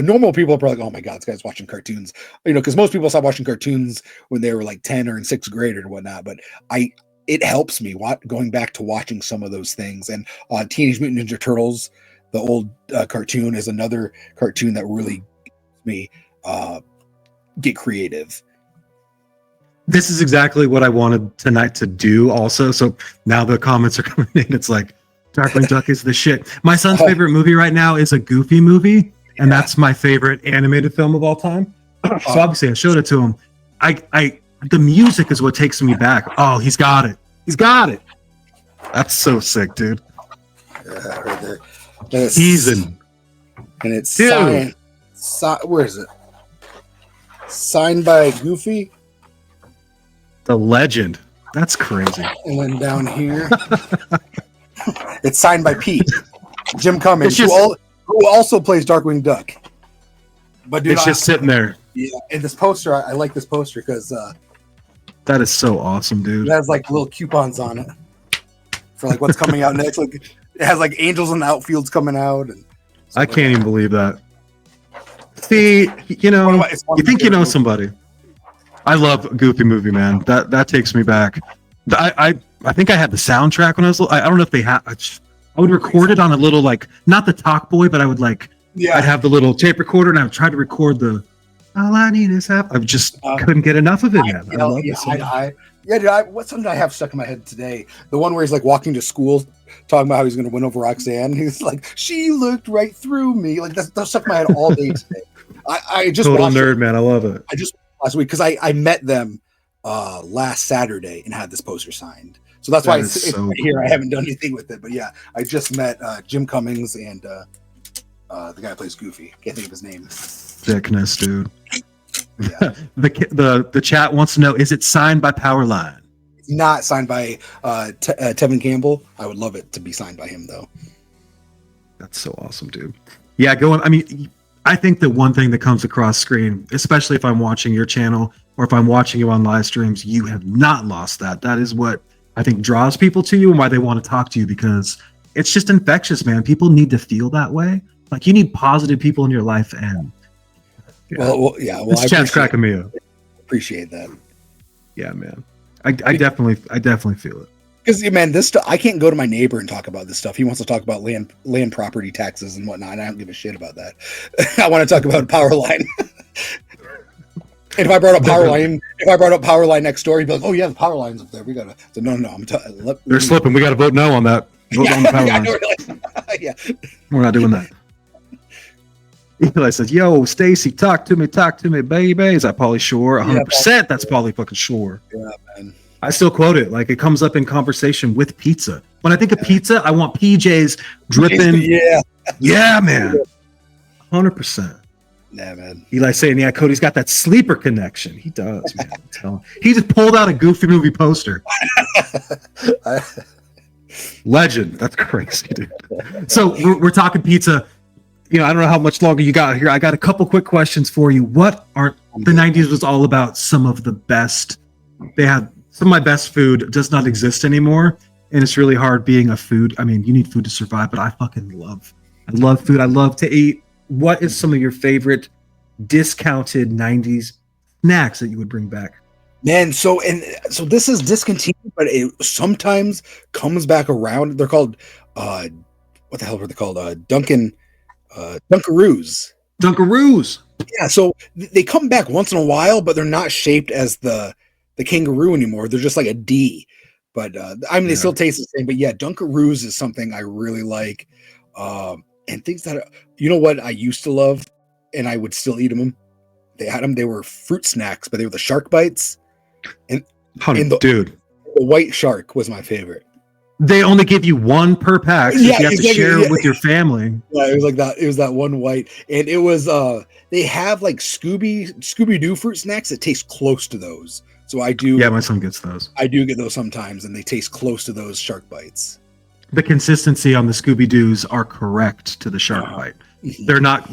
normal people are probably like, oh my god, this guy's watching cartoons, because most people stopped watching cartoons when they were like 10 or in 6th grade or whatnot. But it helps me going back to watching some of those things. And Teenage Mutant Ninja Turtles, the old cartoon, is another cartoon that really makes me get creative. This is exactly what I wanted tonight to do also. So now the comments are coming in. It's like Darkwing Duck is the shit. My son's favorite movie right now is a Goofy movie. And that's my favorite animated film of all time. So obviously I showed it to him. The music is what takes me back. Oh, he's got it. He's got it. That's so sick, dude. Yeah, right there. Season. And it's signed. Where is it? Signed by Goofy. The legend. That's crazy. And then down here, it's signed by Pete. Jim Cummings, who also plays Darkwing Duck. But dude, it's just sitting there. Yeah, and this poster, I like this poster because that is so awesome, dude. It has like little coupons on it for like what's coming out next. Like it has like Angels in the Outfields coming out, and I can't even believe that. See, you think you know somebody. I love a Goofy movie, man. That takes me back. I think I had the soundtrack when I was. I don't know if they had. I would record it on a little, like, not the Talk Boy, but I would I'd have the little tape recorder, and I would try to record the All I Need Is Happy. I just couldn't get enough of it, man. I love this song. What's something I have stuck in my head today? The one where he's like walking to school, talking about how he's going to win over Roxanne. He's like, she looked right through me. Like that's stuck in my head all day today. I just total nerd, man. I love it. I just last week because I met them last Saturday and had this poster signed. So that's why it's so right here. Cool. I haven't done anything with it, but yeah, I just met Jim Cummings and the guy who plays Goofy. Can't think of his name. Thickness, dude. Yeah. the chat wants to know: is it signed by Powerline? It's not signed by Tevin Campbell. I would love it to be signed by him, though. That's so awesome, dude. Yeah, I think the one thing that comes across screen, especially if I'm watching your channel or if I'm watching you on live streams, you have not lost that. That is what I think draws people to you and why they want to talk to you, because it's just infectious, man. People need to feel that way. Like you need positive people in your life, and this chat's cracking me up. Appreciate that. Yeah, man. I definitely feel it. Because man, this stuff I can't go to my neighbor and talk about this stuff. He wants to talk about land property taxes and whatnot, and I don't give a shit about that. I want to talk about Powerline. if I brought up power line next door, he'd be like, "Oh yeah, the power line's up there. We gotta." So no. They're slipping. We got to vote no on that. Vote on the power line. Yeah, we're not doing that. Eli says, "Yo, Stacy, talk to me, baby." Is that Pauly Shore? 100%. That's Pauly fucking Shore. Yeah, man. I still quote it. Like, it comes up in conversation with pizza. When I think of pizza, I want PJs dripping. Yeah, man. 100%. Yeah, man. Eli saying, "Yeah, Cody's got that sleeper connection." He does, man. I'm telling you. He just pulled out a Goofy movie poster. Legend. That's crazy, dude. So we're talking pizza. I don't know how much longer you got here. I got a couple quick questions for you. What are the 90s was all about? Some of the best. They had some of my best food does not exist anymore, and it's really hard being a food. I mean, you need food to survive, but I love food. I love to eat. What is some of your favorite discounted 90s snacks that you would bring back? Man, so this is discontinued, but it sometimes comes back around. They're called what the hell were they called? Dunkaroos. Dunkaroos. Yeah, so they come back once in a while, but they're not shaped as the kangaroo anymore. They're just like a D. But they still taste the same. But yeah, Dunkaroos is something I really like. And things that you know what I used to love, and I would still eat them. They had them. They were fruit snacks, but they were the shark bites. And the white shark was my favorite. They only give you one per pack, so you have to share it with your family. Yeah, it was like that. It was that one white, and it was they have like Scooby-Doo fruit snacks that taste close to those. So I do. Yeah, my son gets those. I do get those sometimes, and they taste close to those shark bites. The consistency on the Scooby-Doos are correct to the shark bite. They're not.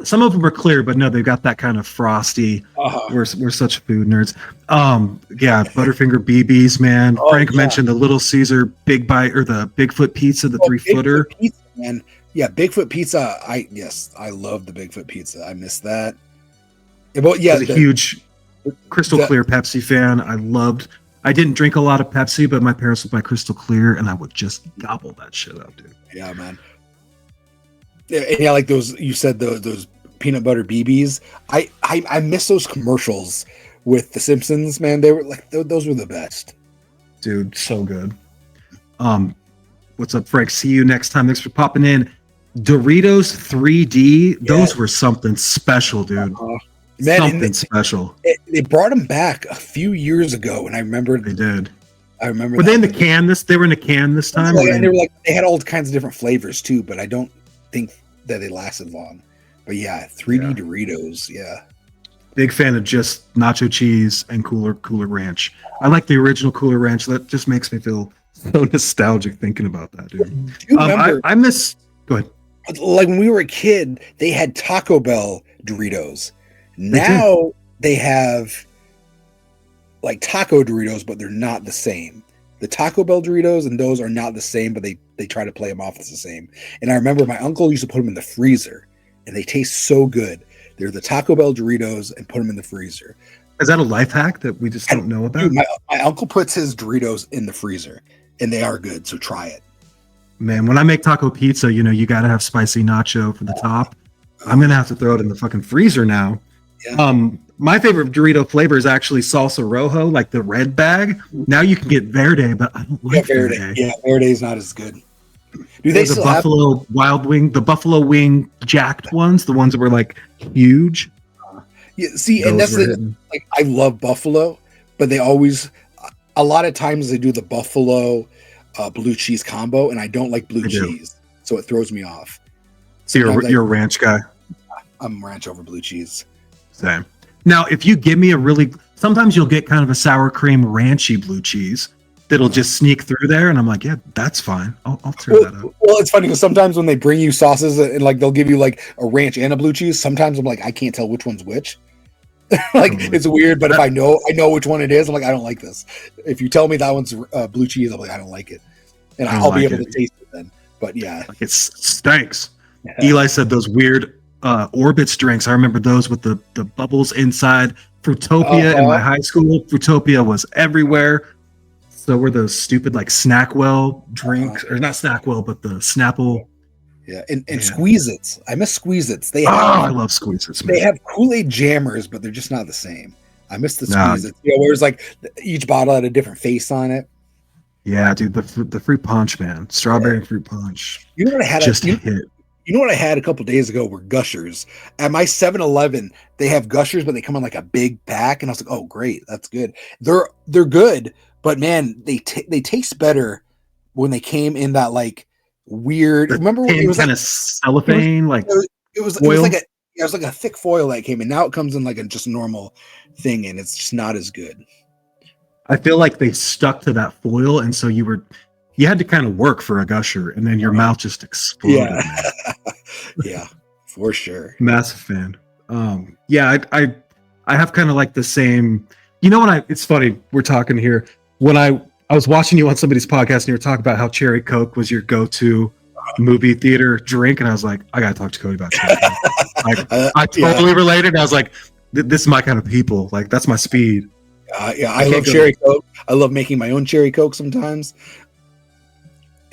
Some of them are clear, but no, they've got that kind of frosty. We're such food nerds. Yeah, Butterfinger BBs, man. Frank mentioned the Little Caesar Big Bite or the Bigfoot pizza, the 3-footer. Pizza, man. Yeah, Bigfoot pizza. I love the Bigfoot pizza. I miss that. Well, yeah, I was a huge Crystal Clear Pepsi fan. I didn't drink a lot of Pepsi, but my parents would buy Crystal Clear, and I would just gobble that shit up, dude. Yeah, man. Yeah, like those. You said those peanut butter BBs. I miss those commercials with the Simpsons. Man, they were like those were the best. Dude, so good. What's up, Frank? See you next time. Thanks for popping in. Doritos 3D. Those were something special, dude. Man, something special. They brought them back a few years ago, and I remember they did. I remember. Were they in the can? They were in a can this time. And they were like they had all kinds of different flavors too, but I don't think that they lasted long. But yeah, 3D Doritos. Yeah. Big fan of just nacho cheese and Cooler Ranch. I like the original Cooler Ranch. That just makes me feel so nostalgic thinking about that, dude. Do you remember? I miss. Go ahead. Like when we were a kid, they had Taco Bell Doritos. Now they have like taco Doritos, but they're not the same. The Taco Bell Doritos and those are not the same, but they try to play them off as the same. And I remember my uncle used to put them in the freezer, and they taste so good. They're the Taco Bell Doritos and put them in the freezer. Is that a life hack that we just don't know about? Dude, my uncle puts his Doritos in the freezer, and they are good, so try it. Man, when I make taco pizza, you got to have spicy nacho for the top. I'm going to have to throw it in the fucking freezer now. Yeah. My favorite Dorito flavor is actually salsa rojo, like the red bag. Now you can get Verde, but I don't like Verde. Yeah, Verde is not as good. Do they still have Buffalo Wild Wing, the Buffalo Wing jacked ones, the ones that were like huge? Yeah, see, and that's like I love Buffalo, but they always a lot of times they do the Buffalo blue cheese combo, and I don't like blue cheese, so it throws me off. So you're a ranch guy. I'm ranch over blue cheese. Same. Now, if you give me sometimes you'll get kind of a sour cream ranchy blue cheese that'll just sneak through there, and I'm like, yeah, that's fine. I'll throw that up. Well, it's funny because sometimes when they bring you sauces and like they'll give you like a ranch and a blue cheese, sometimes I'm like, I can't tell which one's which. Like it's weird, but if I know which one it is, I'm like, I don't like this. If you tell me that one's blue cheese, I'm like, I don't like it, and I'll be able to taste it then. But yeah, like it stinks. Yeah. Eli said those weird Orbitz drinks. I remember those with the bubbles inside. Fruitopia in my high school. Fruitopia was everywhere. So were those stupid like Snackwell drinks, or not Snackwell, but the Snapple. Yeah, and Squeeze-Its. I miss Squeeze-Its. I love Squeeze-Its. They have Kool-Aid jammers, but they're just not the same. I miss the squeeze. Where it's like each bottle had a different face on it. Yeah, dude, the fruit punch, man, strawberry and fruit punch. You know what I had? Hit. You know what I had a couple days ago were Gushers. At my 7-Eleven, they have Gushers, but they come in like a big pack, and I was like, oh, great, that's good. They're good, but man, they taste better when they came in that like weird. Remember when it was kind like of cellophane, it was like a thick foil that came in. Now it comes in like a just normal thing, and it's just not as good. I feel like they stuck to that foil, and so you had to kind of work for a Gusher, and then your mouth just exploded. Yeah, yeah, for sure. Massive fan. Yeah, I have kind of like the same. You know, it's funny we're talking here. When I was watching you on somebody's podcast, and you were talking about how cherry Coke was your go-to movie theater drink, and I was like, I gotta talk to Cody about cherry Coke. I totally related. I was like, this is my kind of people. Like, that's my speed. Yeah, I love cherry Coke. I love making my own cherry Coke sometimes.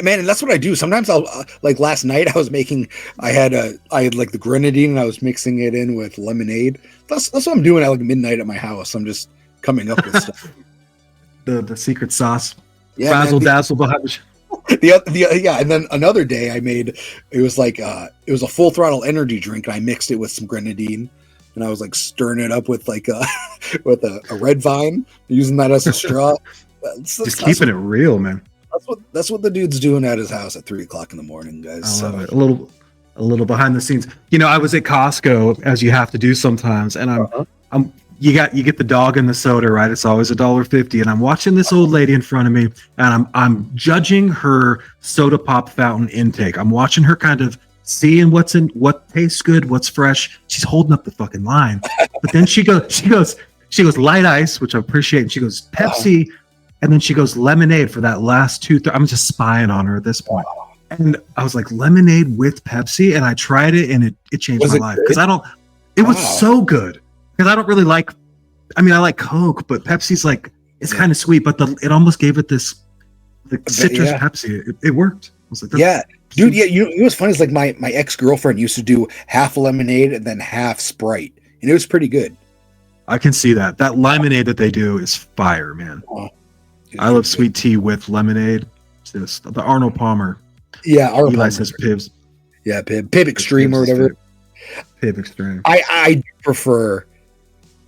Man, and that's what I do. Sometimes I'll like last night I had like the grenadine, and I was mixing it in with lemonade. That's what I'm doing at like midnight at my house. I'm just coming up with stuff. The secret sauce. Yeah, Razzle dazzle behind yeah, and then another day I made it was a Full Throttle energy drink, and I mixed it with some grenadine. And I was like stirring it up with like a red vine, using that as a straw. Just keeping it real, man. That's what the dude's doing at his house at 3:00 in the morning, guys. I love it. A little behind the scenes. You know, I was at Costco, as you have to do sometimes, and you get the dog and the soda, right? It's always $1.50, and I'm watching this old lady in front of me, and I'm judging her soda pop fountain intake. I'm watching her kind of seeing what tastes good, what's fresh. She's holding up the fucking line, but then she goes light ice, which I appreciate, and she goes Pepsi, and then she goes lemonade for that last two. I'm just spying on her at this point, and I was like, lemonade with Pepsi, and I tried it, and it changed my life because it was so good because I don't really like. I mean, I like Coke, but Pepsi's like it's kind of sweet, but it almost gave it this citrus Pepsi. It worked. I was like, yeah. Dude, yeah, you know what's funny is like my ex-girlfriend used to do half lemonade and then half Sprite, and it was pretty good. I can see that. That lemonade that they do is fire, man. I love sweet tea with lemonade. It's just the Arnold Palmer. Yeah, Arnold Eli Palmer. says Pibs. Yeah, Pib Extreme or whatever. Pib Extreme. I prefer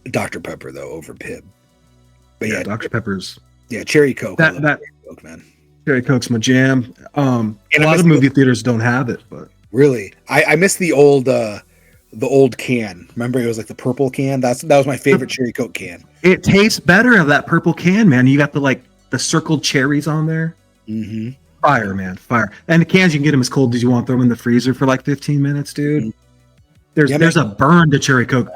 Dr. Pepper though over Pib. But yeah, Dr. Pepper's. Yeah, cherry Coke. Cherry Coke, man. Cherry Coke's my jam. A lot of movie theaters don't have it, but really, I miss the old can. Remember, it was like the purple can. That was my favorite cherry Coke can. It tastes better of that purple can, man. You got the circled cherries on there. Mm-hmm. Fire, man, fire. And the cans, you can get them as cold as you want. Throw them in the freezer for like 15 minutes, dude. Mm-hmm. There's a burn to cherry Coke.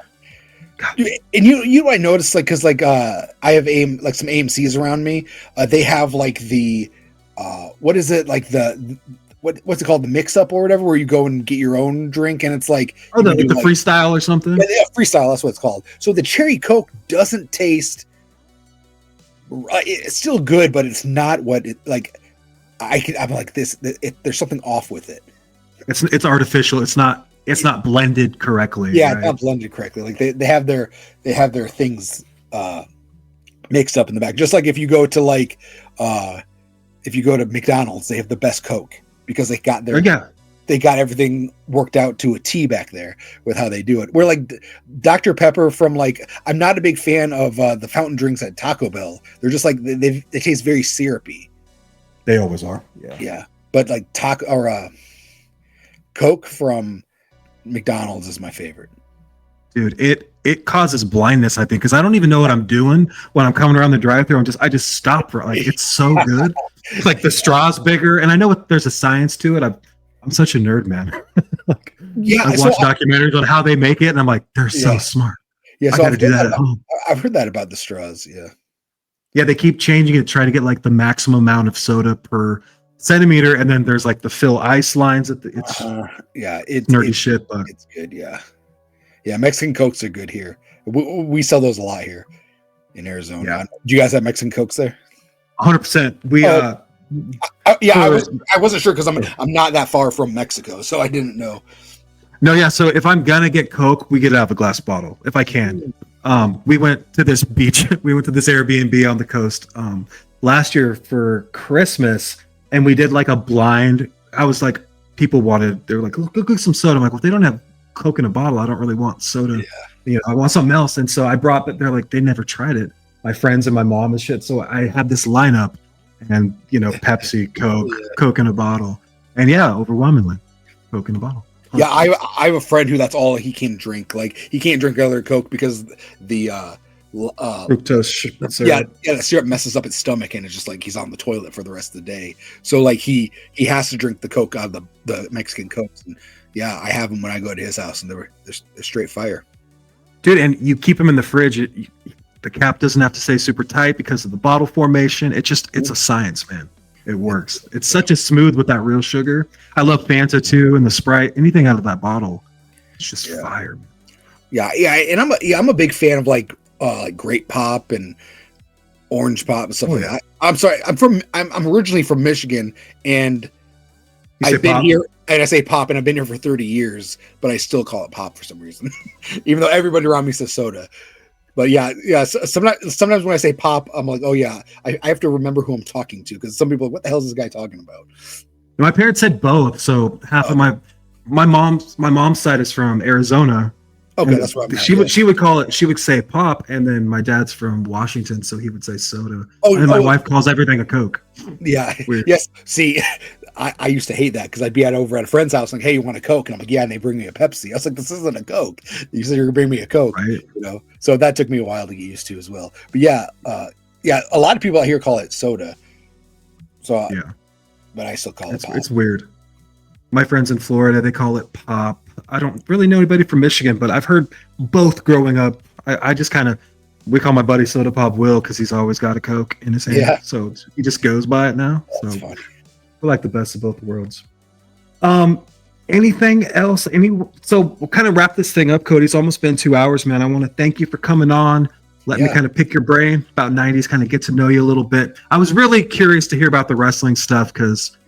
God. And you know I noticed, like, because like I have some AMC's around me. They have like the what is it, like the what's it called, the mix up or whatever, where you go and get your own drink, and it's like the freestyle or something. Yeah, freestyle, that's what it's called. So the cherry Coke doesn't taste. It's still good, but it's not what it like. I'm like this. There's something off with it. It's artificial. It's not blended correctly. Yeah, right? It's not blended correctly. Like they have their things mixed up in the back. Just like if you go to McDonald's, they have the best Coke because they got everything worked out to a T back there with how they do it. We're like Dr. Pepper from like, I'm not a big fan of the fountain drinks at Taco Bell. They're just like they taste very syrupy. They always are. Yeah. But like Coke from McDonald's is my favorite. Dude, it causes blindness, I think, because I don't even know what I'm doing when I'm coming around the drive-thru. I just stop for like, it's so good. Like the straw's bigger, and I know there's a science to it. I'm such a nerd, man. I watch documentaries on how they make it, and I'm like, they're so smart. Yeah, so I gotta do that at home. I've heard that about the straws. Yeah, they keep changing it, try to get like the maximum amount of soda per centimeter, and then there's like the fill ice lines. It's nerdy shit, but it's good. Yeah, Mexican Cokes are good here. We sell those a lot here in Arizona. Yeah. Do you guys have Mexican Cokes there? 100%. I wasn't sure because I'm not that far from Mexico, so I didn't know. No, yeah. So if I'm gonna get Coke, we get it out of a glass bottle if I can. We went to this beach. We went to this Airbnb on the coast last year for Christmas, and we did like a blind. I was like, they were like, go get some soda. I'm like, well, if they don't have Coke in a bottle, I don't really want soda. Yeah. I want something else. And so I brought, but they're like, they never tried it. My friends and my mom and shit. So I had this lineup, and Pepsi, Coke, Coke in a bottle, and overwhelmingly, Coke in a bottle. Yeah, I have a friend who that's all he can drink. Like he can't drink regular Coke because the fructose syrup. The syrup messes up his stomach, and it's just like he's on the toilet for the rest of the day. So like he has to drink the Coke out of the Mexican Cokes. And yeah, I have them when I go to his house, and they're straight fire, dude. And you keep them in the fridge. The cap doesn't have to stay super tight because of the bottle formation. It's a science, man. It works. It's such a smooth with that real sugar. I love Fanta too, and the Sprite. Anything out of that bottle, it's just fire. Yeah, and I'm a big fan of like grape pop and orange pop and stuff like that. I'm sorry, I'm originally from Michigan, and I've been here, and I say pop, and I've been here for 30 years, but I still call it pop for some reason, even though everybody around me says soda. But so sometimes when I say pop, I'm like, oh yeah, I have to remember who I'm talking to, because some people are like, what the hell is this guy talking about? My parents said both, so half of my mom's side is from Arizona. Okay, that's right. She would call it. She would say pop, and then my dad's from Washington, so he would say soda. And my wife calls everything a Coke. Yeah. Weird. Yes. See, I used to hate that because I'd be over at a friend's house, like, hey, you want a Coke? And I'm like, yeah, and they bring me a Pepsi. I was like, this isn't a Coke. You said you're gonna bring me a Coke, right? So that took me a while to get used to as well. But a lot of people out here call it soda. So but I still call it pop. It's weird. My friends in Florida, they call it pop. I don't really know anybody from Michigan, but I've heard both growing up. I just we call my buddy Soda Pop Will because he's always got a Coke in his hand. Yeah. So he just goes by it now. That's funny. We're like the best of both worlds. Anything else? So we'll kind of wrap this thing up, Cody. It's almost been 2 hours, man. I want to thank you for coming on. Let me kind of pick your brain about 90s, kind of get to know you a little bit. I was really curious to hear about the wrestling stuff because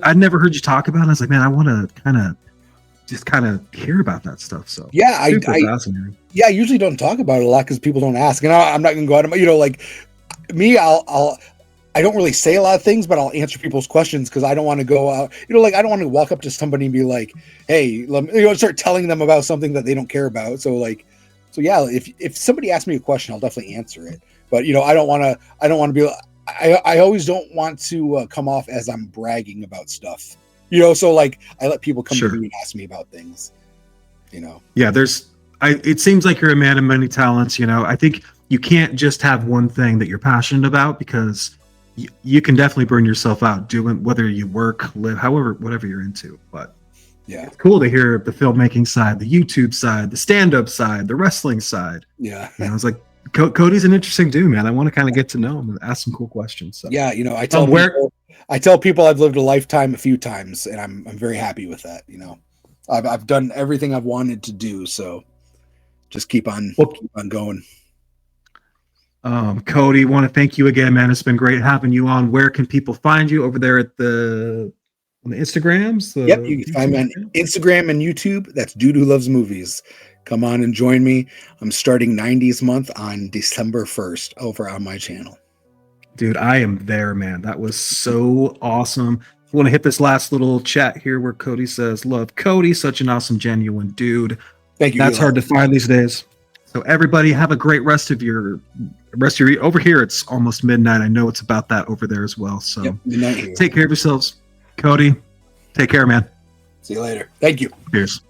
I'd never heard you talk about it. I was like, man, I want to kind of hear about that stuff. So I usually don't talk about it a lot because people don't ask, and I'm not gonna go out of my, like me, I don't really say a lot of things, but I'll answer people's questions because I don't want to go out, like I don't want to walk up to somebody and be like, hey, let me, start telling them about something that they don't care about. So if somebody asks me a question, I'll definitely answer it. But I don't want to be. I always don't want to come off as I'm bragging about stuff. So like I let people come to me and ask me about things. Yeah, it seems like you're a man of many talents. I think you can't just have one thing that you're passionate about because you can definitely burn yourself out doing whether you work, live, whatever you're into. But it's cool to hear the filmmaking side, the YouTube side, the stand-up side, the wrestling side. Yeah, I was like, Cody's an interesting dude, man. I want to kind of get to know him and ask some cool questions. So. Yeah, I tell people I've lived a lifetime a few times, and I'm very happy with that. I've done everything I've wanted to do, so just keep on going. Cody, want to thank you again, man. It's been great having you on. Where can people find you over there on the Instagrams? Yep, you can find me on Instagram and YouTube. That's Dude Who Loves Movies. Come on and join me. I'm starting 90s month on December 1st over on my channel. Dude, I am there, man. That was so awesome. I want to hit this last little chat here where Cody says, love Cody, such an awesome, genuine dude. Thank you. That's hard to find these days. So everybody have a great rest of your over here. It's almost midnight. I know it's about that over there as well. So take care of yourselves. Cody, take care, man. See you later. Thank you. Cheers.